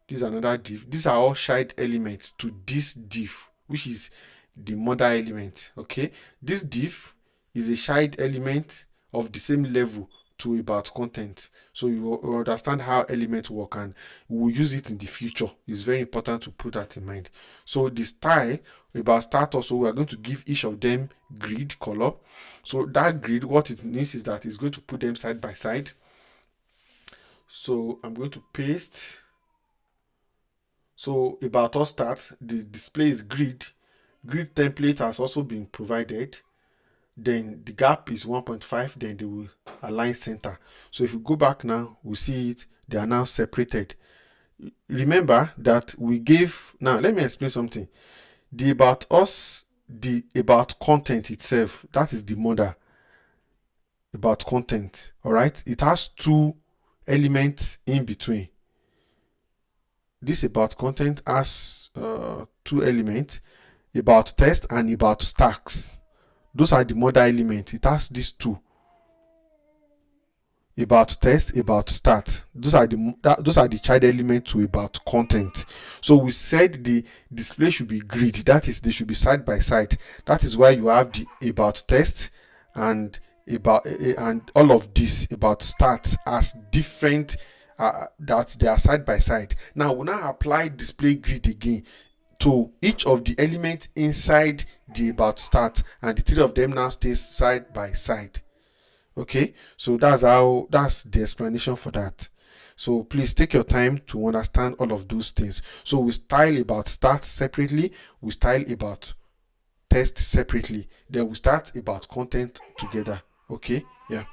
This is another div. These are all child elements to this div, which is the mother element. Okay, this div is a child element of the same level to about content. So you will understand how elements work, and we will use it in the future. It's very important to put that in mind. So the style about start also, we are going to give each of them grid color. So that grid, what it means is that it's going to put them side by side. So I'm going to paste. So about us start, the display is grid. Grid template has also been provided. Then the gap is 1.5. Then they will align center. So if you go back now, we see it. They are now separated. Remember that we gave. Now let me explain something. The about us, the about content itself, that is the mother. About content. All right. It has 2 elements in between. This about content has 2 elements, about text and about stacks. Those are the mother elements. It has these 2, about text, about start. Those are the child elements to about content. So we said the display should be grid, that is, they should be side by side. That is why you have the about text and about and all of this about start as different, that they are side by side. Now we now apply display grid again to each of the elements inside the about start, and the 3 of them now stays side by side. Okay, so that's the explanation for that. So please take your time to understand all of those things. So we style about start separately, we style about text separately, then we start about content together. Okay, yeah.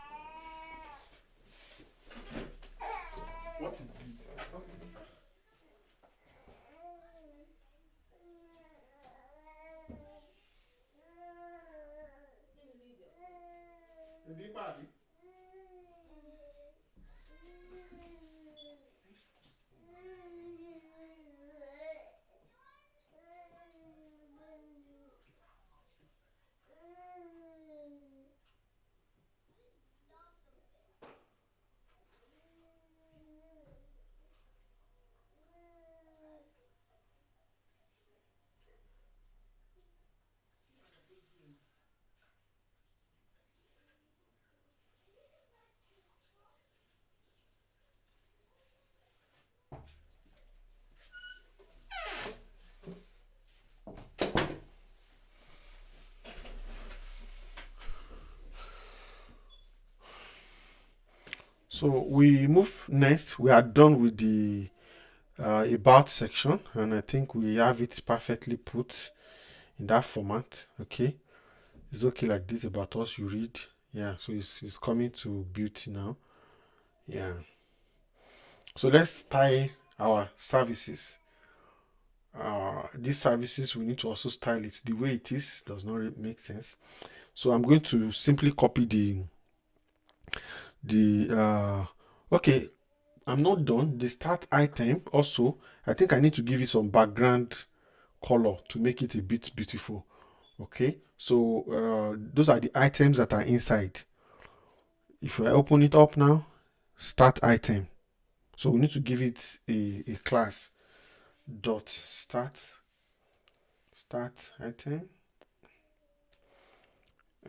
What is it? So we move next. We are done with the about section, and I think we have it perfectly put in that format. Okay, it's okay like this. About us, you read. Yeah, so it's coming to beauty now. Yeah, so let's tie our services. These services, we need to also style it. The way it is does not really make sense. So I'm going to simply copy okay, I'm not done. The start item also, I think I need to give it some background color to make it a bit beautiful. Okay, so those are the items that are inside. If I open it up now, start item. So we need to give it a class dot start item.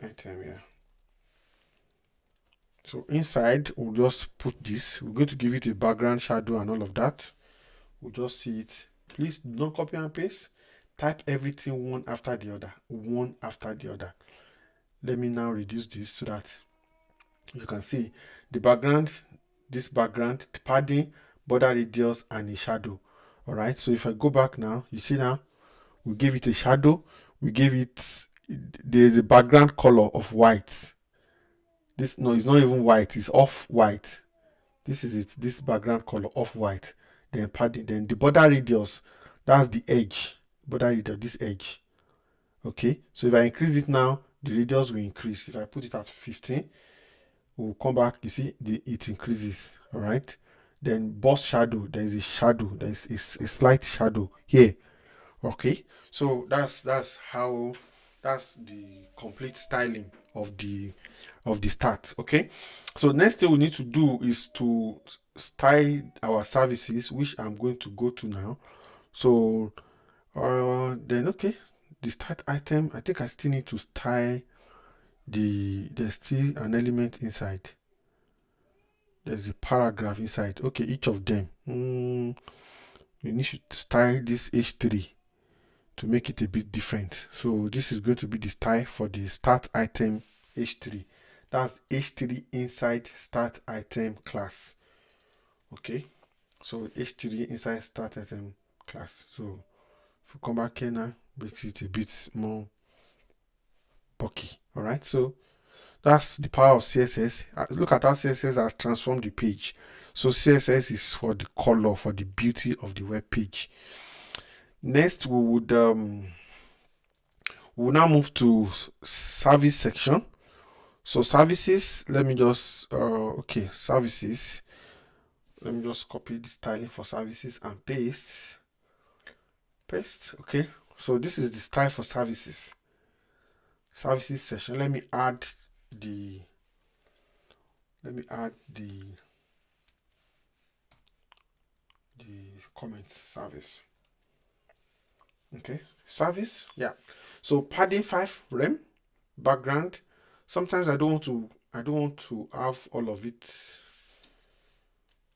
Yeah. So inside, we'll just put this. We're going to give it a background shadow and all of that. We'll just see it. Please don't copy and paste. Type everything one after the other. One after the other. Let me now reduce this so that you can see the background, this background, the padding, border radius, and a shadow. All right. So if I go back now, you see now, we gave it a shadow. We gave it, there's a background color of white. This, no, it's not even white. It's off white. This is it. This background color off white. Then padding. Then the border radius. That's the edge. Border radius. This edge. Okay. So if I increase it now, the radius will increase. If I put it at 15, we'll come back. You see, it increases. All right. Then boss shadow. There is a shadow. There is a slight shadow here. Okay. So that's the complete styling of the start. Okay, so next thing we need to do is to style our services, which I'm going to go to now. So then, okay, the start item, I think I still need to style there's still an element inside. There's a paragraph inside. Okay, each of them. We need to style this h3 to make it a bit different. So this is going to be the style for the start item h3. That's h3 inside start item class. Okay, so h3 inside start item class. So if we come back here now, makes it a bit more bulky. All right, so that's the power of CSS. Look at how CSS has transformed the page. So CSS is for the color, for the beauty of the web page. Next, we'll now move to service section. So services, let me just okay, services. Let me just copy the styling for services and paste. Okay, so this is the style for services section. Let me add the comment service. Okay, service, yeah. So padding 5 rem, background. Sometimes I don't want to have all of it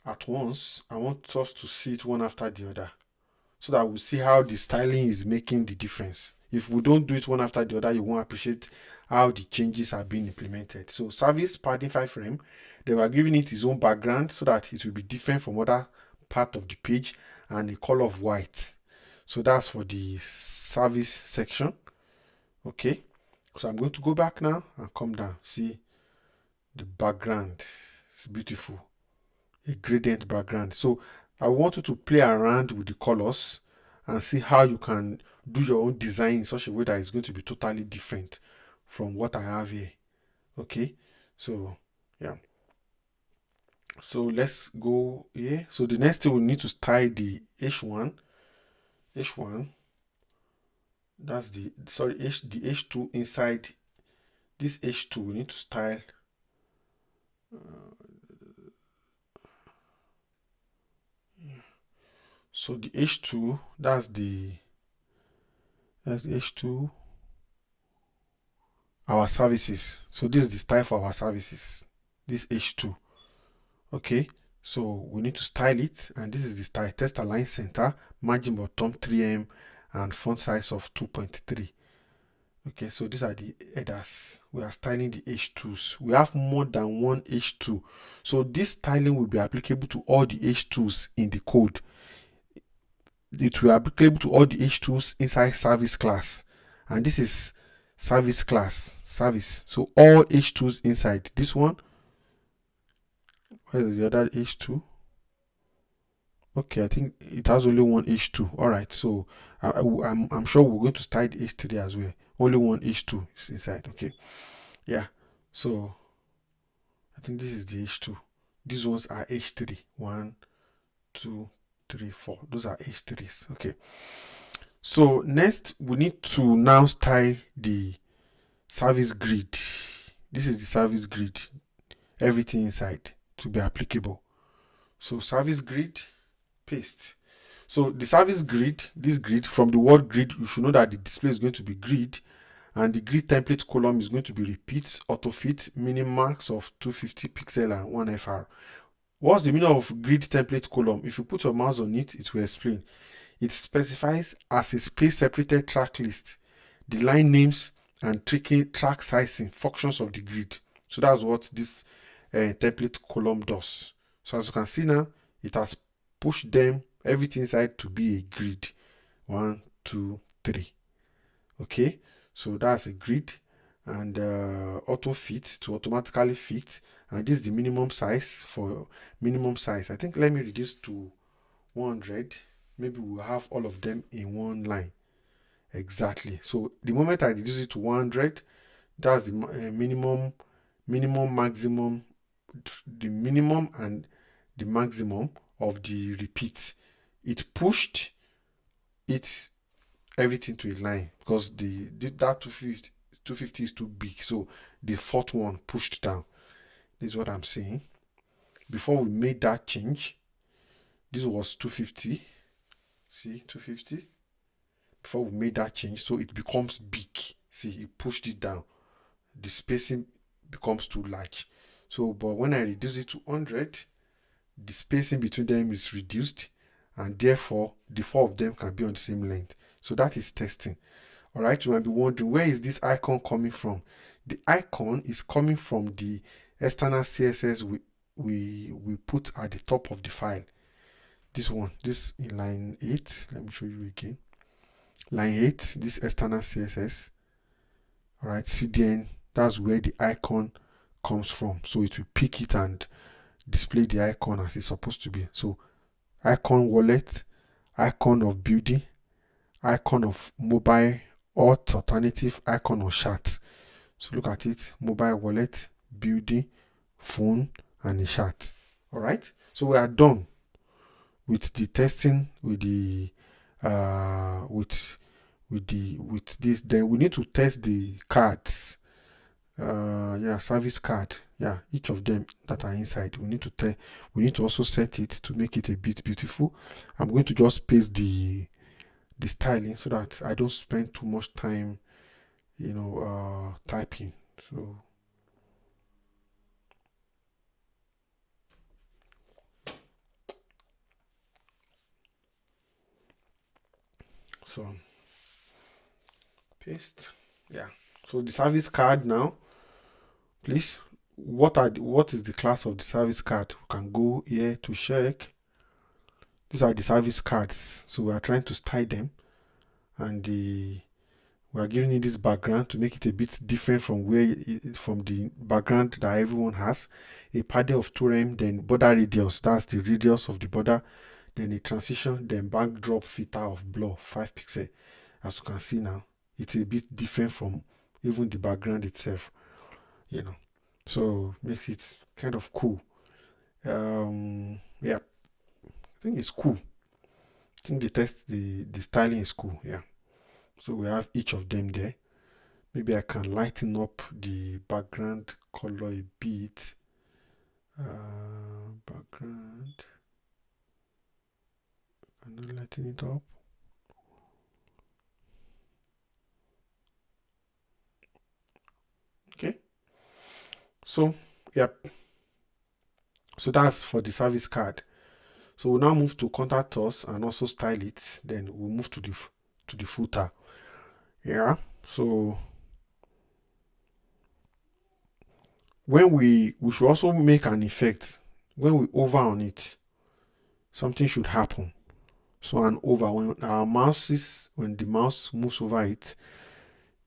at once. I want us to see it one after the other, so that we'll see how the styling is making the difference. If we don't do it one after the other, you won't appreciate how the changes are being implemented. So service padding 5 frame, they were giving it its own background so that it will be different from other part of the page, and a color of white. So that's for the service section. Okay, so I'm going to go back now and come down. See the background, it's beautiful, a gradient background. So I want you to play around with the colors and see how you can do your own design in such a way that it's going to be totally different from what I have here. Okay, so yeah, so let's go here. So the next thing, we need to style the h1. That's the h2 inside this h2. We need to style so the h2, that's the h2, our services. So this is the style for our services, this h2. Okay, so we need to style it, and this is the style: text align center, margin bottom 3M, and font size of 2.3. Okay, so these are the headers. We are styling the H2s. We have more than one H2. So this styling will be applicable to all the H2s in the code. It will be applicable to all the H2s inside service class. And this is service class, service. So all H2s inside. This one, where is the other H2? Okay, I think it has only one H2. All right, so I'm sure we're going to style the H3 as well. Only one H2 is inside. Okay, yeah. So I think this is the H2. These ones are H3. 1, 2, 3, 4. Those are H3s. Okay. So next we need to now style the service grid. This is the service grid. Everything inside to be applicable. So service grid, paste. So the service grid, this grid, from the word grid, you should know that the display is going to be grid, and the grid template column is going to be repeat, auto fit, minimax of 250 pixel and 1 FR. What's the meaning of grid template column? If you put your mouse on it, it will explain. It specifies as a space separated track list the line names and track sizing functions of the grid. So that's what this template column does. So as you can see now, it has pushed them everything inside to be a grid. 1, 2, 3. Okay, so that's a grid, and auto fit to automatically fit, and this is the minimum size for minimum size. I think let me reduce to 100. Maybe we'll have all of them in one line. Exactly. So the moment I reduce it to 100, that's the minimum, maximum, the minimum and the maximum of the repeat. It pushed it everything to a line because that 250 is too big. So the fourth one pushed down. This is what I'm saying. Before we made that change, this was 250. See, 250. Before we made that change, so it becomes big. See, it pushed it down. The spacing becomes too large. So, but when I reduce it to 100, the spacing between them is reduced, and therefore the four of them can be on the same length. So that is testing. All right, you might be wondering, where is this icon coming from? The icon is coming from the external CSS we put at the top of the file. This one, this in line 8. Let me show you again. Line 8, this external CSS. All right, CDN, that's where the icon comes from. So it will pick it and display the icon as it's supposed to be. So icon wallet, icon of building, icon of mobile, alternative icon of chat. So look at it: mobile wallet, building, phone, and a chat. All right, so we are done with the testing with the with this. Then we need to test the cards. Yeah, service card. Yeah, each of them that are inside, we need to tell. We need to also set it to make it a bit beautiful. I'm going to just paste the styling so that I don't spend too much time, typing. So paste. Yeah. So the service card now, please. What is the class of the service card? We can go here to check. These are the service cards. So we are trying to style them, and we are giving it this background to make it a bit different from from the background that everyone has. A padding of 2rem, then border radius. That's the radius of the border. Then a transition, then backdrop filter of blur 5 pixel. As you can see now, it's a bit different from even the background itself. So makes it kind of cool. Yeah, I think it's cool. I think the styling is cool. Yeah. So we have each of them there. Maybe I can lighten up the background color a bit. Background. And then lighten it up. Okay. So, yep. So that's for the service card. So we'll now move to contact us and also style it. Then we'll move to the footer. Yeah. So when we should also make an effect. When we hover on it, something should happen. So an over, when the mouse moves over it,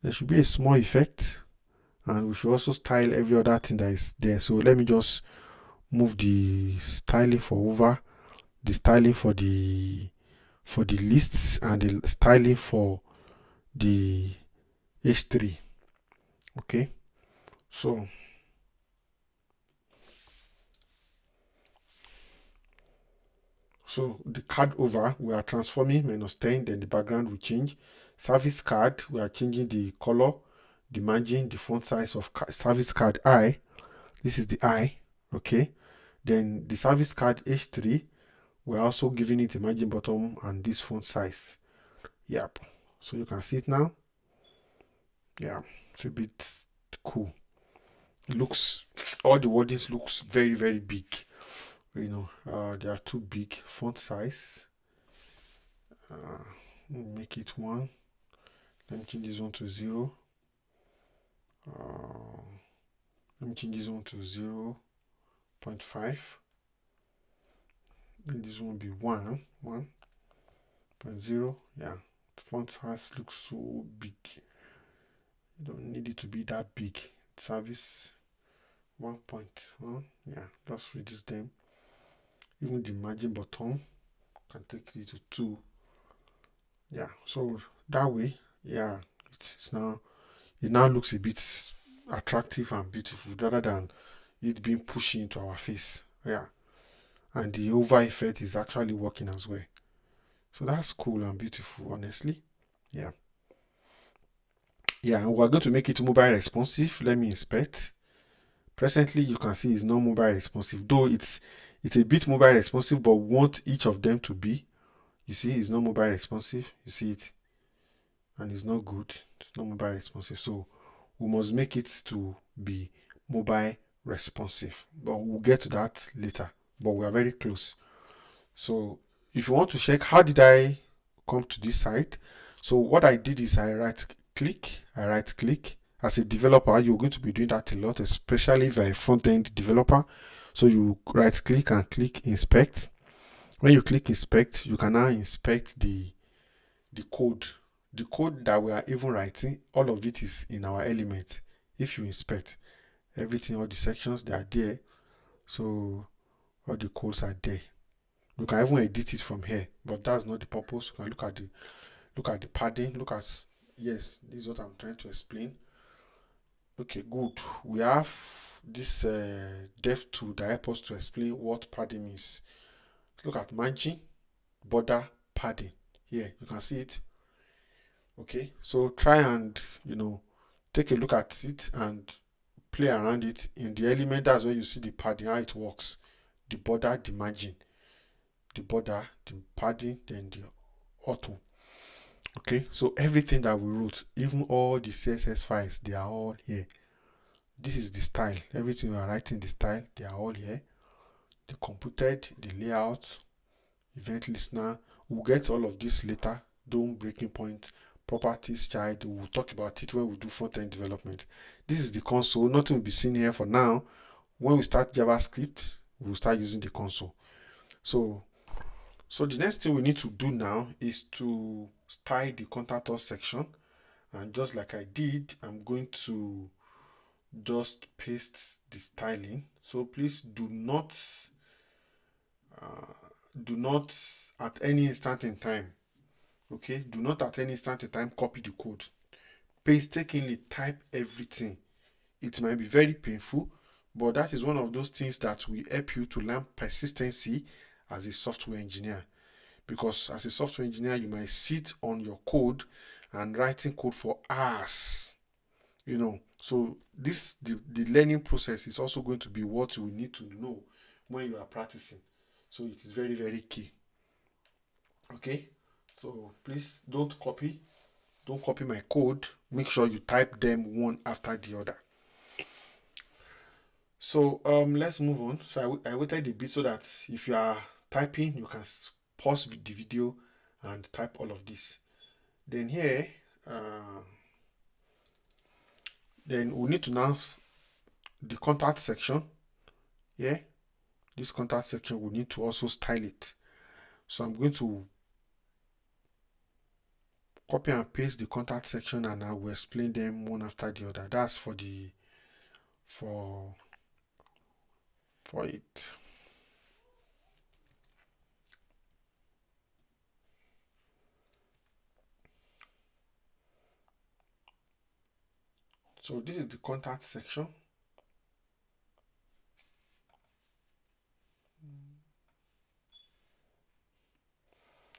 there should be a small effect, and we should also style every other thing that is there. So let me just move the styling for over, the styling for the lists, and the styling for the H3. Okay, so the card over, we are transforming -10, then the background will change. Service card, we are changing the color, the margin, the font size of service card I. This is the I. Okay, then the service card H3, we're also giving it a margin bottom and this font size. Yep, so you can see it now. Yeah, it's a bit cool. It looks, all the wordings looks very, very big. You know, they are too big. Font size, make it 1. Let me change this one to 0. Let me change this one to 0.5. Then this one will be 1.0. Yeah, the font size looks so big. You don't need it to be that big. Service 1.1. Yeah, just reduce them. Even the margin bottom can take it to 2. Yeah, so that way, yeah, it now looks a bit attractive and beautiful rather than it being pushed into our face. Yeah, and the over effect is actually working as well. So that's cool and beautiful, honestly. Yeah. Yeah, we're going to make it mobile responsive. Let me inspect. Presently, you can see it's not mobile responsive, though it's a bit mobile responsive, but we want each of them to be. You see, it's not mobile responsive. You see it, and it's not good. It's not mobile responsive, so we must make it to be mobile responsive. But we'll get to that later. But we are very close. So if you want to check how did I come to this site, so what I did is I right click. As a developer, you're going to be doing that a lot, especially if you're a front-end developer. So you right click and click inspect. When you click inspect, you can now inspect the code. The code that we are even writing, all of it is in our element. If you inspect everything, all the sections, they are there. So all the codes are there. You can even edit it from here, but that's not the purpose. You can look at the padding. Yes, this is what I'm trying to explain. Okay, good. We have this dev tool that helps us to explain what padding means. Look at margin, border, padding. Here, you can see it. Okay, so try and, take a look at it and play around it. In the element, that's where you see the padding, how it works. The border, the margin, the border, the padding, then the auto. Okay, so everything that we wrote, even all the CSS files, they are all here. This is the style. Everything we are writing, the style, they are all here. The computed, the layout, event listener. We'll get all of this later. DOM, breaking point, properties, child. We'll talk about it when we do front-end development. This is the console. Nothing will be seen here for now. When we start JavaScript, we'll start using the console. So the next thing we need to do now is to style the contact us section. And just like I did, I'm going to just paste the styling. So please do not at any instant in time, okay, do not at any instant in time copy the code. Painstakingly type everything. It might be very painful, but that is one of those things that will help you to learn persistency as a software engineer. Because as a software engineer, you might sit on your code and writing code for hours. So the learning process is also going to be what you will need to know when you are practicing. So it is very, very key. Okay, so please don't copy my code. Make sure you type them one after the other. So let's move on. So I waited a bit so that if you are typing, you can pause the video and type all of this. Then here, then we need to now the contact section. Yeah, this contact section, we need to also style it. So I'm going to copy and paste the contact section, and I will explain them one after the other. That's for the for it. So this is the contact section.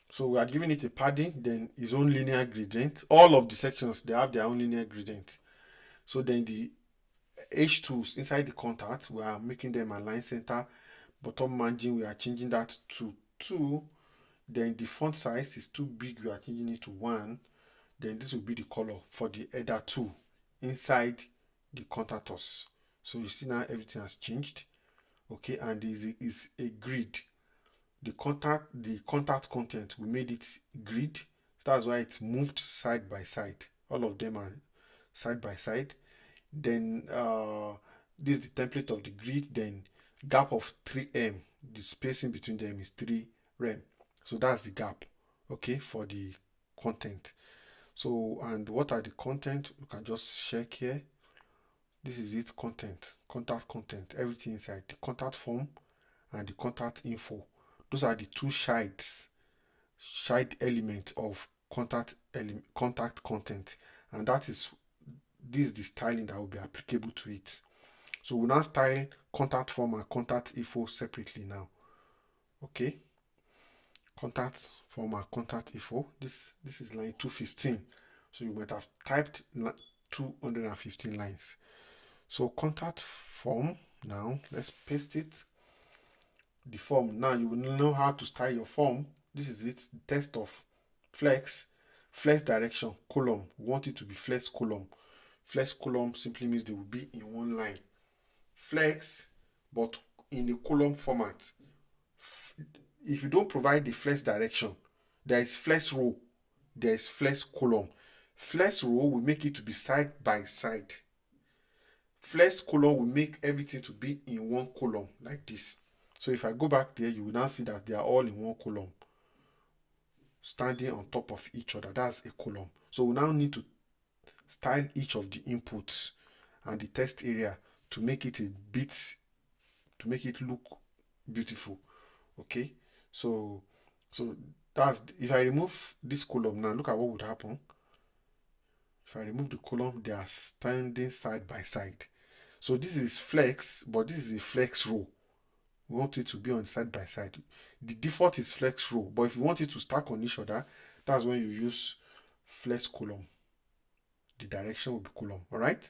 So we are giving it a padding, then its own linear gradient. All of the sections, they have their own linear gradient. So then the H2s inside the contact, we are making them align center. Bottom margin, we are changing that to 2. Then the font size is too big, we are changing it to 1. Then this will be the color for the header 2 inside the contactors. So you see now everything has changed. Okay, and this is a grid. The contact content, we made it grid. So that's why it's moved side by side. All of them are side by side. Then this is the template of the grid. Then gap of 3m, the spacing between them is 3 rem. So that's the gap, okay, for the content. So, and what are the content? You can just check here. This is it, content, contact content, everything inside the contact form and the contact info. Those are the two child element of contact content, and this is the styling that will be applicable to it. So we'll now style contact form and contact info separately now. Okay, contact form and contact info. This is line 215. So you might have typed 215 lines. So contact form, now let's paste it. The form, now you will know how to style your form. This is it, test of flex direction column. We want it to be flex column. Flex column simply means they will be in one line. Flex, but in a column format. If you don't provide the flex direction, there is flex row, there is flex column. Flex row will make it to be side by side. Flex column will make everything to be in one column like this. So if I go back there, you will now see that they are all in one column, standing on top of each other. That's a column. So we now need to style each of the inputs and the text area to make it to make it look beautiful. Okay, so that's, if I remove this column now, look at what would happen. If I remove the column, they are standing side by side. So this is flex, but this is a flex row. We want it to be on side by side. The default is flex row, but if you want it to stack on each other, that's when you use flex column. The direction will be column. All right,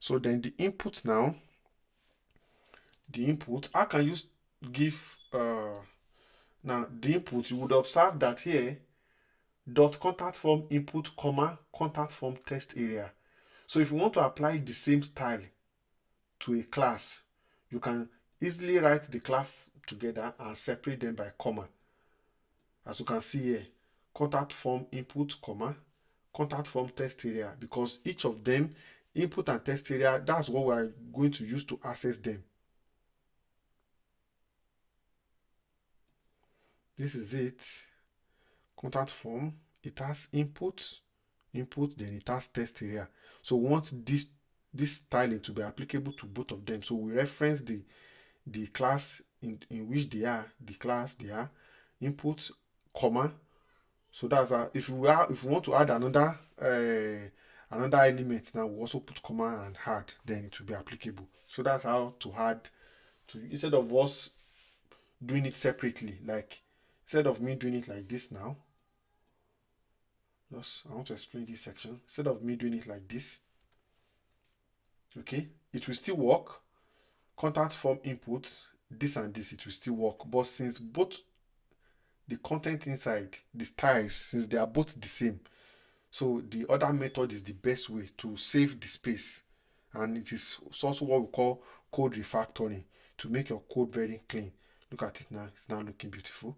so then the input now, the input, how can you give now the input? You would observe that here dot contact form input comma contact form text area. So if you want to apply the same style to a class, you can easily write the class together and separate them by comma. As you can see here, contact form input comma contact form text area, because each of them, input and text area, that's what we're going to use to access them. This is it. Contact form, it has input, then it has text area. So we want this styling to be applicable to both of them. So we reference the class in which they are, the class they are, input comma. So that's if we want to add another element, now we also put comma and add, then it will be applicable. So that's how to add to, instead of us doing it separately, like instead of me doing it like this now. I want to explain this section. Instead of me doing it like this, okay, it will still work. Contact form input, this and this, it will still work. But since both the content inside, the styles, since they are both the same, so the other method is the best way to save the space. And it is also what we call code refactoring, to make your code very clean. Look at it now, it's now looking beautiful.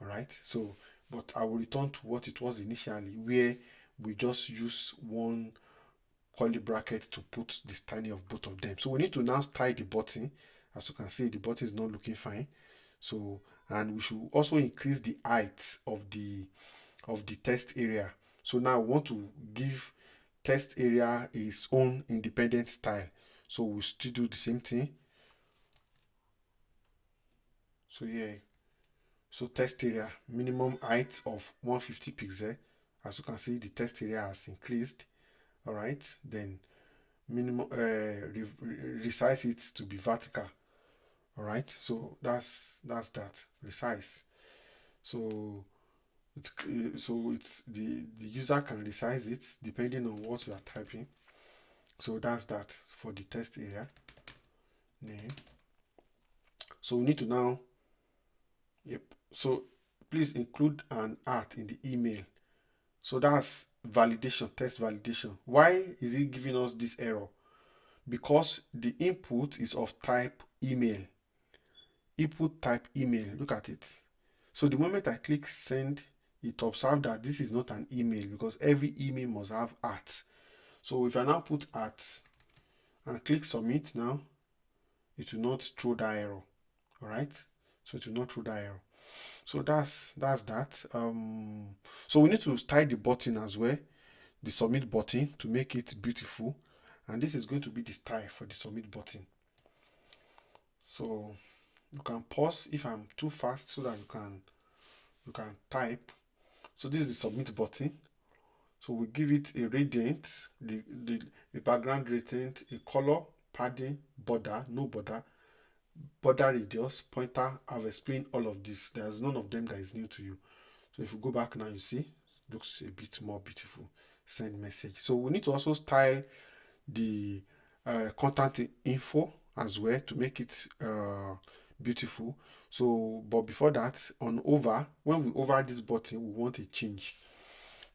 All right, so but I will return to what it was initially, where we just use one curly bracket to put the styling of both of them. So we need to now style the button. As you can see, the button is not looking fine. So, and we should also increase the height of the text area. So now we want to give text area its own independent style. So we still do the same thing. So yeah, so text area minimum height of 150 pixel. As you can see, the text area has increased. All right, then minimum resize it to be vertical. All right, so that's that resize. So it's the user can resize it depending on what you are typing. So that's that for the text area name. So we need to now, yep, so please include an art in the email. So that's validation, test validation. Why is it giving us this error? Because the input is of type email. Input type email, look at it. So the moment I click send, it observes that this is not an email because every email must have art. So if I now put art and click submit now, it will not throw that error. All right, so it will not throw that error. So that's that. So we need to style the button as well, the submit button, to make it beautiful, and this is going to be the style for the submit button. So you can pause if I'm too fast so that you can type. So this is the submit button. So we give it a gradient, the background gradient, a color, padding, border, no border, border radius, pointer. I've explained all of this. There's none of them that is new to you. So if you go back now, you see it looks a bit more beautiful. Send message. So we need to also style the contact info as well to make it beautiful. So but before that, on over, when we over this button, we want a change.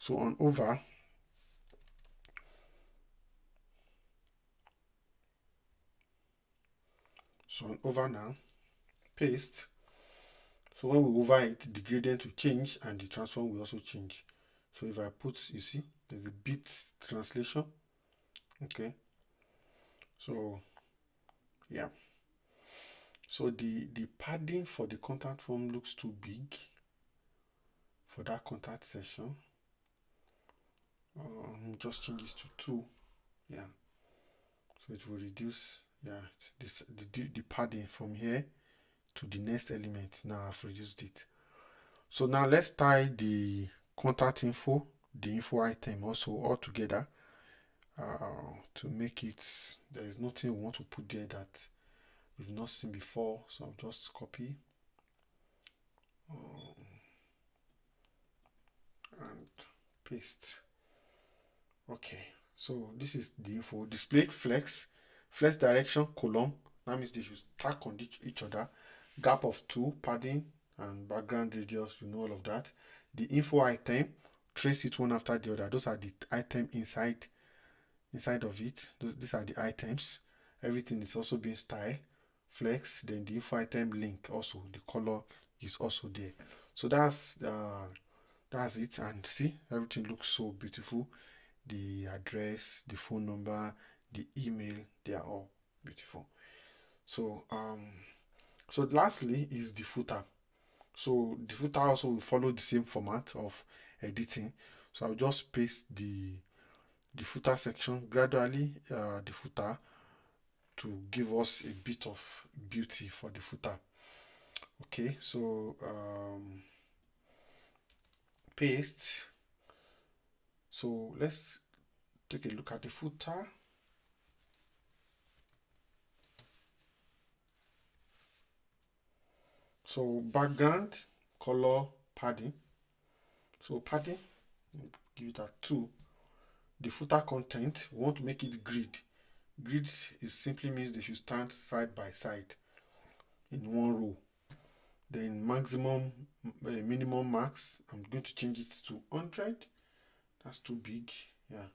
So on over, now, paste. So when we over it, the gradient will change and the transform will also change. So if I put, you see, there's a bit translation. Okay. So yeah. So the padding for the contact form looks too big for that contact section. Just change this to 2. Yeah. So it will reduce, yeah, the padding from here to the next element. Now I've reduced it. So now let's tie the contact info, the info item also all together to make it, there is nothing we want to put there that we've not seen before. So I'll just copy and paste. Okay, so this is the info. Display flex direction column. That means they should stack on each other. Gap of 2, padding and background radius, you know all of that. The info item, trace it one after the other. Those are the item inside of it. These are the items. Everything is also being styled. Flex, then the info item link also, the color is also there. So that's it, and see, everything looks so beautiful. The address, the phone number, the email, they are all beautiful. So so lastly is the footer. So the footer also will follow the same format of editing. So I'll just paste the footer section gradually, the footer, to give us a bit of beauty for the footer. Okay, so paste. So let's take a look at the footer. So background, color, padding. So padding, give it a 2. The footer content, we want to make it grid. Grid is simply means they should stand side by side in one row. Then maximum, minimum max, I'm going to change it to 100. That's too big. Yeah,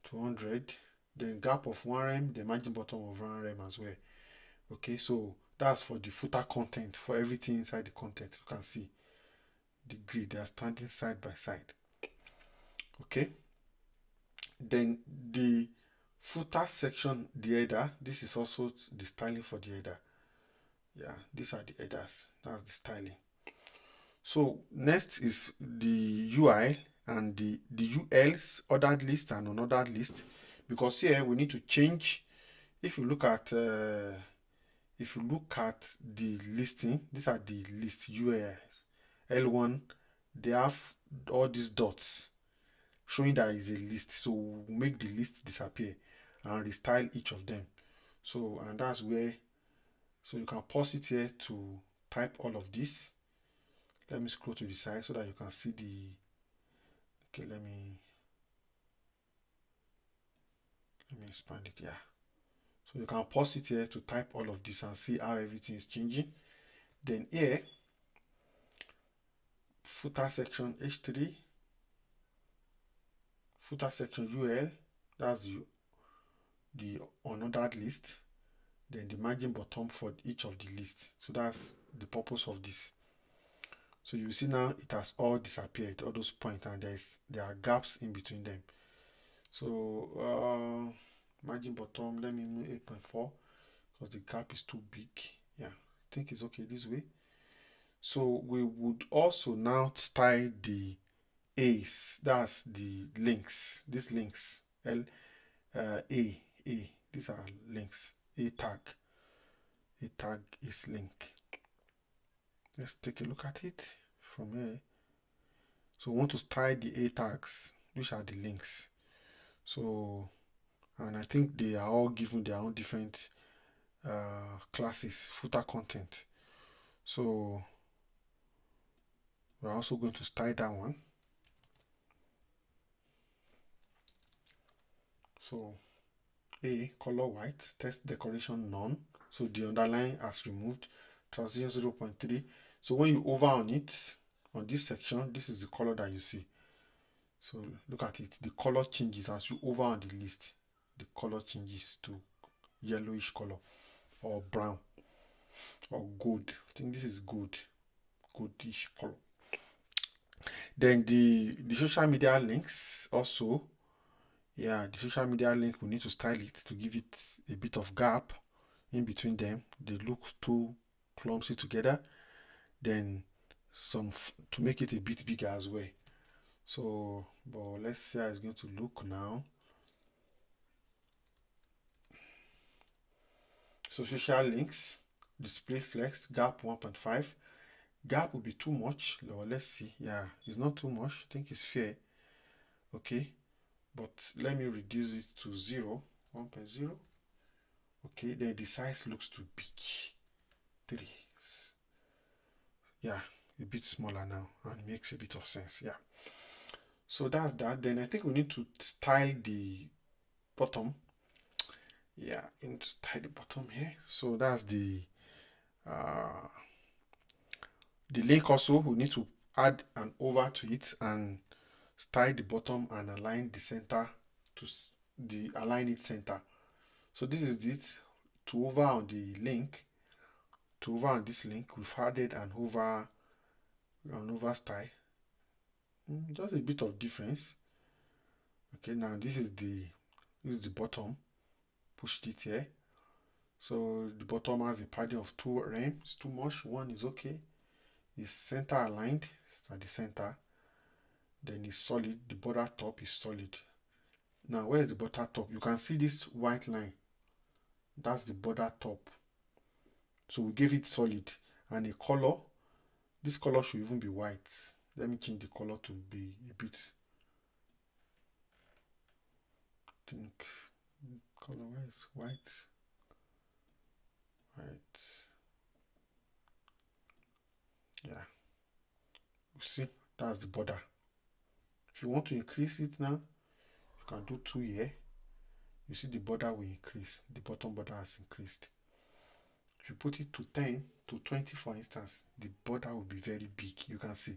200. Then gap of 1 rem, the margin bottom of 1 rem as well. Okay, so that's for the footer content, for everything inside the content. You can see the grid, they are standing side by side. Okay, Then the footer section, the header, this is also the styling for the header. Yeah, these are the headers. That's the styling. So next is the UI and the ULs, ordered list and unordered list, because here we need to change. If you look at the listing, these are the list ULs. L1, they have all these dots showing that is a list. So we'll make the list disappear and restyle each of them. So, and that's where, so you can pause it here to type all of this. Let me scroll to the side so that you can see the, okay, let me expand it here. So you can pause it here to type all of this and see how everything is changing. Then here, footer section H3, footer section UL, that's the unordered list. Then the margin bottom for each of the lists. So that's the purpose of this. So you see now it has all disappeared, all those points, and there are gaps in between them. So margin bottom, let me move 8.4 because the gap is too big. Yeah, I think it's okay this way. So we would also now style the A's, that's the links, these links, these are links, A tag is link. Let's take a look at it from here. So we want to style the A tags, which are the links. So, and I think they are all given their own different classes, footer content. So we're also going to style that one. So A, color white, text decoration none. So the underline has removed, transition 0.3. So when you hover on it, on this section, this is the color that you see. So look at it, the color changes as you hover on the list. The color changes to yellowish color or brown or gold. I think this is goldish color. Then the social media links also, yeah, the social media link, we need to style it to give it a bit of gap in between them. They look too clumsy together. Then some to make it a bit bigger as well. So, but let's see how it's going to look now. So social links, display flex, gap 1.5. Gap will be too much. Well, let's see. Yeah, it's not too much. I think it's fair. Okay, but let me reduce it to 1.0. Okay, then the size looks too big. 3. Yeah, a bit smaller now and makes a bit of sense. Yeah. So that's that. Then I think we need to style the bottom. Yeah, we need to style the bottom here. So that's the link also. We need to add an over to it and style the bottom and align the center to align it center. So this is it. To hover on the link, to hover on this link, we've added an over style. Just a bit of difference. Okay, now this is the bottom. Pushed it here. So the bottom has a padding of 2 rem. It's too much. 1 is okay. It's center aligned. It's at the center. Then it's solid. The border top is solid. Now where is the border top? You can see this white line. That's the border top. So we gave it solid and a color. This color should even be white. Let me change the color to be a bit. I think color is white. White. Yeah. You see, that's the border. If you want to increase it now, you can do 2 here. You see the border will increase. The bottom border has increased. If you put it to 10 to 20, for instance, the border will be very big. You can see.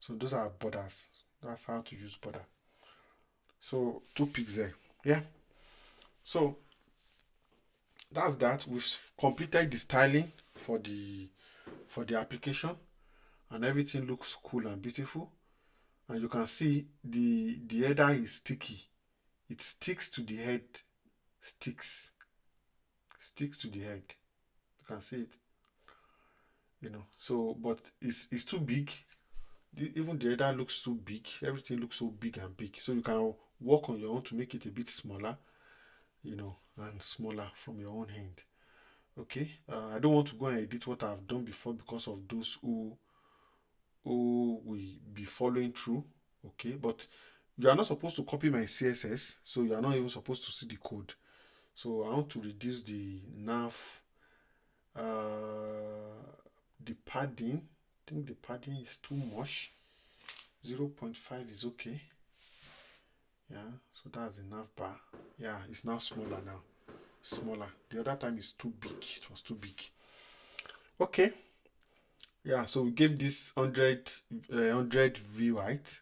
So those are borders. That's how to use border. So 2 pixels. Yeah. So that's that. We've completed the styling for the application, and everything looks cool and beautiful. And you can see the header is sticky. it sticks to the head, sticks to the head. You can see it, so but it's too big. Even the header looks too big. Everything looks so big and big, so you can work on your own to make it a bit smaller, and smaller from your own hand. Okay, I don't want to go and edit what I've done before because of those who will be following through. Okay, but you are not supposed to copy my CSS, so you are not even supposed to see the code. So I want to reduce the nav, the padding. I think the padding is too much. 0.5 is okay. Yeah, so that's the nav bar. Yeah, it's now smaller now. Smaller. The other time is too big. It was too big. Okay. Yeah, so we gave this 100 view height.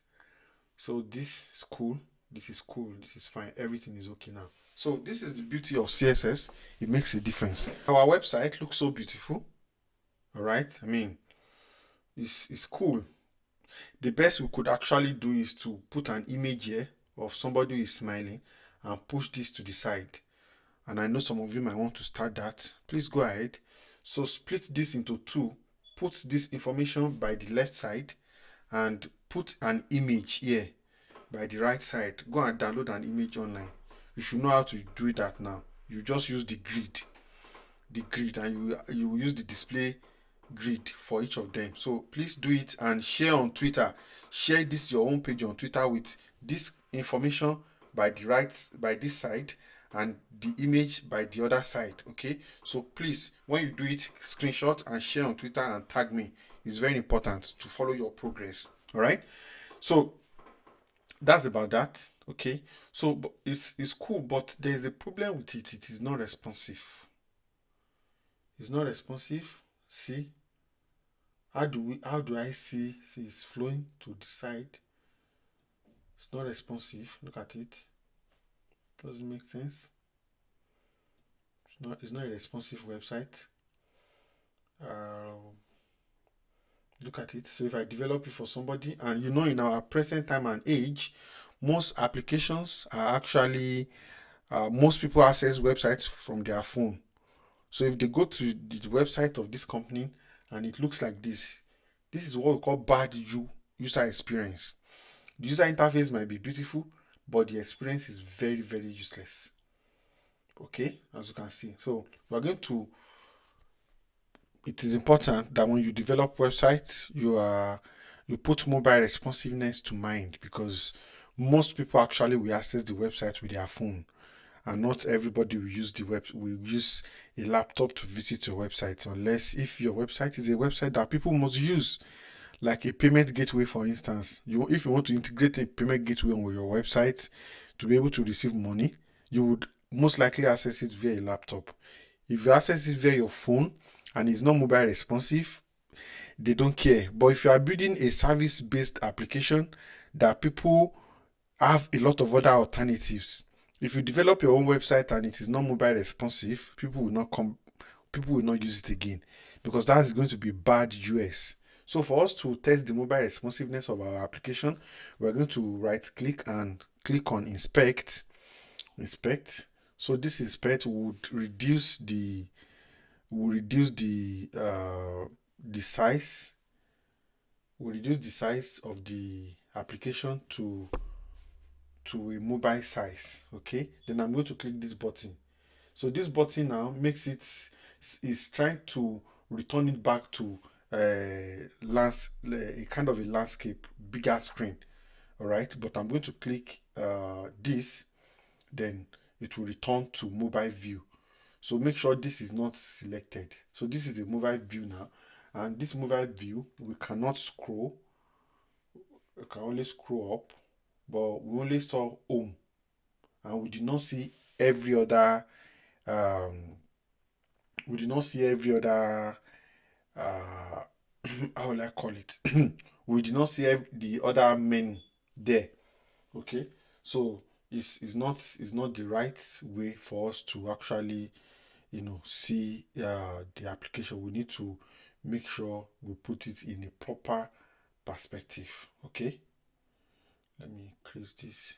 So this is cool. This is cool. This is fine. Everything is okay now. So this is the beauty of CSS. It makes a difference. Our website looks so beautiful. All right. I mean, it's cool. The best we could actually do is to put an image here of somebody who is smiling and push this to the side. And I know some of you might want to start that. Please go ahead. So split this into two. Put this information by the left side and put an image here by the right side. Go and download an image online. You should know how to do that now. You just use the grid, and you will use the display grid for each of them. So please do it and share on Twitter. Share this your own page on Twitter with this information by this side and the image by the other side. Okay, so please, when you do it, screenshot and share on Twitter and tag me. It's very important to follow your progress. All right, so that's about that. Okay, so it's cool, but there's a problem with it. It is not responsive. It's not responsive. See, how do I see it's flowing to the side? It's not responsive. Look at it. Doesn't make sense. It's not a responsive website. Look at it. So if I develop it for somebody, and in our present time and age, most applications are actually most people access websites from their phone. So if they go to the website of this company and it looks like this is what we call bad user experience. The user interface might be beautiful, but the experience is very, very useless. Okay, as you can see. So it is important that when you develop websites, you put mobile responsiveness to mind, because most people actually will access the website with their phone, and not everybody will use a laptop to visit your website, unless if your website is a website that people must use, like a payment gateway, for instance. If you want to integrate a payment gateway on your website to be able to receive money, you would most likely access it via a laptop. If you access it via your phone and it's not mobile responsive, they don't care. But if you are building a service-based application that people have a lot of other alternatives, if you develop your own website and it is not mobile responsive, people will not use it again, because that is going to be bad US. So for us to test the mobile responsiveness of our application, we're going to right click and click on inspect. So this inspect would reduce the size of the application to a mobile size. Okay, then I'm going to click this button. So this button now is trying to return it back to a kind of a landscape, bigger screen. All right, but I'm going to click this, then it will return to mobile view. So make sure this is not selected. So this is a mobile view now, and this mobile view, we cannot scroll. We can only scroll up, but we only saw home, and we did not see every other um, how will I call it? We did not see the other menu there. Okay, so it's not the right way for us to actually see the application. We need to make sure we put it in a proper perspective. Okay, let me increase this.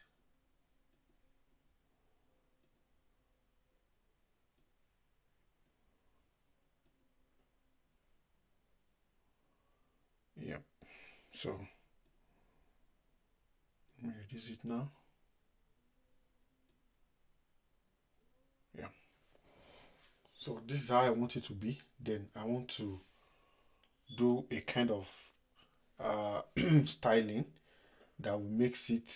So let me reduce it now. Yeah. So this is how I want it to be. Then I want to do a kind of styling that will makes it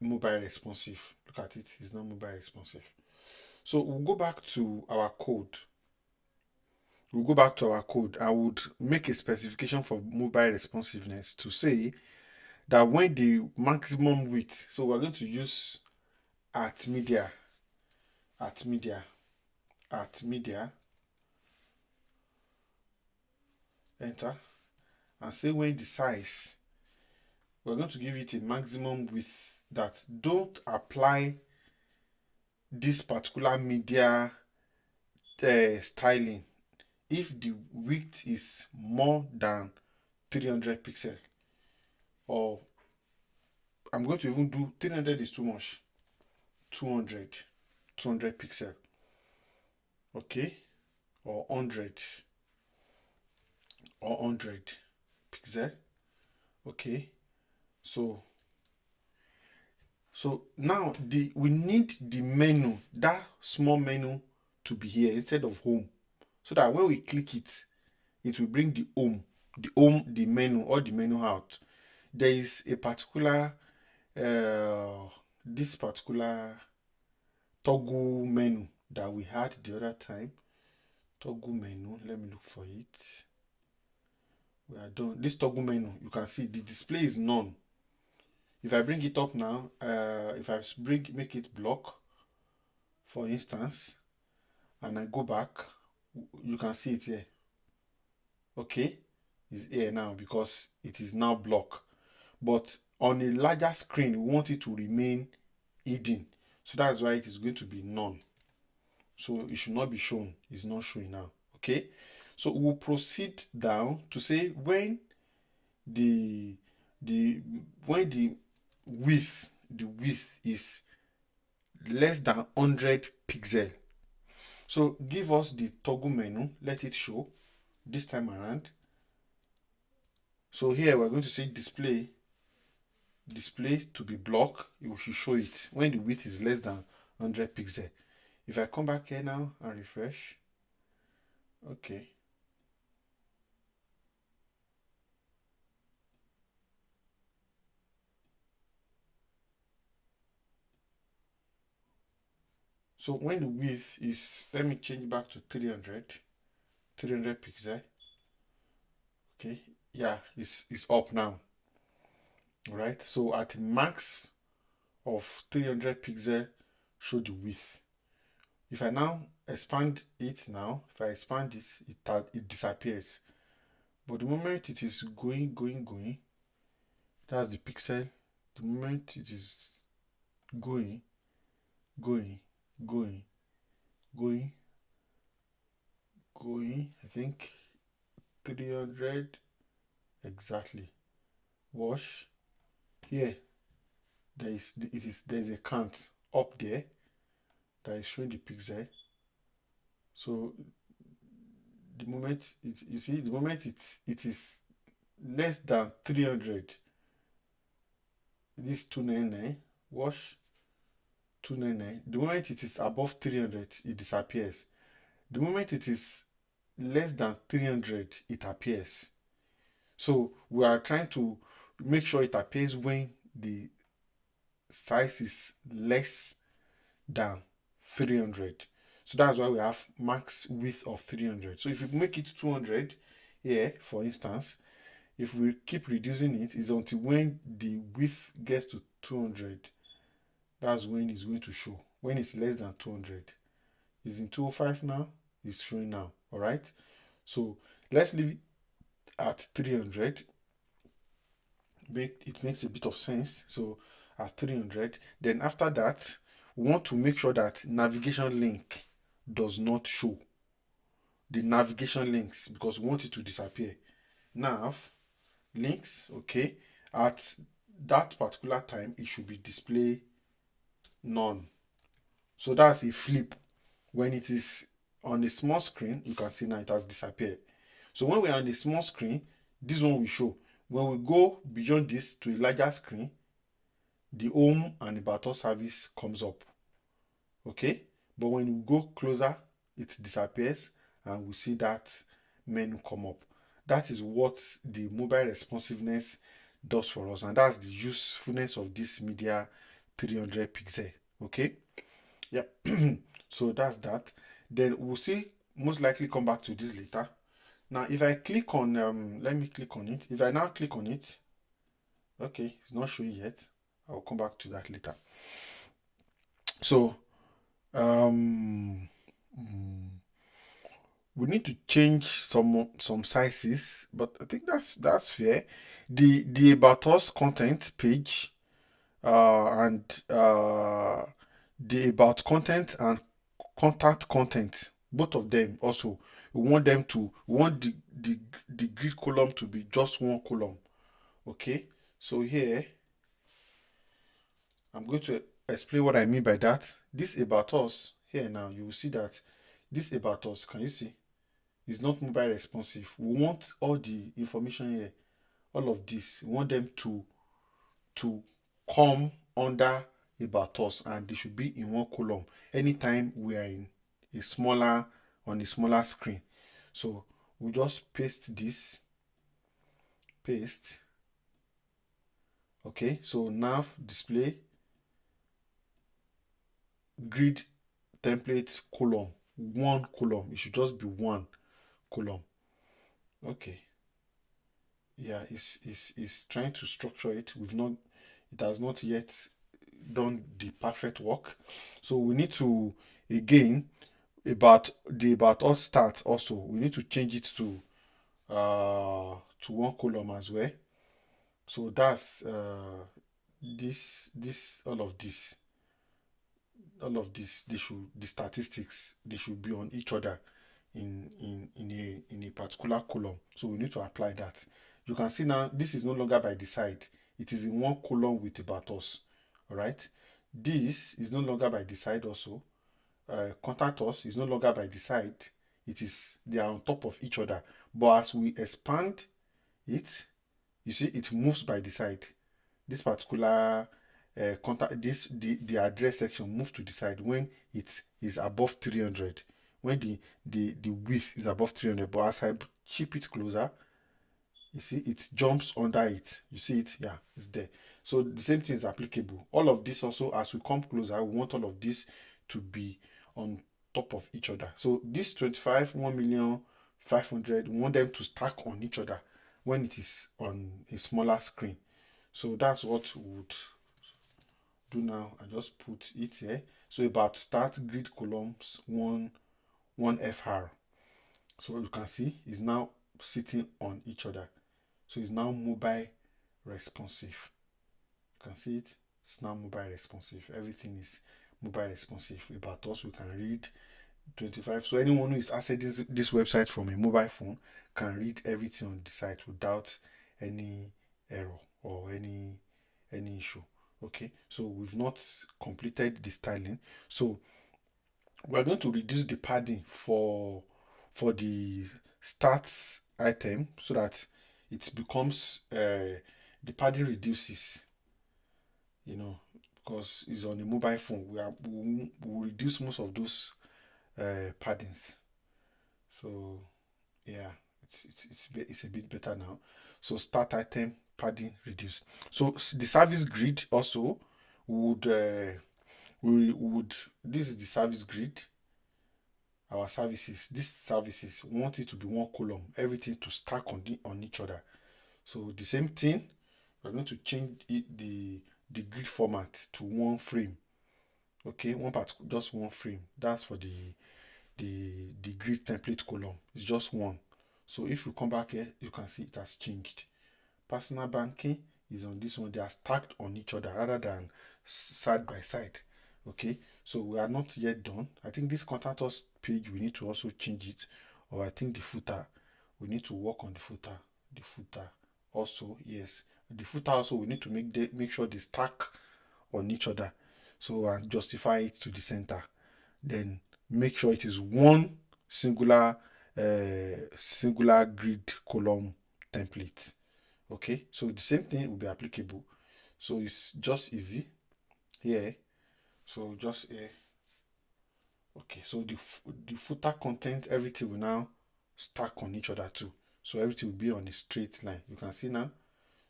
mobile responsive. Look at it, it's not mobile responsive. So we'll go back to our code. I would make a specification for mobile responsiveness to say that when the maximum width, so we're going to use at media, enter, and say when the size, we're going to give it a maximum width that don't apply this particular media styling if the width is more than 300 pixel, or I'm going to even do 300 is too much, 200 pixel, okay, or 100 pixel, okay. So now we need the menu, that small menu, to be here instead of home, so that when we click it, it will bring the the menu, or the menu out. There is a particular this particular toggle menu that we had the other time. Toggle menu, let me look for it. We are done. This toggle menu, you can see the display is none. If I bring it up now, if I make it block, for instance, and I go back, you can see it here. Okay, it's here now because it is now block. But on a larger screen, we want it to remain hidden. So that's why it is going to be none. So it should not be shown. It's not showing now. Okay. So we'll proceed down to say when the width is less than 100 pixel. So give us the toggle menu, let it show this time around. So here we're going to say display to be block. It should show it when the width is less than 100 pixel. If I come back here now and refresh, okay. So when the width is, let me change back to 300 pixel. Okay, yeah, it's up now. All right, so at max of 300 pixel, show the width. If I now expand it now, if I expand it disappears. But the moment it is going, that's the pixel. The moment it is going, I think 300 exactly. Wash here. There's a count up there that is showing the pixel. So the moment you see, the moment it is less than 300, this 299, wash 299. The moment it is above 300, it disappears. The moment it is less than 300, it appears. So we are trying to make sure it appears when the size is less than 300. So that's why we have max width of 300. So if you make it 200 here, for instance, if we keep reducing it, is until when the width gets to 200, that's when it's going to show. When it's less than 200, it's in 205 now, it's showing now. All right, so let's leave it at 300. It makes a bit of sense. So at 300, then after that, we want to make sure that navigation link does not show. The navigation links, because we want it to disappear. Nav links, okay, at that particular time it should be display none. So that's a flip. When it is on a small screen, you can see now it has disappeared. So when we're on a small screen, this one will show. When we go beyond this to a larger screen, the home and about us service comes up. Okay, but when we go closer, it disappears and we see that menu come up. That is what the mobile responsiveness does for us, and that's the usefulness of this media 300 pixel. Okay, yep. So that's that. Then we'll see, most likely come back to this later. Now if I click on let me click on it. If I now click on it, okay, it's not showing yet. I'll come back to that later. So um mm, we need to change some sizes, but I think that's fair. The about us content page and the about content and contact content, both of them also, we want them to, we want the grid column to be just one column. Okay, so here I'm going to explain what I mean by that. This about us here, now you will see that this about us, can you see, is not mobile responsive. We want all the information here, all of this, we want them to come under about us, and they should be in one column anytime we are in a smaller, on a smaller screen. So we just paste this, paste. Okay, so nav display grid template column, one column. It should just be one column. Okay, yeah, it's trying to structure it. It has not yet done the perfect work. So we need to, again, about us start also, we need to change it to one column as well. So that's this all of this, the statistics, they should be on each other in a particular column. So we need to apply that. You can see now this is no longer by the side, it is in one column with about us. All right, this is no longer by the side also. Contact us is no longer by the side, they are on top of each other. But as we expand it, you see it moves by the side. This particular contact, the address section moves to the side when it is above 300, when the width is above 300. But as I chip it closer, you see it jumps under it. You see it, yeah, it's there. So the same thing is applicable. All of this also, as we come closer, we want all of this to be on top of each other. So this 25, 1,500,000, we want them to stack on each other when it is on a smaller screen. So that's what we would do now. I just put it here. So about start grid columns 1 FR. So you can see it's now sitting on each other. So it's now mobile responsive. You can see it. It's now mobile responsive. Everything is mobile responsive. About us, we can read 25. So anyone who is accessing this website from a mobile phone can read everything on the site without any error or any issue. Okay, so we've not completed the styling. So we're going to reduce the padding for the stats item so that it becomes the padding reduces, you know, because it's on a mobile phone. We'll reduce most of those paddings. So yeah, it's a bit better now. So start item padding reduce. So the service grid also would we would this is the service grid. Our services, these services, we want it to be one column, everything to stack on each other. So the same thing, we're going to change the grid format to one frame. Okay, one part, just one frame. That's for the grid template column. It's just one. So if you come back here, you can see it has changed. Personal banking is on this one. They are stacked on each other rather than side by side. Okay, so we are not yet done. I think this contact us page, we need to also change it. Or I think the footer, we need to work on the footer. The footer also, yes. The footer also, we need to make sure they stack on each other. So and justify it to the center. Then make sure it is one singular grid column template. Okay, so the same thing will be applicable. So it's just easy here. So just here. Okay, so the footer content, everything will now stack on each other too. So everything will be on a straight line. You can see now.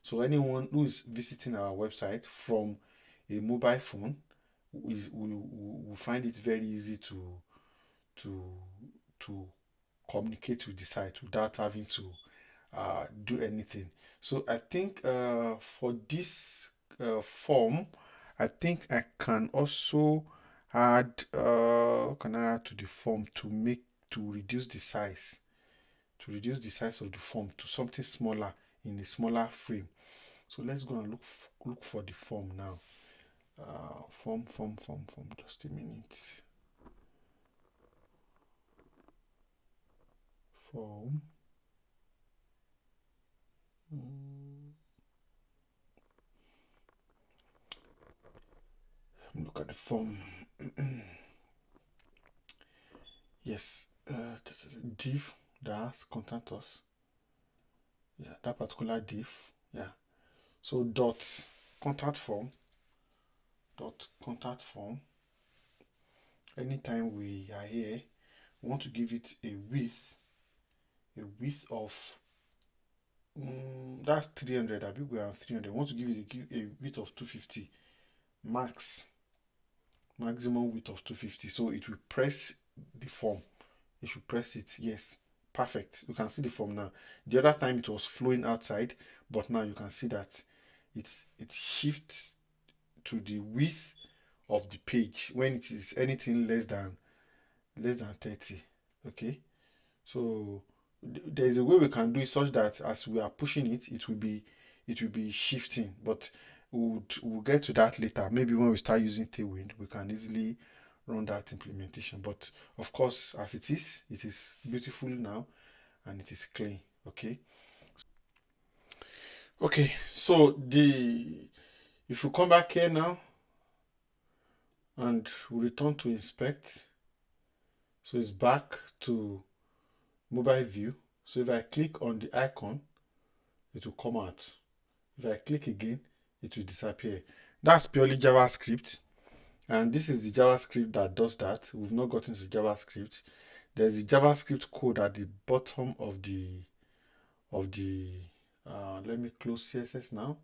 So anyone who is visiting our website from a mobile phone will find it very easy to to communicate with the site without having to do anything. So I think for this form, I think I can also add can I add to the form to reduce the size of the form to something smaller in a smaller frame. So let's go and look for the form now. Form. Just a minute. Form. Look at the form. Yes, div that's contact us. Yeah, that particular div. Yeah. So contact form. Contact form. Anytime we are here, we want to give it a width of that's 300. I think we are 300. We want to give it a width of 250. Maximum width of 250. So it will press the form. It should press it. Yes. Perfect. You can see the form now. The other time it was flowing outside, but now you can see that it shifts to the width of the page when it is anything less than 30. Okay. So there is a way we can do it such that as we are pushing it, it will be shifting. But we'll get to that later. Maybe when we start using Tailwind, we can easily run that implementation. But of course, as it is beautiful now and it is clean. Okay. Okay. So if you come back here now and we return to inspect, so it's back to mobile view. So if I click on the icon, it will come out. If I click again, it will disappear. That's purely JavaScript. And this is the JavaScript that does that. We've not gotten to JavaScript. There's a JavaScript code at the bottom of the let me close CSS now.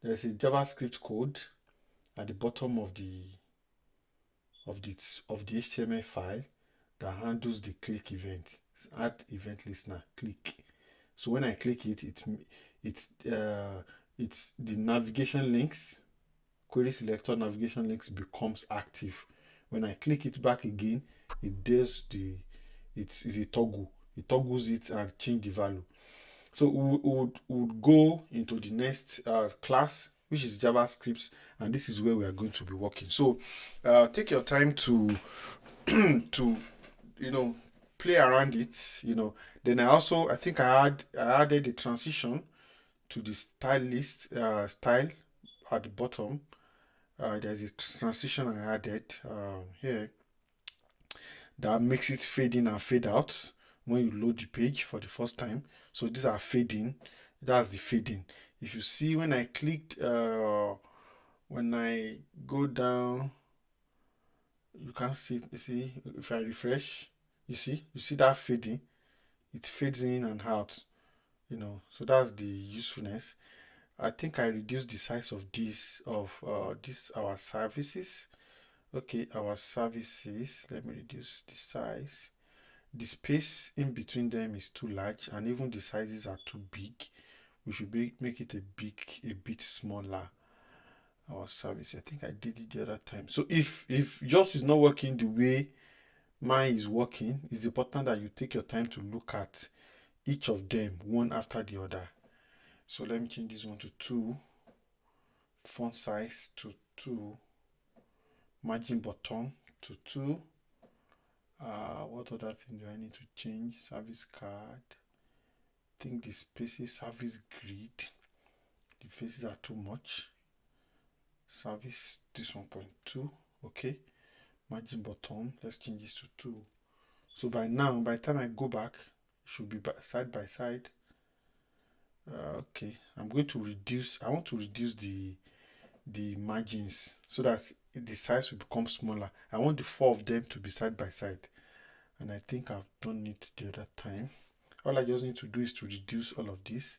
There's a JavaScript code at the bottom of the HTML file that handles the click event. Add event listener, click. So when I click it, it's the navigation links, query selector navigation links becomes active. When I click it back again, it does it's a toggle. It toggles it and change the value. So we would go into the next class, which is JavaScript, and this is where we are going to be working. So take your time to to play around it. Then I think I added a transition to the style list style at the bottom. There's a transition I added here that makes it fade in and fade out when you load the page for the first time. So these are fading. That's the fading. If you see when I clicked, when I go down, you can see. You see, if I refresh, you see that fading. It fades in and out. So that's the usefulness. I think I reduced the size of this our services. Okay, our services, let me reduce the size. The space in between them is too large and even the sizes are too big. We should make it a bit smaller. Our service, I think I did it the other time. So if yours is not working the way mine is working, it's important that you take your time to look at each of them one after the other. So let me change this one to 2, font size to 2, margin bottom to 2. What other thing do I need to change? Service card. I think the spaces, service grid. The faces are too much. Service, this 1.2. Okay. Margin bottom. Let's change this to 2. So by the time I go back, it should be side by side. Okay, I'm going to reduce. I want to reduce the margins so that the size will become smaller. I want the four of them to be side by side, and I think I've done it the other time. All I just need to do is to reduce all of this.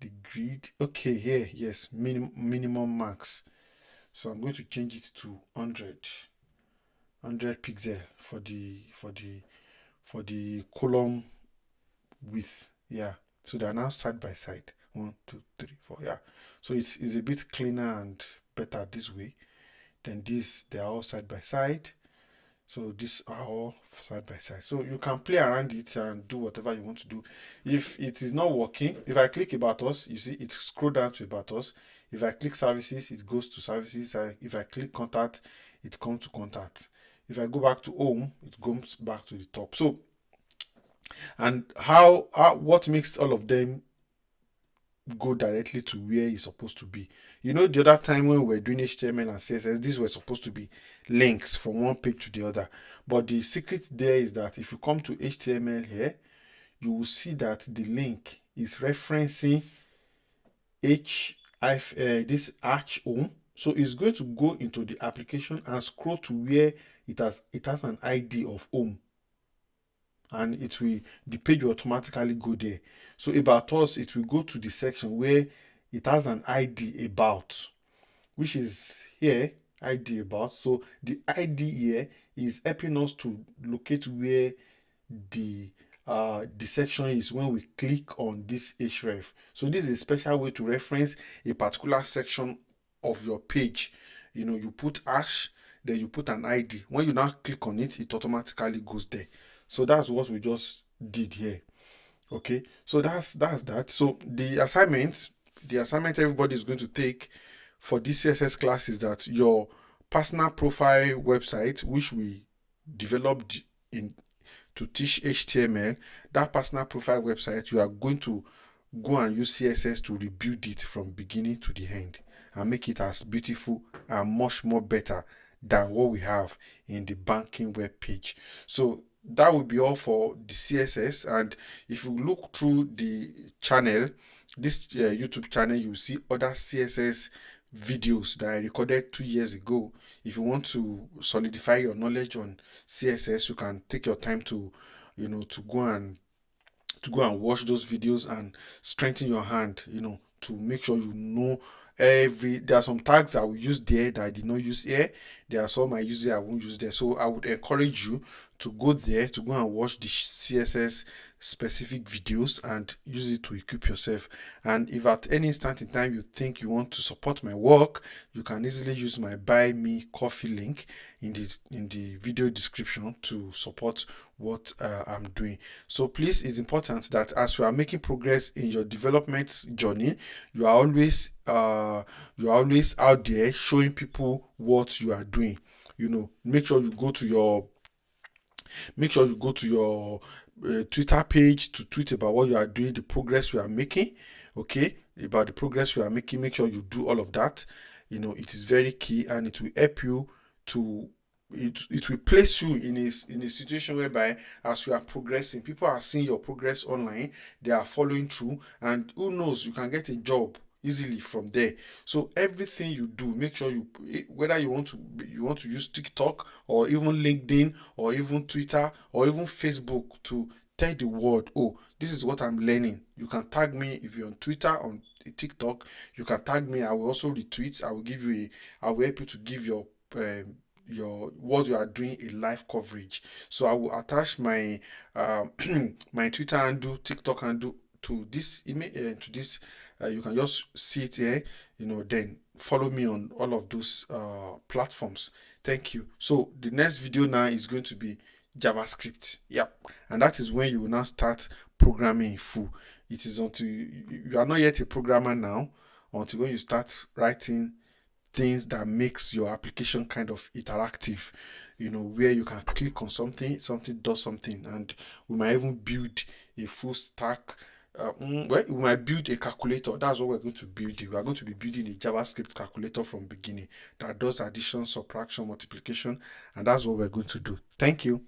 The grid. Okay, here, yes, minimum max. So I'm going to change it to 100 pixel for the column width. Yeah. So they are now side by side. 1, 2, 3, 4. Yeah. So it's a bit cleaner and better this way. Then this, they are all side by side. So these are all side by side. So you can play around it and do whatever you want to do. If it is not working, if I click about us, you see it scroll down to about us. If I click services, it goes to services. If I click contact, it comes to contact. If I go back to home, it goes back to the top. So, and what makes all of them go directly to where it's supposed to be. You know, the other time when we were doing HTML and CSS, these were supposed to be links from one page to the other. But the secret there is that if you come to HTML here, you will see that the link is referencing this arch home. So it's going to go into the application and scroll to where it has an ID of home, and the page will automatically go there. So about us, it will go to the section where it has an ID about, which is here, ID about. So the ID here is helping us to locate where the section is when we click on this href. So this is a special way to reference a particular section of your page. You know, you put hash, then you put an ID. When you now click on it, it automatically goes there. So that's what we just did here. Okay, so that's that. So the assignment everybody is going to take for this CSS class is that your personal profile website, which we developed in to teach HTML, that personal profile website, you are going to go and use CSS to rebuild it from beginning to the end and make it as beautiful and much more better than what we have in the banking web page. So that will be all for the CSS. And if you look through the channel, this YouTube channel, you will see other CSS videos that I recorded 2 years ago. If you want to solidify your knowledge on CSS, you can take your time to go and watch those videos and strengthen your hand, to make sure you know there are some tags I will use there that I did not use here. There are some I use there I won't use there. So I would encourage you to go there, to go and watch the CSS specific videos and use it to equip yourself. And if at any instant in time you think you want to support my work, you can easily use my buy me coffee link in the video description to support what I'm doing. So please, it's important that as you are making progress in your development journey, you are always out there showing people what you are doing. Make sure you go to your Twitter page to tweet about what you are doing, the progress you are making. Okay, about the progress you are making. Make sure you do all of that. It is very key, and it will help you to it will place you in a situation whereby as you are progressing, people are seeing your progress online, they are following through, and who knows, you can get a job easily from there. So everything you do, make sure whether you want to use TikTok or even LinkedIn or even Twitter or even Facebook, to tell the world, oh, this is what I'm learning. You can tag me if you're on Twitter, on TikTok. You can tag me. I will also retweet. I will help you to give your what you are doing a live coverage. So I will attach my my Twitter handle, TikTok handle to this email, to this. You can just see it here. Then follow me on all of those platforms. Thank you. So the next video now is going to be JavaScript. Yep, and that is when you will now start programming in full. It is until you are not yet a programmer now, until when you start writing things that makes your application kind of interactive, where you can click on something does something, and we might even build a full stack. Well, we might build a calculator. That's what we're going to build. We are going to be building a JavaScript calculator from beginning that does addition, subtraction, multiplication, and that's what we're going to do. Thank you.